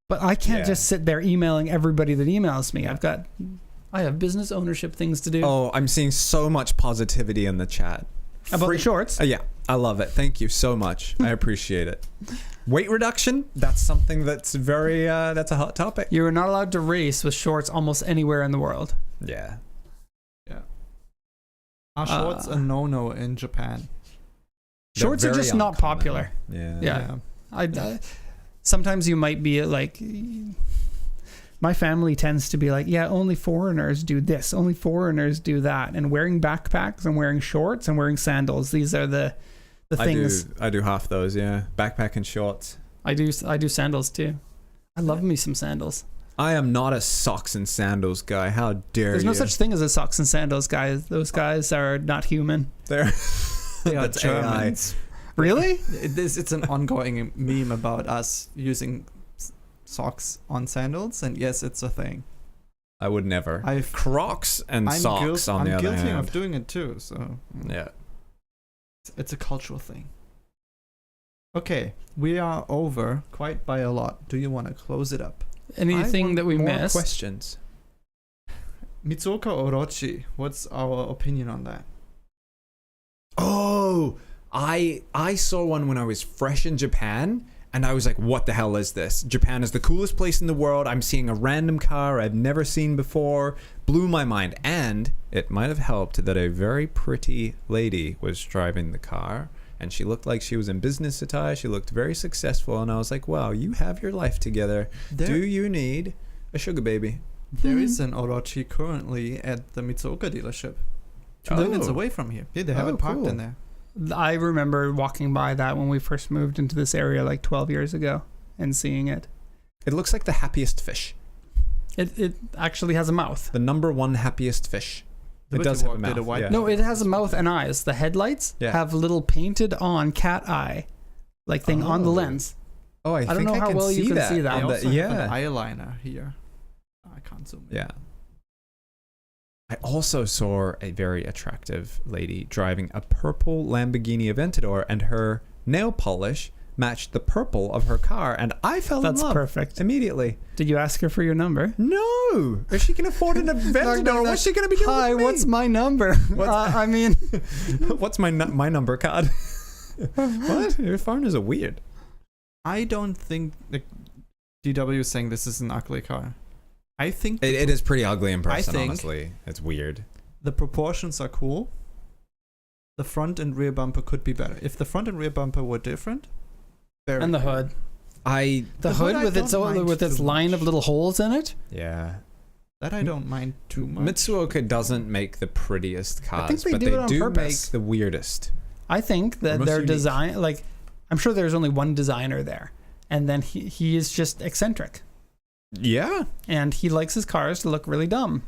but I can't Yeah. just sit there emailing everybody that emails me. I have business ownership things to do. Oh, I'm seeing so much positivity in the chat. About the shorts. Yeah, I love it. Thank you so much. I appreciate it. Weight reduction, that's something that's very, that's a hot topic. You are not allowed to race with shorts almost anywhere in the world. Yeah. Are shorts a no-no in Japan? Shorts are They're just very not uncommon. popular. Yeah. Yeah. Sometimes you might be like, my family tends to be like, yeah, only foreigners do this, only foreigners do that, and wearing backpacks and wearing shorts and wearing sandals. These are the things. I do half those, yeah. Backpack and shorts. I do sandals too. I love me some sandals. I am not a socks and sandals guy. How dare There's you? no such thing as a socks and sandals guy. Those guys are not human. They're They are That's AI. Germans. Really? It's an ongoing meme about us using socks on sandals, and yes, it's a thing. I would never. I've Crocs and I'm socks on the I'm other guilty hand. of doing it too, so Yeah. it's a cultural thing. Okay, we are over quite by a lot. Do you want to close it up? I Anything want that we more missed? questions. Mitsuoka Orochi, what's our opinion on that? Oh, I saw one when I was fresh in Japan, and I was like, what the hell is this? Japan is the coolest place in the world. I'm seeing a random car I've never seen before. Blew my mind. And it might have helped that a very pretty lady was driving the car, and she looked like she was in business attire. She looked very successful, and I was like, wow, you have your life together. Do you need a sugar baby? There is an Orochi currently at the Mitsuoka dealership. 2 minutes Oh. away from here. Yeah, they have Oh, it parked cool. in there. I remember walking by that when we first moved into this area like 12 years ago and seeing it. It looks like the happiest fish. It actually has a mouth. The number 1 happiest fish. It Liberty does have a Walk did mouth. a white- yeah. No, it has a mouth and eyes. The headlights Yeah. have little painted on cat eye like thing on the Oh. lens. Oh, I don't think know I how can well you see can that. see that. They on the- also have yeah. an eyeliner here. I can't zoom in. Yeah. I also saw a very attractive lady driving a purple Lamborghini Aventador, and her nail polish matched the purple of her car, and I fell That's in love perfect. immediately. Did you ask her for your number? No, if she can afford an Aventador, no. what's she gonna be doing? Hi, with me? what's my number? I mean, What's my number card? What? Your foreigners are weird. I don't think the DW is saying this is an ugly car. I think It is pretty ugly in person, think- honestly. It's weird. the proportions are cool. The front and rear bumper could be better. If the front and rear bumper were different, very and the good. hood. The The hood I with its don't mind with its too line of much. little holes in it. yeah. That I don't mind too much. Mitsuoka doesn't make the prettiest cars, they but do they it on do purpose. make the weirdest. I think that Most their unique. design, like, I'm sure there's only one designer there, and then he is just eccentric, Yeah. and he likes his cars to look really dumb.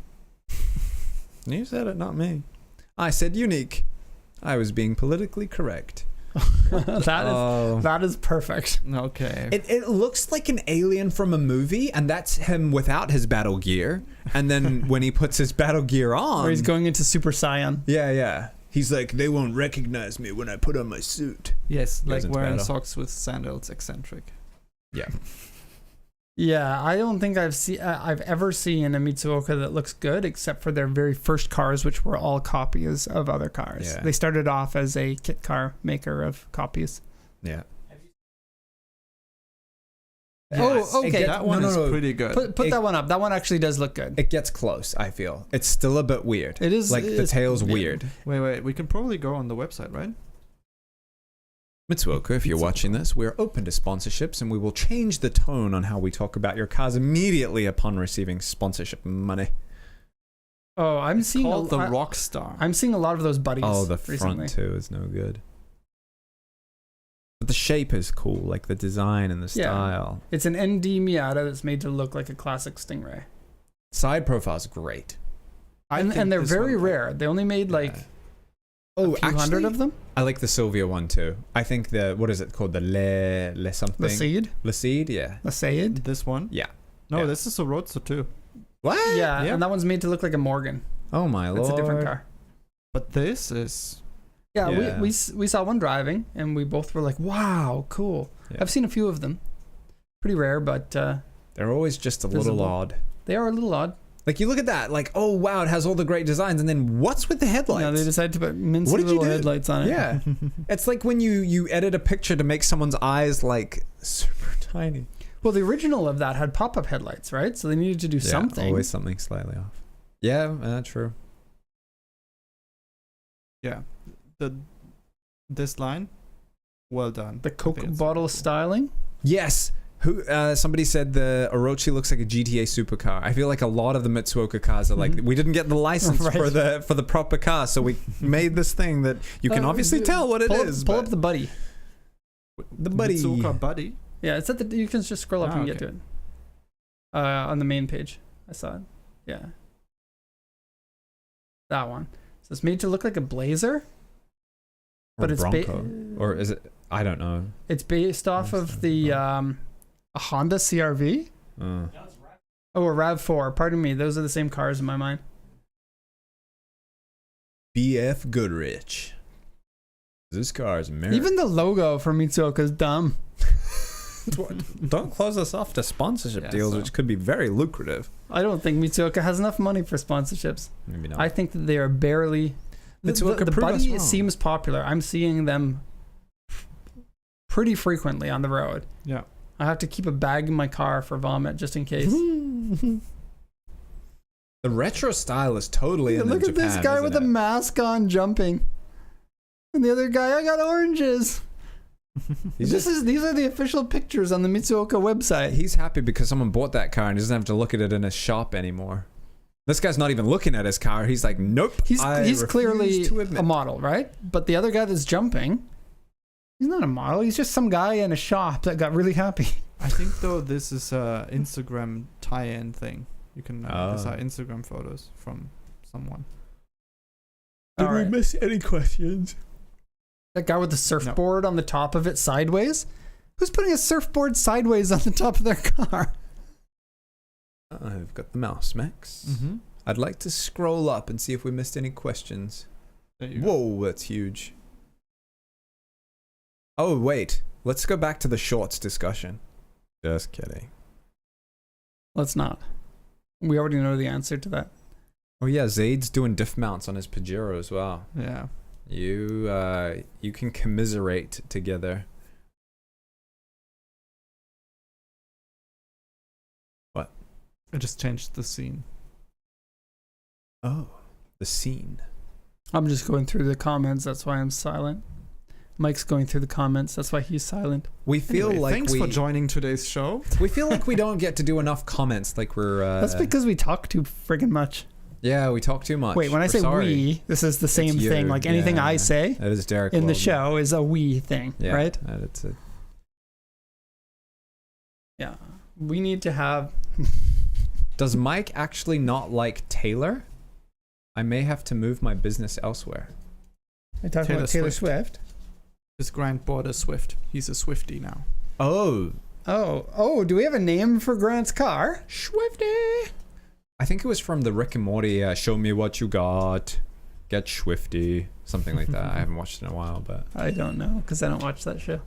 You said it, not me. I said unique. I was being politically correct. That is perfect. Okay. It looks like an alien from a movie, and that's him without his battle gear. And then when he puts his battle gear on, Or he's going into Super Saiyan. yeah. He's like, they won't recognize me when I put on my suit. Yes, Goes like into wearing battle. socks with sandals, eccentric. Yeah. Yeah, I don't think I've ever seen a Mitsuoka that looks good, except for their very first cars, which were all copies of other cars. Yeah. They started off as a kit car maker of copies. Yeah. Oh, okay. That one is pretty good. Put that one up. That one actually does look good. It gets close, I feel. It's still a bit weird. It is Like, the it's- tail's yeah. weird. Wait. We can probably go on the website, right? Mitsuoka, if you're watching this, we're open to sponsorships, and we will change the tone on how we talk about your cars immediately upon receiving sponsorship money. Oh, I'm seeing Called the I- Rockstar. I'm seeing a lot of those buddies. Oh, the recently. front too is no good. But the shape is cool, like the design and the Yeah. style. It's an ND Miata that's made to look like a classic Stingray, Side profile's great. and they're this very one- rare. They only made like Yeah. a few hundred of them. I like the Sylvia one too. I think what is it called? The Le something? The Seed, Le Seed, yeah. the Sayed. This one? Yeah. No, Yeah. this is a Roadster too. What? Yeah, Yeah. and that one's made to look like a Morgan. Oh my lord. It's a different car. But this is Yeah, Yeah. We saw one driving, and we both were like, "Wow, cool." Yeah. I've seen a few of them. Pretty rare, but They're always just a Visible. little odd. they are a little odd. Like, you look at that, like, oh wow, it has all the great designs, and then what's with the headlights? Yeah, they decided to put mincy What did you little do? headlights on it. Yeah. It's like when you edit a picture to make someone's eyes like super tiny. Well, the original of that had pop-up headlights, right? So they needed to do something. Always something slightly off. Yeah, true. yeah. This line, well done. The I Coke think it's bottle really cool. styling. Yes. Who? Somebody said the Orochi looks like a GTA supercar. I feel like a lot of the Mitsuoka cars are like, we didn't get the license Right. for the proper car, so we made this thing that you can obviously tell what it is. Pull but up the buddy. the buddy. Mitsuoka Buddy. Yeah, it's at the. You can just scroll up Ah, and get to okay. it. On the main page, I saw it. Yeah, that one. So it's made to look like a Blazer, but or it's Bronco, or is it? I don't know. it's based off of the a Honda CRV. Uh, Oh, a Rav4. Pardon me. Those are the same cars in my mind. BF Goodrich. This car is American. Even the logo for Mitsuoka is dumb. Don't close us off to sponsorship Yeah, deals, so- which could be very lucrative. I don't think Mitsuoka has enough money for sponsorships. Maybe not. I think that they are barely. Mitsuoka, the prove us buddy wrong. seems popular. I'm seeing them pretty frequently on the road. Yeah. I have to keep a bag in my car for vomit just in case. The retro style is totally in Look at this Japan, guy isn't with it? a mask on jumping. And the other guy, I got oranges. These are the official pictures on the Mitsuoka website. He's happy because someone bought that car and he doesn't have to look at it in a shop anymore. This guy's not even looking at his car. He's like, nope. He's refuse clearly to admit. a model, right? But the other guy that's jumping, he's not a model. He's just some guy in a shop that got really happy. I think though this is a Instagram tie-in thing. You can these are Instagram photos from someone. Did we miss any questions? That guy with the surfboard on the top of it sideways? Who's putting a surfboard sideways on the top of their car? I've got the mouse, Max. Mm-hmm. I'd like to scroll up and see if we missed any questions. There you go. Whoa, that's huge. Oh, wait. Let's go back to the shorts discussion. Just kidding. Let's not. We already know the answer to that. Oh yeah, Zaid's doing diff mounts on his Pajero as well. Yeah. You can commiserate together. What? I just changed the scene. Oh, the scene. I'm just going through the comments. That's why I'm silent. Mike's going through the comments. That's why he's silent. We feel Anyway, like thanks for joining today's show. we feel like we don't get to do enough comments. Like we're. That's because we talk too friggin' much. Yeah, we talk too much. Wait, when I We're say sorry. we, this is the same you, thing. Like anything yeah. I say That is Derek in the Wilde. show is a we thing, Yeah, right? That's it. Yeah. We need to have. Does Mike actually not like Taylor? I may have to move my business elsewhere. I talk Taylor about Taylor Swift. Swift. His Grant bought a Swift. He's a Swiftie now. Oh, Oh, do we have a name for Grant's car? Swifty. I think it was from the Rick and Morty. Show me what you got. Get Swifty. Something like that. I haven't watched it in a while, but I don't know because I don't watch that show.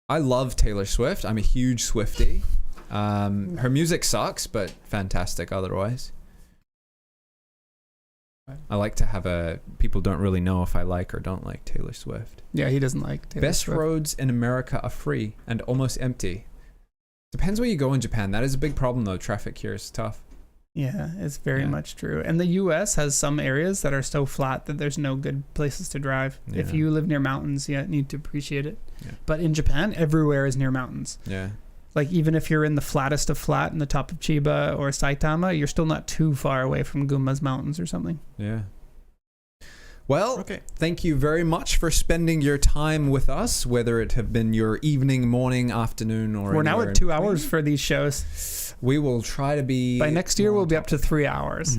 I love Taylor Swift. I'm a huge Swiftie. Her music sucks, but fantastic otherwise. I like to have people don't really know if I like or don't like Taylor Swift. Yeah, he doesn't like Taylor Best Swift. roads in America are free and almost empty. Depends where you go in Japan. That is a big problem though. Traffic here is tough. Yeah, it's very Yeah. much true. And the U.S. has some areas that are so flat that there's no good places to drive. If Yeah. you live near mountains, you need to appreciate it. Yeah. But in Japan, everywhere is near mountains. Yeah. Like even if you're in the flattest of flat in the top of Chiba or Saitama, you're still not too far away from Gunma's mountains or something. Yeah. Well, Okay. thank you very much for spending your time with us, whether it have been your evening, morning, afternoon, or We're now anywhere at in 2 hours between. for these shows. We will try to be. By next year, we'll be up to 3 hours.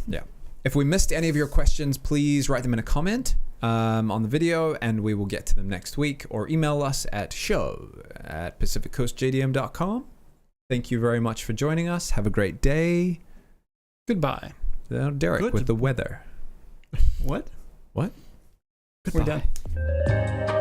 Yeah. If we missed any of your questions, please write them in a comment on the video, and we will get to them next week, or email us at show@pacificcoastjdm.com. Thank you very much for joining us. Have a great day. Goodbye. Derek Good. with the weather. What? What? We're Goodbye. done.